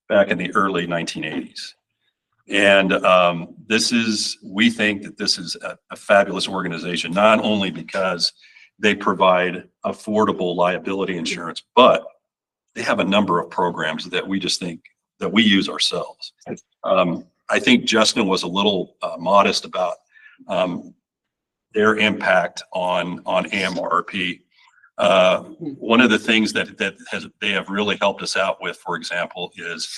O: back in the early 1980s. And we think that this is a fabulous organization, not only because they provide affordable liability insurance, but they have a number of programs that we just think that we use ourselves. I think Justin was a little modest about their impact on AMRP. One of the things that they have really helped us out with, for example, is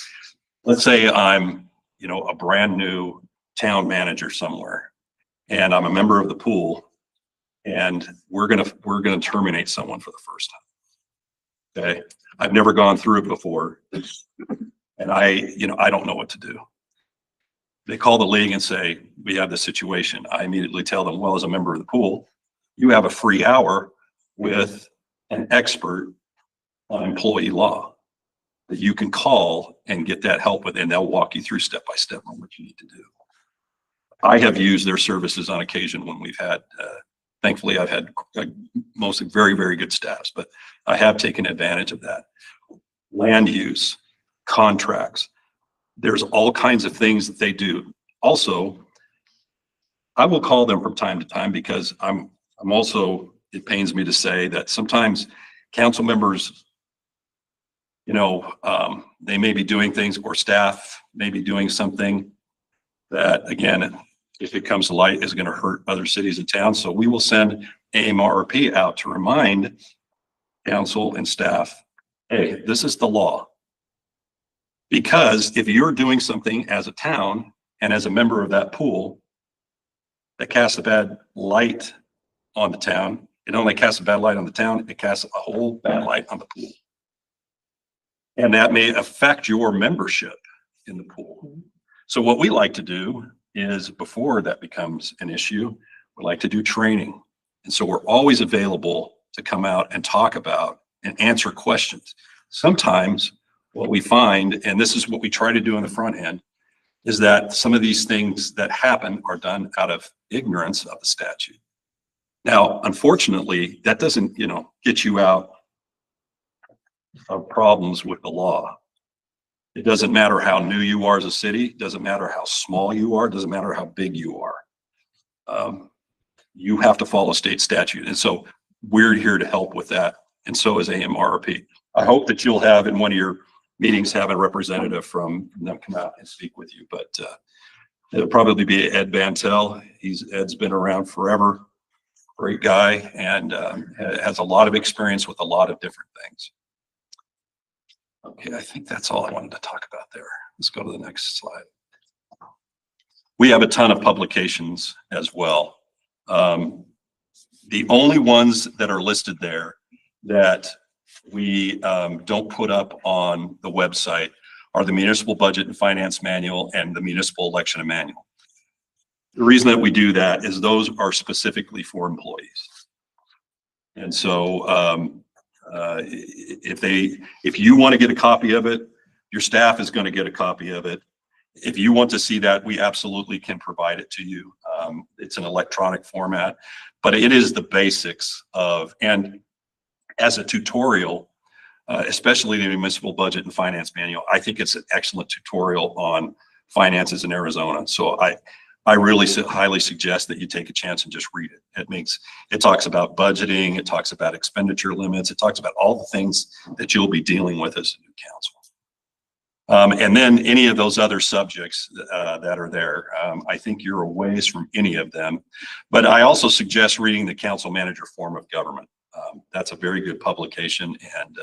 O: let's say I'm, a brand new town manager somewhere, and I'm a member of the pool, and we're gonna terminate someone for the first time. Okay, I've never gone through it before, and I don't know what to do. They call the league and say, we have this situation. I immediately tell them, well, as a member of the pool, you have a free hour with an expert on employee law that you can call and get that help with, and they'll walk you through step by step on what you need to do. I have used their services on occasion when we've had, thankfully I've had mostly very, very good staffs, but I have taken advantage of that. Land use, contracts, there's all kinds of things that they do. Also, I will call them from time to time because I'm also, it pains me to say that sometimes council members, they may be doing things, or staff may be doing something that, again, if it comes to light, is going to hurt other cities and towns. So we will send AMRP out to remind council and staff, hey, this is the law. Because if you're doing something as a town and as a member of that pool that casts a bad light on the town, it only casts a bad light on the town, it casts a whole bad light on the pool. And that may affect your membership in the pool. So what we like to do is, before that becomes an issue, we like to do training. And so we're always available to come out and talk about and answer questions. Sometimes what we find, and this is what we try to do on the front end, is that some of these things that happen are done out of ignorance of the statute. Now, unfortunately, that doesn't, get you out of problems with the law. It doesn't matter how new you are as a city, it doesn't matter how small you are, it doesn't matter how big you are. You have to follow state statute. And so we're here to help with that. And so is AMRP. I hope that you'll have in one of your meetings, have a representative from them come out and speak with you, but it'll probably be Ed Bantel. Ed's been around forever, great guy, and has a lot of experience with a lot of different things. Okay, I think that's all I wanted to talk about there. Let's go to the next slide. We have a ton of publications as well. The only ones that are listed there that we don't put up on the website are the Municipal Budget and Finance Manual and the Municipal Election Manual. The reason that we do that is those are specifically for employees. And so if you want to get a copy of it, your staff is going to get a copy of it. If you want to see that, we absolutely can provide it to you. It's an electronic format, but it is the basics of, and as a tutorial, especially the Municipal Budget and Finance Manual, I think it's an excellent tutorial on finances in Arizona. So I really highly suggest that you take a chance and just read it. It talks about budgeting, it talks about expenditure limits, it talks about all the things that you'll be dealing with as a new council. And then any of those other subjects that are there, I think you're a ways from any of them. But I also suggest reading the Council Manager Form of Government. That's a very good publication, and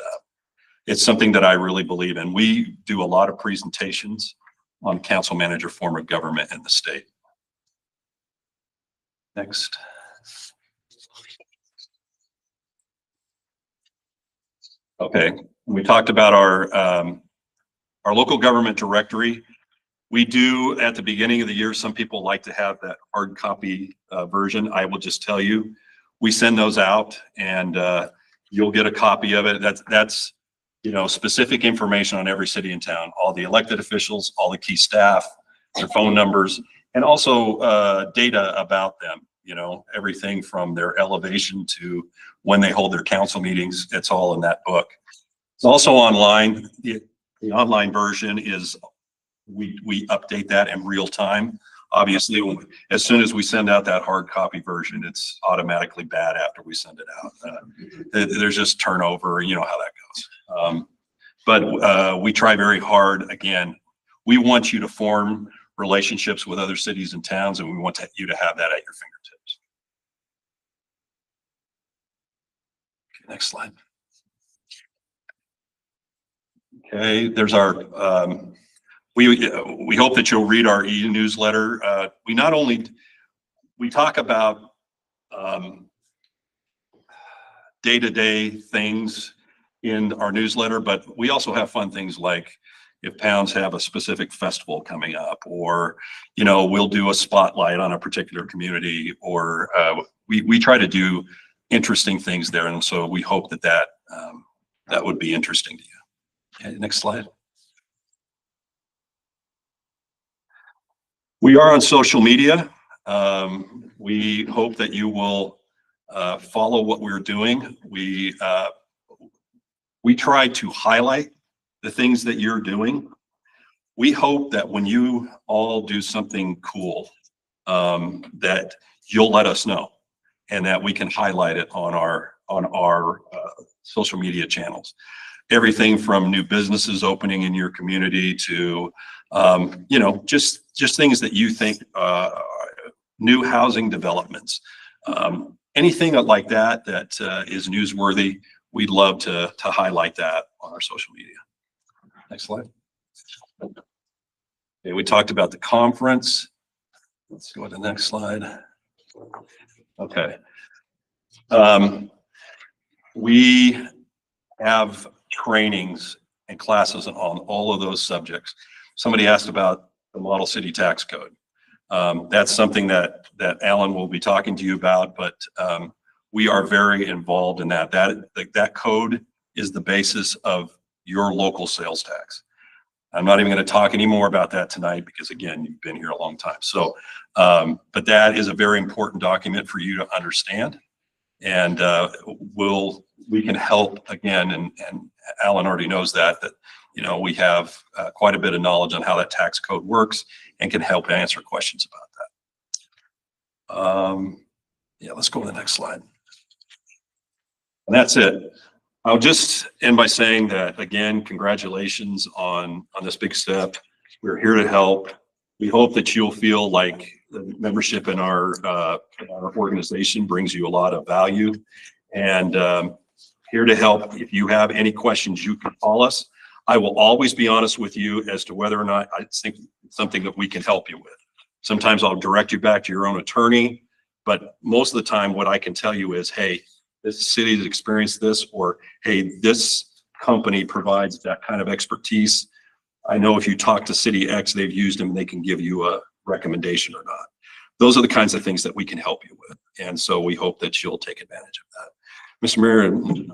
O: it's something that I really believe in. We do a lot of presentations on Council Manager Form of Government in the state. Next. Okay, we talked about our local government directory. We do, at the beginning of the year, some people like to have that hard copy version. I will just tell you, we send those out, and you'll get a copy of it. That's specific information on every city and town, all the elected officials, all the key staff, their phone numbers, and also data about them. you know, everything from their elevation to when they hold their council meetings. It's all in that book. It's also online. The online version is, we update that in real time. Obviously, as soon as we send out that hard copy version, it's automatically bad after we send it out. There's just turnover, you know how that goes. But we try very hard. Again, we want you to form relationships with other cities and towns, and we want you to have that at your fingertips. Okay, next slide. Okay, there's our, we hope that you'll read our e-newsletter. We not only, we talk about day-to-day things in our newsletter, but we also have fun things like if towns have a specific festival coming up, or, you know, we'll do a spotlight on a particular community, or we try to do interesting things there. And so we hope that that would be interesting to you. Okay, next slide. We are on social media. We hope that you will follow what we're doing. We try to highlight the things that you're doing. We hope that when you all do something cool, that you'll let us know, and that we can highlight it on our social media channels. Everything from new businesses opening in your community to, you know, just things that you think, new housing developments, anything like that is newsworthy. We'd love to highlight that on our social media. Next slide. Okay, we talked about the conference. Let's go to the next slide. Okay. We have trainings and classes on all of those subjects. Somebody asked about the Model City Tax Code. That's something that Alan will be talking to you about, but we are very involved in that. That code is the basis of your local sales tax. I'm not even going to talk any more about that tonight because, again, you've been here a long time. So, but that is a very important document for you to understand, and we can help again. And Alan already knows that you know, we have quite a bit of knowledge on how that tax code works and can help answer questions about that. Yeah, let's go to the next slide. And that's it. I'll just end by saying that, again, congratulations on this big step. We're here to help. We hope that you'll feel like the membership in our organization brings you a lot of value, and here to help. If you have any questions, you can call us. I will always be honest with you as to whether or not I think it's something that we can help you with. Sometimes I'll direct you back to your own attorney, but most of the time what I can tell you is, hey, this city has experienced this, or hey, this company provides that kind of expertise. I know if you talk to City X, they've used them, they can give you a recommendation or not. Those are the kinds of things that we can help you with. And so we hope that you'll take advantage of that. Mr. Mayor,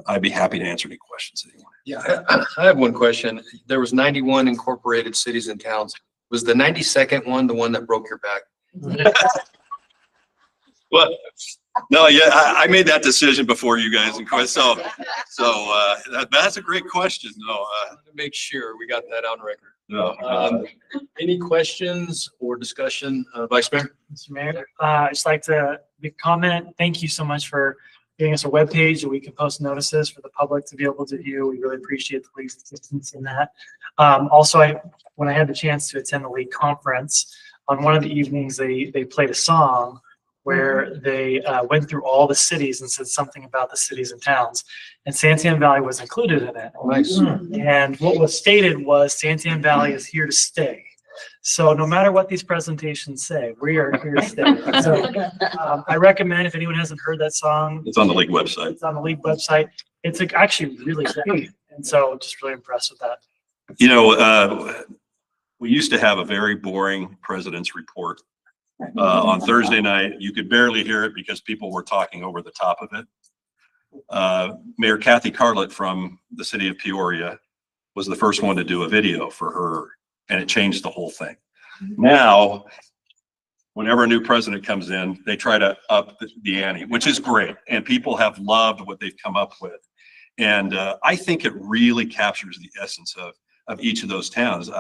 O: I'd be happy to answer any questions that you want.
L: Yeah, I have one question. There was 91 incorporated cities and towns. Was the 92nd one the one that broke your back?
O: Well, no, yeah, I made that decision before you guys, and so that's a great question. No,
L: to make sure we got that on record.
O: No.
L: Any questions or discussion, Vice Mayor?
I: Mr. Mayor, I'd just like to make a comment. Thank you so much for giving us a webpage that we can post notices for the public to be able to view. We really appreciate the league's assistance in that. Also, when I had the chance to attend the league conference, on one of the evenings, they played a song where they went through all the cities and said something about the cities and towns. And Santan Valley was included in it.
L: Nice.
I: And what was stated was Santan Valley is here to stay. So no matter what these presentations say, we are here to stay. So I recommend, if anyone hasn't heard that song.
O: It's on the league website.
I: It's on the league website. It's actually really good. And so just really impressed with that.
O: You know, we used to have a very boring president's report. On Thursday night, you could barely hear it because people were talking over the top of it. Mayor Kathy Carlett from the city of Peoria was the first one to do a video for her, and it changed the whole thing. Now, whenever a new president comes in, they try to up the ante, which is great. And people have loved what they've come up with. And I think it really captures the essence of each of those towns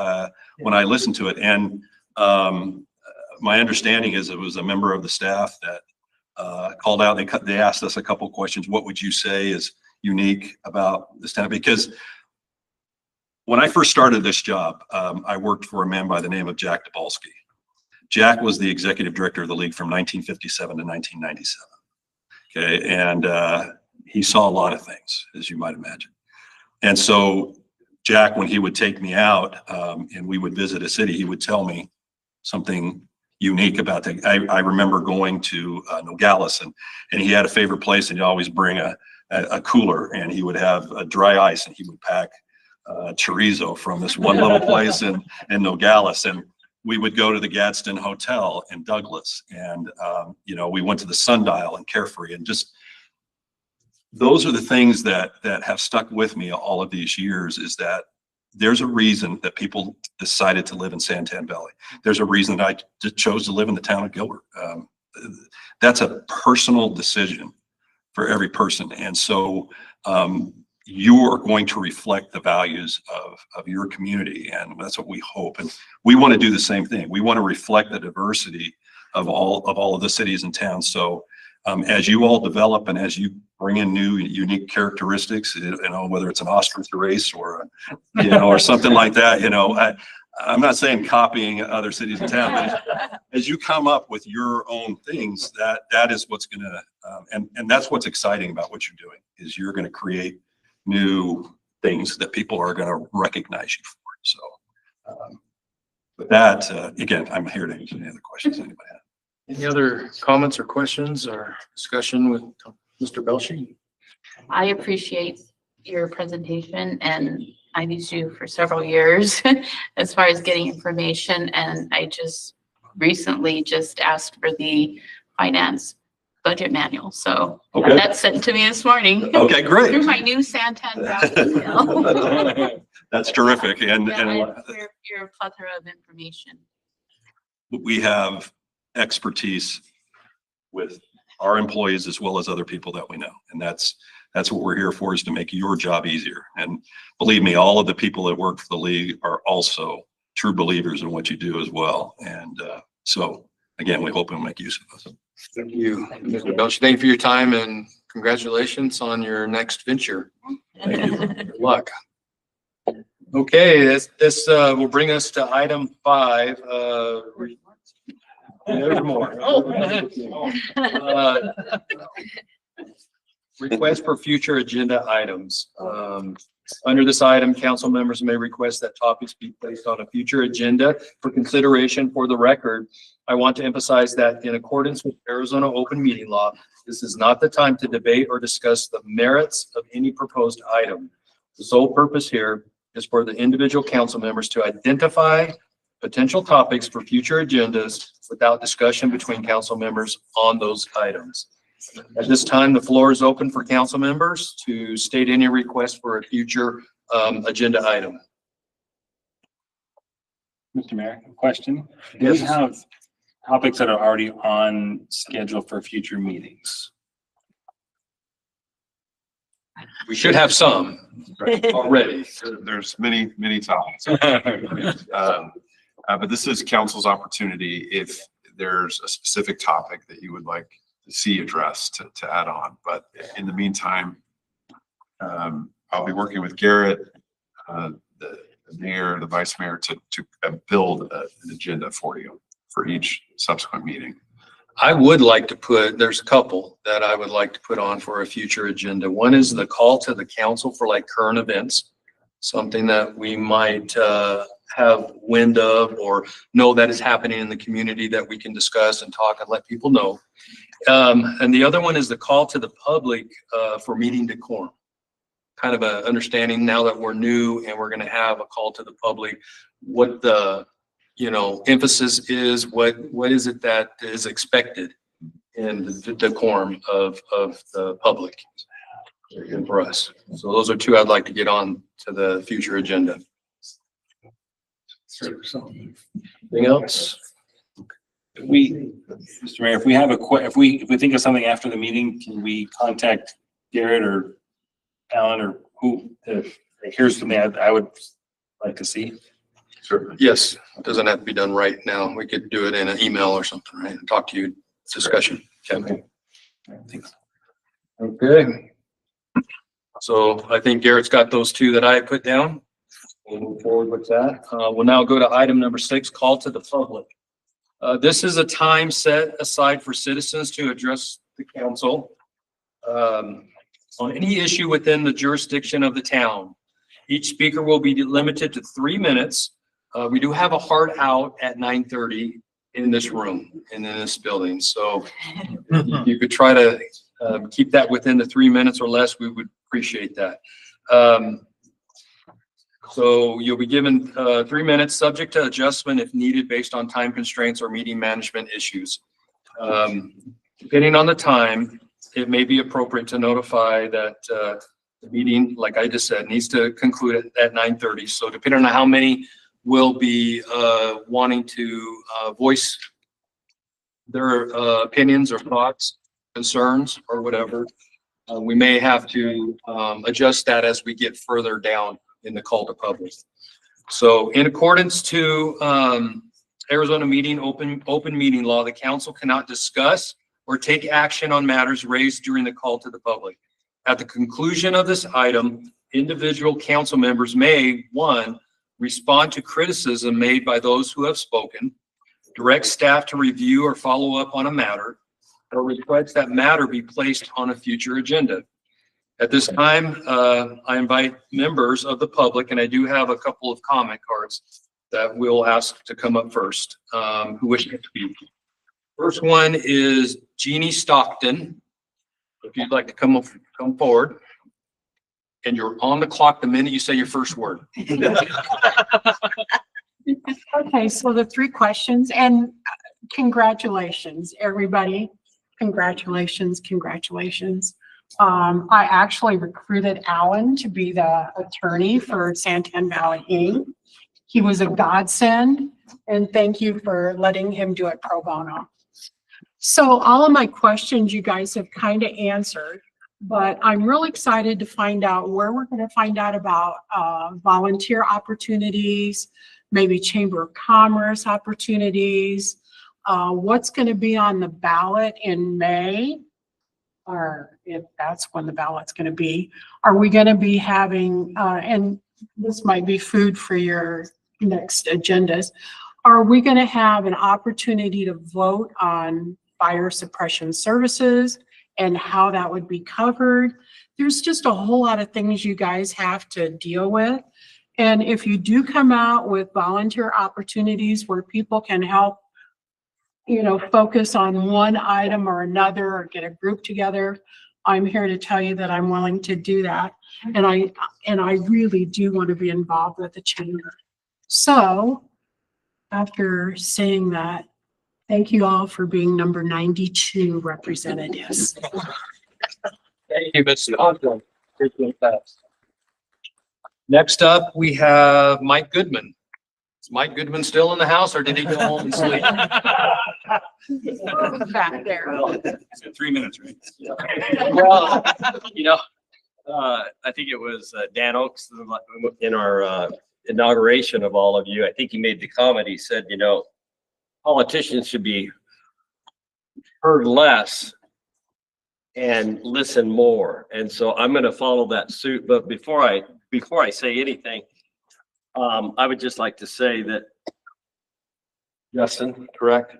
O: when I listen to it. And my understanding is it was a member of the staff that called out. They asked us a couple questions. What would you say is unique about this town? Because when I first started this job, I worked for a man by the name of Jack Dabalski. Jack was the executive director of the league from 1957 to 1997. Okay, and he saw a lot of things, as you might imagine. And so Jack, when he would take me out and we would visit a city, he would tell me something unique about that. I remember going to Nogales, and he had a favorite place, and he'd always bring a cooler, and he would have a dry ice, and he would pack chorizo from this one little place in Nogales. And we would go to the Gadsden Hotel in Douglas, and we went to the Sundial in Carefree, and just those are the things that have stuck with me all of these years, is that there's a reason that people decided to live in Santan Valley. There's a reason that I chose to live in the town of Gilbert. That's a personal decision for every person. And so you are going to reflect the values of your community, and that's what we hope. And we want to do the same thing. We want to reflect the diversity of all of the cities and towns. So as you all develop and as you bring in new unique characteristics, whether it's an ostrich race or or something like that, I'm not saying copying other cities and towns, but as you come up with your own things, that is what's going to and that's what's exciting about what you're doing, is you're going to create new things that people are going to recognize you for. So with that, again, I'm here to answer any other questions anybody has.
L: Any other comments or questions or discussion with Mr. Belshie?
J: I appreciate your presentation, and I've used you for several years as far as getting information. And I just recently asked for the finance budget manual. So that's sent to me this morning.
O: Okay, great.
J: Through my new Santan Valley email.
O: That's terrific. And
J: your plethora of information.
O: We have expertise with our employees as well as other people that we know. And that's what we're here for, is to make your job easier. And believe me, all of the people that work for the league are also true believers in what you do as well. And so again, we hope we'll make use of us.
L: Thank you, Mr. Belshie. Thank you for your time, and congratulations on your next venture.
O: Thank you.
L: Good luck. Okay, this will bring us to item 5. There's more. Request for future agenda items. Under this item, council members may request that topics be placed on a future agenda for consideration. For the record, I want to emphasize that in accordance with Arizona open meeting law, this is not the time to debate or discuss the merits of any proposed item. The sole purpose here is for the individual council members to identify potential topics for future agendas without discussion between council members on those items. At this time, the floor is open for council members to state any request for a future agenda item.
G: Mr. Mayor, a question. Do we have topics that are already on schedule for future meetings?
L: We should have some already.
F: There's many topics. But this is council's opportunity if there's a specific topic that you would like to see addressed to add on. But in the meantime, I'll be working with Garrett, the mayor, the vice mayor to build an agenda for you for each subsequent meeting.
L: I would like to put, there's a couple that I would like to put on for a future agenda. One is the call to the council for like current events, something that we might have wind of or know that is happening in the community that we can discuss and talk and let people know. And the other one is the call to the public for meeting decorum. Kind of a understanding now that we're new and we're going to have a call to the public, what the emphasis is, what is it that is expected in the decorum of the public and for us. So those are two I'd like to get on to the future agenda. Anything else?
G: Mr. Mayor, if we have if we think of something after the meeting, can we contact Garrett or Alan or who? Here's something I would like to see.
L: Sure. Yes, it doesn't have to be done right now. We could do it in an email or something, right? Talk to you, discussion. Okay.
G: Thanks.
L: Okay. So I think Garrett's got those two that I put down. We'll move forward with that. We'll now go to item number 6, call to the public. This is a time set aside for citizens to address the council on any issue within the jurisdiction of the town. Each speaker will be limited to 3 minutes. We do have a hard out at 9:30 in this room and in this building. So you could try to keep that within the 3 minutes or less. We would appreciate that. So you'll be given 3 minutes, subject to adjustment if needed based on time constraints or meeting management issues. Depending on the time, it may be appropriate to notify that the meeting, like I just said, needs to conclude at 9:30. So depending on how many will be wanting to voice their opinions or thoughts, concerns, or whatever, we may have to adjust that as we get further down in the call to public. So in accordance to Arizona open meeting law, the council cannot discuss or take action on matters raised during the call to the public. At the conclusion of this item, individual council members may, 1, respond to criticism made by those who have spoken, direct staff to review or follow up on a matter, or request that matter be placed on a future agenda. At this time, I invite members of the public, and I do have a couple of comment cards that we'll ask to come up first, who wish to speak. First one is Jeannie Stockton. If you'd like to come forward. And you're on the clock the minute you say your first word.
P: Okay, so the 3 questions, and congratulations, everybody. Congratulations, congratulations. I actually recruited Alan to be the attorney for Santan Valley Inc. He was a godsend, and thank you for letting him do it pro bono. So all of my questions you guys have kind of answered, but I'm really excited to find out where we're going to find out about volunteer opportunities, maybe Chamber of Commerce opportunities, what's going to be on the ballot in May, or if that's when the ballot's going to be. Are we going to be having, and this might be food for your next agendas, are we going to have an opportunity to vote on fire suppression services and how that would be covered? There's just a whole lot of things you guys have to deal with. And if you do come out with volunteer opportunities where people can help, you know, focus on one item or another, or get a group together, I'm here to tell you that I'm willing to do that. And I really do want to be involved with the chamber. So after saying that, thank you all for being number 92 representatives.
L: Thank you, Ms. Stockton. Appreciate that. Next up, we have Mike Goodman. Is Mike Goodman still in the house, or did he go home and sleep?
P: Back there.
G: It's been 3 minutes, right?
Q: Well, you know, I think it was Dan Oaks in our inauguration of all of you. I think he made the comment. He said, you know, politicians should be heard less and listen more. And so I'm going to follow that suit. But before I say anything, I would just like to say that Justin, correct?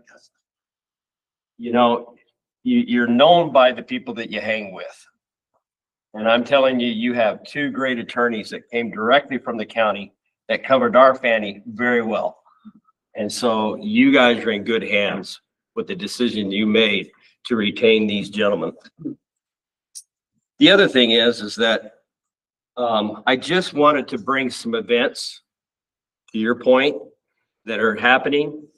Q: You know, you're known by the people that you hang with. And I'm telling you, you have 2 great attorneys that came directly from the county that covered our Fanny very well. And so you guys are in good hands with the decision you made to retain these gentlemen. The other thing is that I just wanted to bring some events, to your point, that are happening.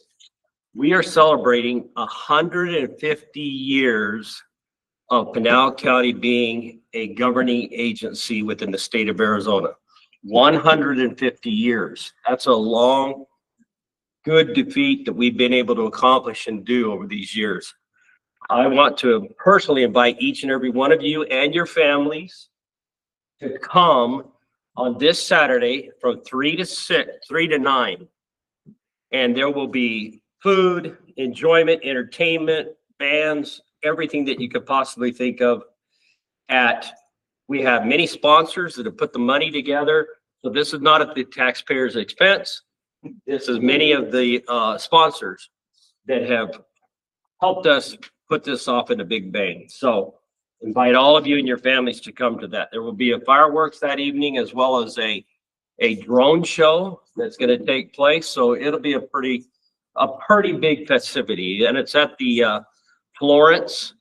Q: We are celebrating 150 years of Pinal County being a governing agency within the state of Arizona. 150 years. That's a long good defeat that we've been able to accomplish and do over these years. I want to personally invite each and every one of you and your families to come on this Saturday from 3 to 9. And there will be food, enjoyment, entertainment, bands, everything that you could possibly think of. We have many sponsors that have put the money together. So this is not at the taxpayers' expense. This is many of the sponsors that have helped us put this off in a big bang. So invite all of you and your families to come to that. There will be a fireworks that evening, as well as a drone show that's going to take place. So it'll be a pretty big festivity, and it's at the Florence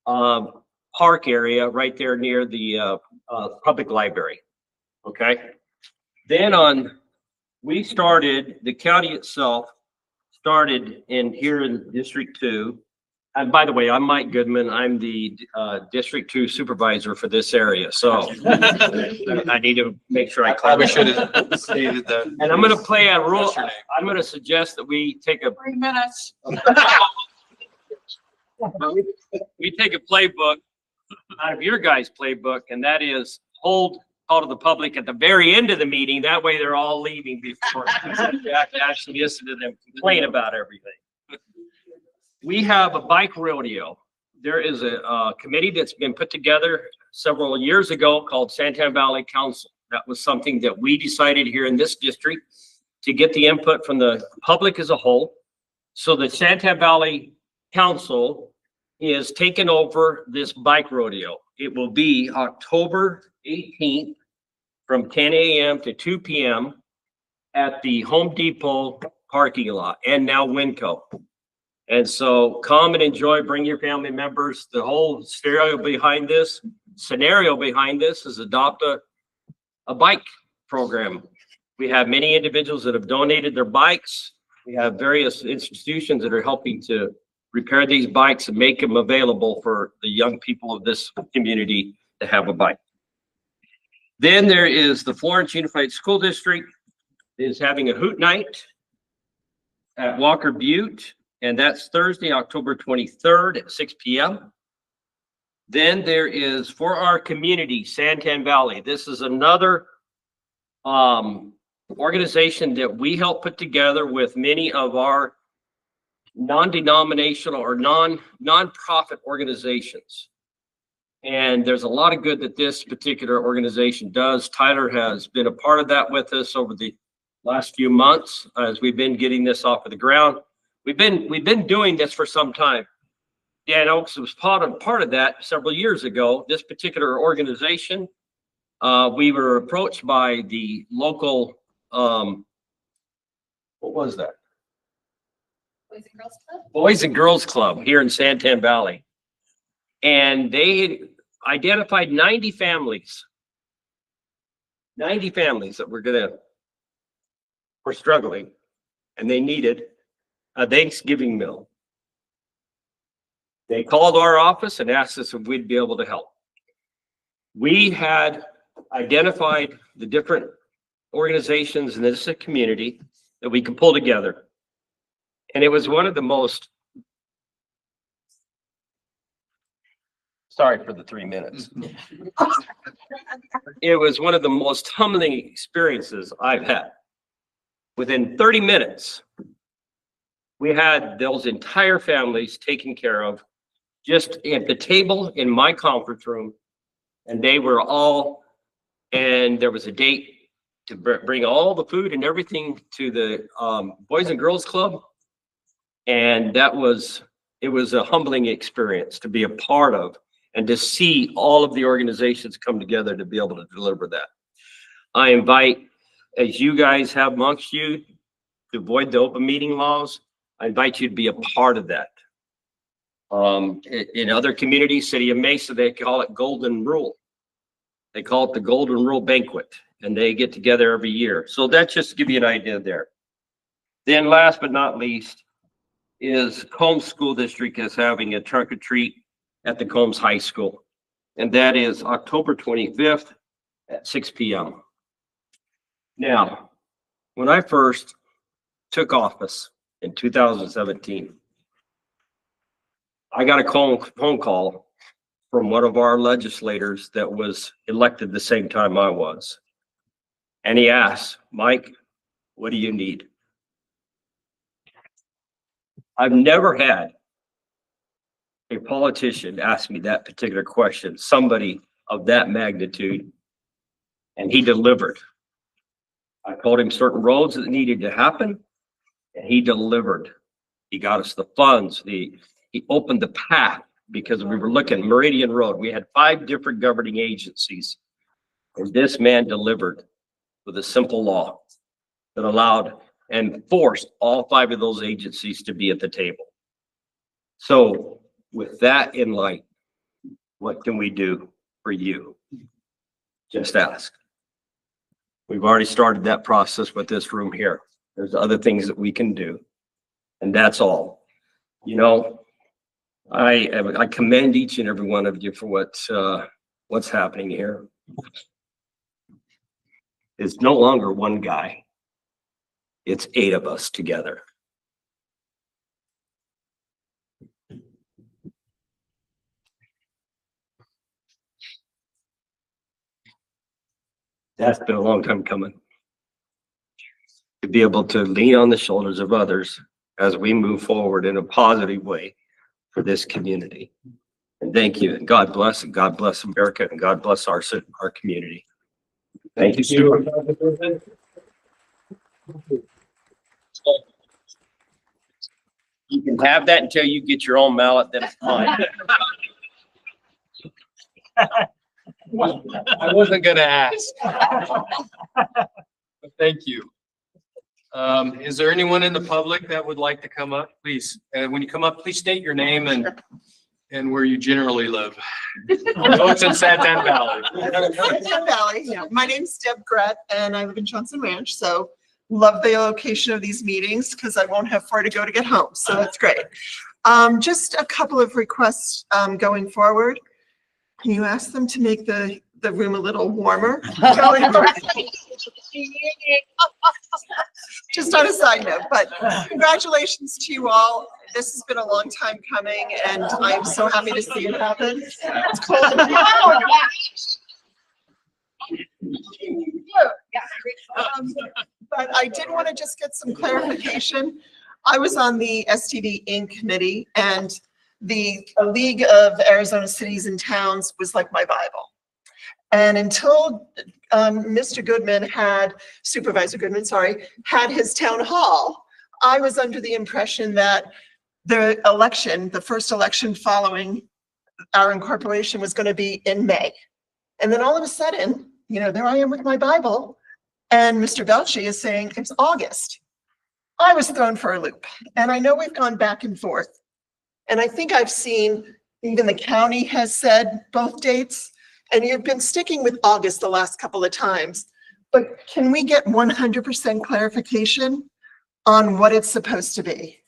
Q: Park area right there near the public library. Okay. Then the county itself started here in District 2. And by the way, I'm Mike Goodman. I'm the District 2 supervisor for this area. So I need to make sure I
L: Probably
Q: clarify.
L: should have stated that.
Q: And I'm going to play a rule.
L: What's your name?
Q: I'm going to suggest that we take a
P: 3 minutes.
Q: we take a playbook out of your guys' playbook, and that is hold call to the public at the very end of the meeting. That way they're all leaving before you have to actually listen to them complain about everything. We have a bike rodeo. There is a committee that's been put together several years ago called Santan Valley Council. That was something that we decided here in this district to get the input from the public as a whole. So the Santan Valley Council is taking over this bike rodeo. It will be October 18th from 10 a.m. to 2 p.m. at the Home Depot parking lot and now Winco. And so come and enjoy, bring your family members. The whole scenario behind this is adopt a bike program. We have many individuals that have donated their bikes. We have various institutions that are helping to repair these bikes and make them available for the young people of this community to have a bike. Then there is the Florence Unified School District is having a hoot night at Walker Butte, and that's Thursday, October 23rd at 6 p.m. Then there is for our community, Santan Valley. This is another organization that we help put together with many of our non-denominational or non-profit organizations. And there's a lot of good that this particular organization does. Tyler has been a part of that with us over the last few months as we've been getting this off of the ground. We've been doing this for some time. Dan Oaks was part of that several years ago. This particular organization, we were approached by the local, what was that?
J: Boys and Girls Club?
Q: Boys and Girls Club here in Santan Valley. And they identified 90 families that were struggling, and they needed a Thanksgiving meal. They called our office and asked us if we'd be able to help. We had identified the different organizations in this community that we could pull together. And it was one of the most, sorry for the 3 minutes. It was one of the most humbling experiences I've had. Within 30 minutes, we had those entire families taken care of just at the table in my conference room. And they were all, and there was a date to bring all the food and everything to the Boys and Girls Club. And it was a humbling experience to be a part of and to see all of the organizations come together to be able to deliver that. I invite, as you guys have amongst you, to avoid the open meeting laws, I invite you to be a part of that. In other communities, City of Mesa, they call it Golden Rule. They call it the Golden Rule Banquet, and they get together every year. So that just to give you an idea there. Then last but not least is Combs School District is having a trunk or treat at the Combs High School. And that is October 25th at 6 p.m. Now, when I first took office in 2017, I got a phone call from one of our legislators that was elected the same time I was. And he asked, Mike, what do you need? I've never had a politician ask me that particular question, somebody of that magnitude, and he delivered. I told him certain roads that needed to happen, and he delivered. He got us the funds. He opened the path because we were looking Meridian Road. We had 5 different governing agencies, and this man delivered with a simple law that allowed and forced all 5 of those agencies to be at the table. So with that in light, what can we do for you? Just ask. We've already started that process with this room here. There's other things that we can do. And that's all. You know, I commend each and every one of you for what's happening here. It's no longer one guy. It's 8 of us together. That's been a long time coming. To be able to lean on the shoulders of others as we move forward in a positive way for this community. And thank you, and God bless America, and God bless our community. Thank you, Stuart. You can have that until you get your own mallet, then it's fine.
L: I wasn't gonna ask. But thank you. Is there anyone in the public that would like to come up? Please, when you come up, please state your name and where you generally live. I know it's in Santan Valley.
R: Santan Valley, yeah. My name's Deb Grett and I live in Johnson Ranch, so love the location of these meetings because I won't have far to go to get home, so that's great. Just a couple of requests going forward. Can you ask them to make the room a little warmer? Just on a side note, but congratulations to you all. This has been a long time coming and I'm so happy to see it happen. It's cold. But I did want to just get some clarification. I was on the STD Inc. committee and the League of Arizona Cities and Towns was like my Bible. And until Mr. Goodman Supervisor Goodman, had his town hall, I was under the impression that the first election following our incorporation was going to be in May. And then all of a sudden, you know, there I am with my Bible and Mr. Belchi is saying it's August. I was thrown for a loop. And I know we've gone back and forth. And I think I've seen even the county has said both dates, and you've been sticking with August the last couple of times. But can we get 100% clarification on what it's supposed to be?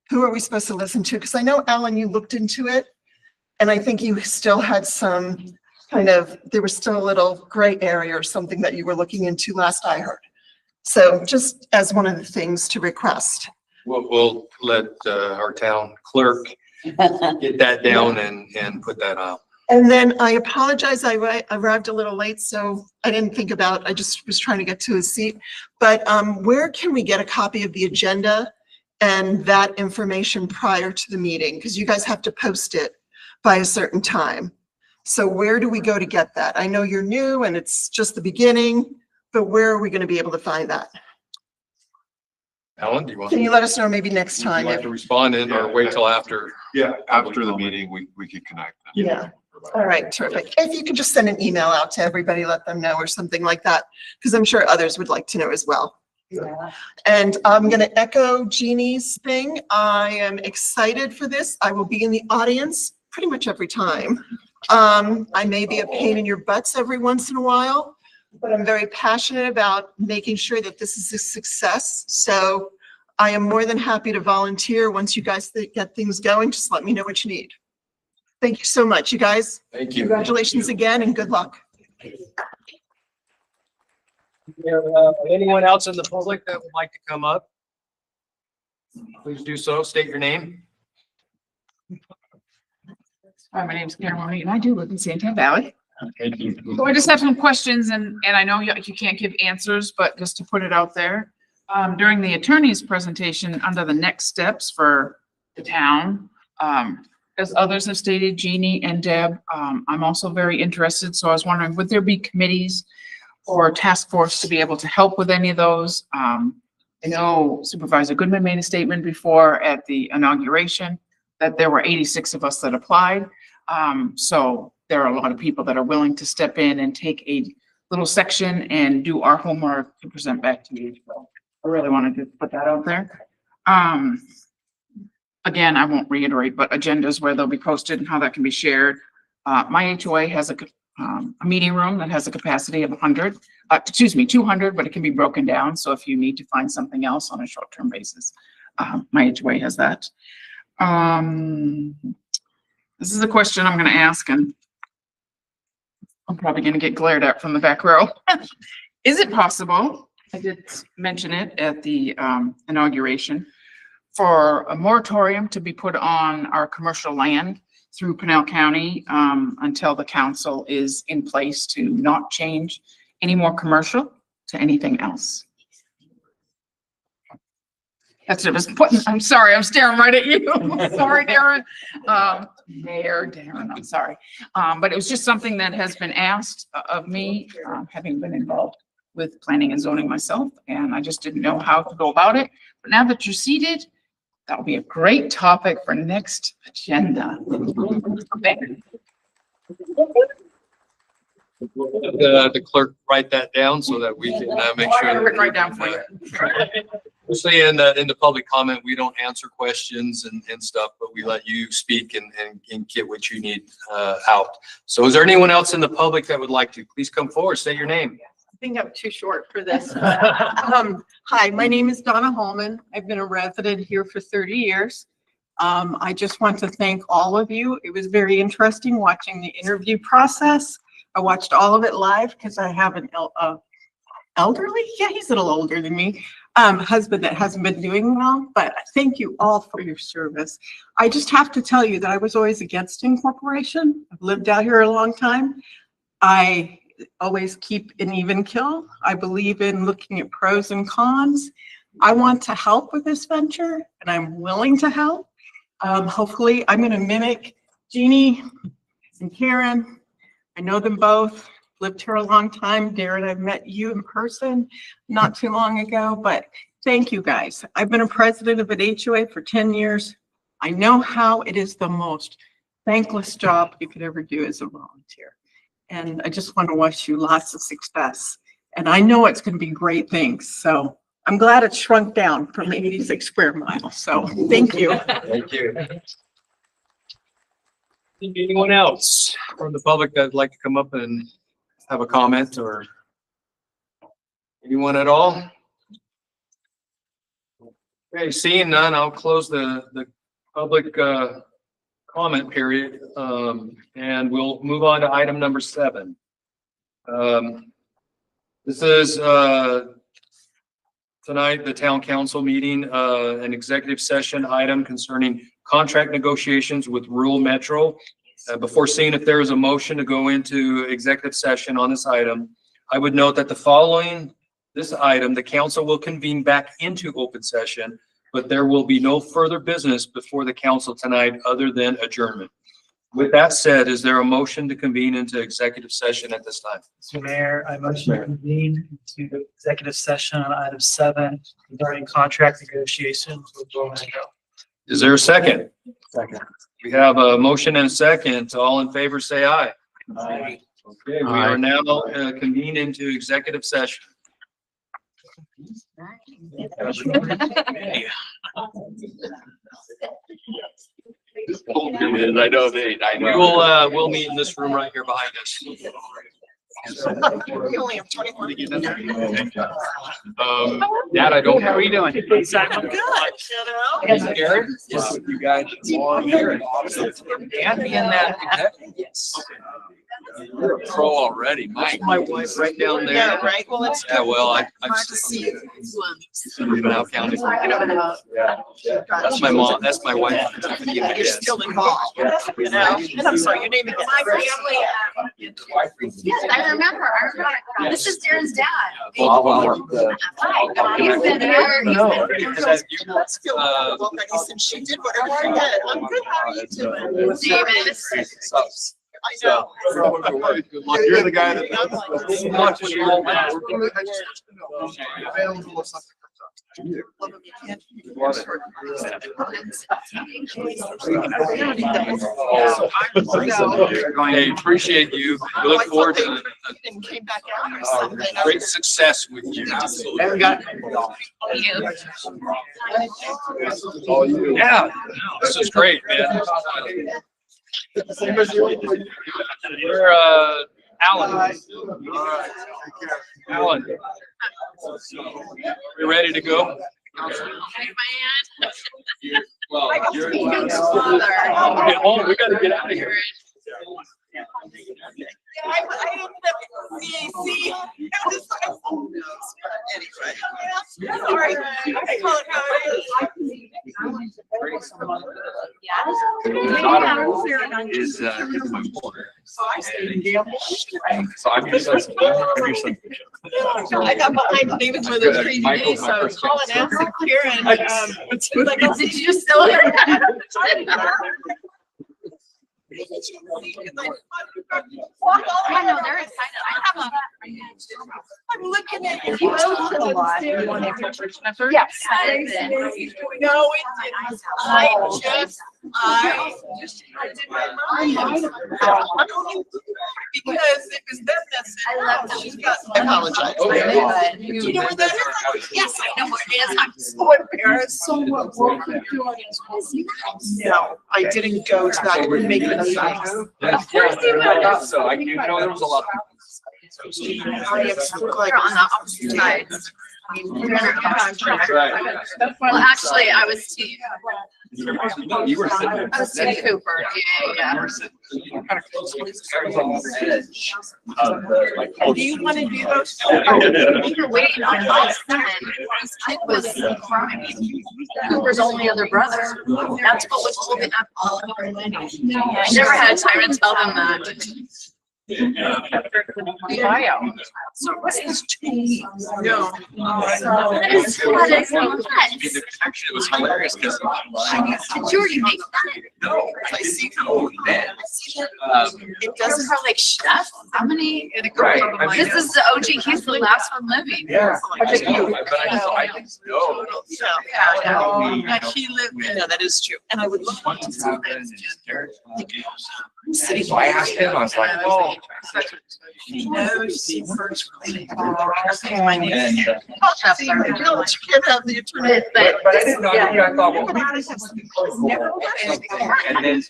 R: Who are we supposed to listen to? Because I know, Alan, you looked into it, and I think you still had some there was still a little gray area or something that you were looking into last I heard. So just as one of the things to request.
L: We'll let our town clerk get that down and put that out.
R: And then I apologize, I arrived a little late, so I didn't think about, I just was trying to get to a seat. But where can we get a copy of the agenda and that information prior to the meeting? Because you guys have to post it by a certain time. So where do we go to get that? I know you're new and it's just the beginning, but where are we going to be able to find that?
L: Alan, do you want?
R: Can you let us know maybe next time?
L: Would you like to respond in or wait till after?
F: Yeah, after the meeting, we could connect.
R: Yeah. All right, terrific. If you could just send an email out to everybody, let them know or something like that, because I'm sure others would like to know as well. Yeah. And I'm going to echo Jeannie's thing. I am excited for this. I will be in the audience pretty much every time. I may be a pain in your butts every once in a while, but I'm very passionate about making sure that this is a success. So I am more than happy to volunteer. Once you guys get things going, just let me know what you need. Thank you so much, you guys.
L: Thank you.
R: Congratulations again and good luck.
L: Anyone else in the public that would like to come up? Please do so. State your name.
S: Hi, my name is Karen Mahoney, and I do live in Santan Valley.
L: Thank you.
S: So I just have some questions, and I know you can't give answers, but just to put it out there. During the attorney's presentation, under the next steps for the town, as others have stated, Jeannie and Deb, I'm also very interested, so I was wondering, would there be committees or task force to be able to help with any of those? I know Supervisor Goodman made a statement before at the inauguration that there were 86 of us that applied. So there are a lot of people that are willing to step in and take a little section and do our homework to present back to you. So I really wanted to put that out there. Again, I won't reiterate, but agendas where they'll be posted and how that can be shared. My HOA has a meeting room that has a capacity of 200, but it can be broken down. So if you need to find something else on a short-term basis, my HOA has that. This is a question I'm going to ask, and I'm probably going to get glared at from the back row. Is it possible, I did mention it at the inauguration, for a moratorium to be put on our commercial land through Pinell County until the council is in place to not change any more commercial to anything else? That's what I was putting, I'm sorry, I'm staring right at you. Sorry, Darren. Mayor Darren, I'm sorry. But it was just something that has been asked of me, having been involved with planning and zoning myself, and I just didn't know how to go about it. But now that you're seated, that'll be a great topic for next agenda.
L: The clerk write that down so that we can make sure.
S: I've written right down for you.
L: Mostly in the public comment, we don't answer questions and stuff, but we let you speak and get what you need out. So is there anyone else in the public that would like to please come forward, state your name?
T: I think I'm too short for this. Hi, my name is Donna Holman. I've been a resident here for 30 years. I just want to thank all of you. It was very interesting watching the interview process. I watched all of it live because I have an elderly, yeah, he's a little older than me, husband that hasn't been doing well, but thank you all for your service. I just have to tell you that I was always against incorporation. I've lived out here a long time. I always keep an even kill. I believe in looking at pros and cons. I want to help with this venture and I'm willing to help. Hopefully I'm going to mimic Jeannie and Karen. I know them both, lived here a long time. Darren, I've met you in person not too long ago, but thank you guys. I've been a president of an HOA for 10 years. I know how it is the most thankless job you could ever do as a volunteer. And I just want to wish you lots of success. And I know it's going to be great things. So I'm glad it shrunk down from 86 square miles. So thank you.
L: Thank you. Anyone else from the public that'd like to come up and have a comment, or anyone at all? Okay, seeing none, I'll close the public comment period, and we'll move on to item number 7. This is tonight, the town council meeting, an executive session item concerning contract negotiations with Rural Metro. Before seeing if there is a motion to go into executive session on this item, I would note that following this item, the council will convene back into open session, but there will be no further business before the council tonight other than adjournment. With that said, is there a motion to convene into executive session at this time?
I: Mr. Mayor, I motion to convene into the executive session on item 7 regarding contract negotiations with Rural Metro.
L: Is there a second?
K: Second.
L: We have a motion and a second. All in favor, say aye. Aye. Okay, we are now convened into executive session.
B: I know they, I
L: We
B: know.
L: will, we'll meet in this room right here behind us.
R: We only have 24 to get in there.
L: That I don't.
B: How are you doing?
R: I'm good, you know?
L: Aaron, just you guys. And be in that. Yes. You're a pro already, Mike. My wife right down there.
R: Yeah, right, well, it's.
L: Yeah, well, I've
R: Glad to see you.
L: been out county. That's my mom, that's my wife.
R: You're still involved, you know, and I'm sorry, your name again.
J: My family. Yes, I remember. This is Darren's dad. Hi. He's been here.
L: No.
R: Let's feel well, Betty, since she did whatever she did. I'm good, how are you doing?
J: David.
R: I know.
F: You're the guy that.
L: Hey, appreciate you. We look forward to
R: And came back out or something.
L: great success with you. Absolutely. Yeah, this is great, man. We're, Alan. Alan. We ready to go? Well, you're. Oh, we gotta get out of here.
R: I ended up see, I was like, oh, no. Anyway. Sorry. I call it how it is.
L: Is, my border.
R: So I stayed in Gamble.
L: So I'm your son's.
R: I got behind David with a crazy day, so I was calling Nancy here and, like, did you just still hear that?
J: I know, they're excited. I have a.
R: I'm looking at
J: If you go to the lot, you want to get church member? Yes.
R: No, it didn't. I did my mind. Because it was them that said, oh, she's got, I apologize.
L: Okay.
R: Do you know where that is?
J: Yes, I know where it is. I'm so embarrassed.
R: So what we're doing is. No, I didn't go to that. I didn't make it a size.
L: Of course you will. So I knew, there was a lot.
R: I am so glad.
J: You're on the opposite side. Well, actually, I was team.
L: No, you were sitting.
J: I was team Cooper. Yeah.
R: Do you want to do those?
J: We were waiting on my son. His kid was Cooper's only other brother. That's what was holding up all of our money. I never had time to tell them that.
R: So what's this change? No.
L: Actually, it was hilarious because
J: Did you already make that?
R: No, I see. It doesn't.
J: They're like, chef, how many?
L: Right.
J: This is the OG, he's the last one living.
L: Yeah. I didn't know.
R: Yeah, he lived, no, that is true. And I would love to see that.
L: So I asked him, I was like, oh.
R: He knows he first. Okay, my name.
L: And,
R: See, you can't have the attorney.
L: but I didn't know, I thought, well, maybe this is something close. And then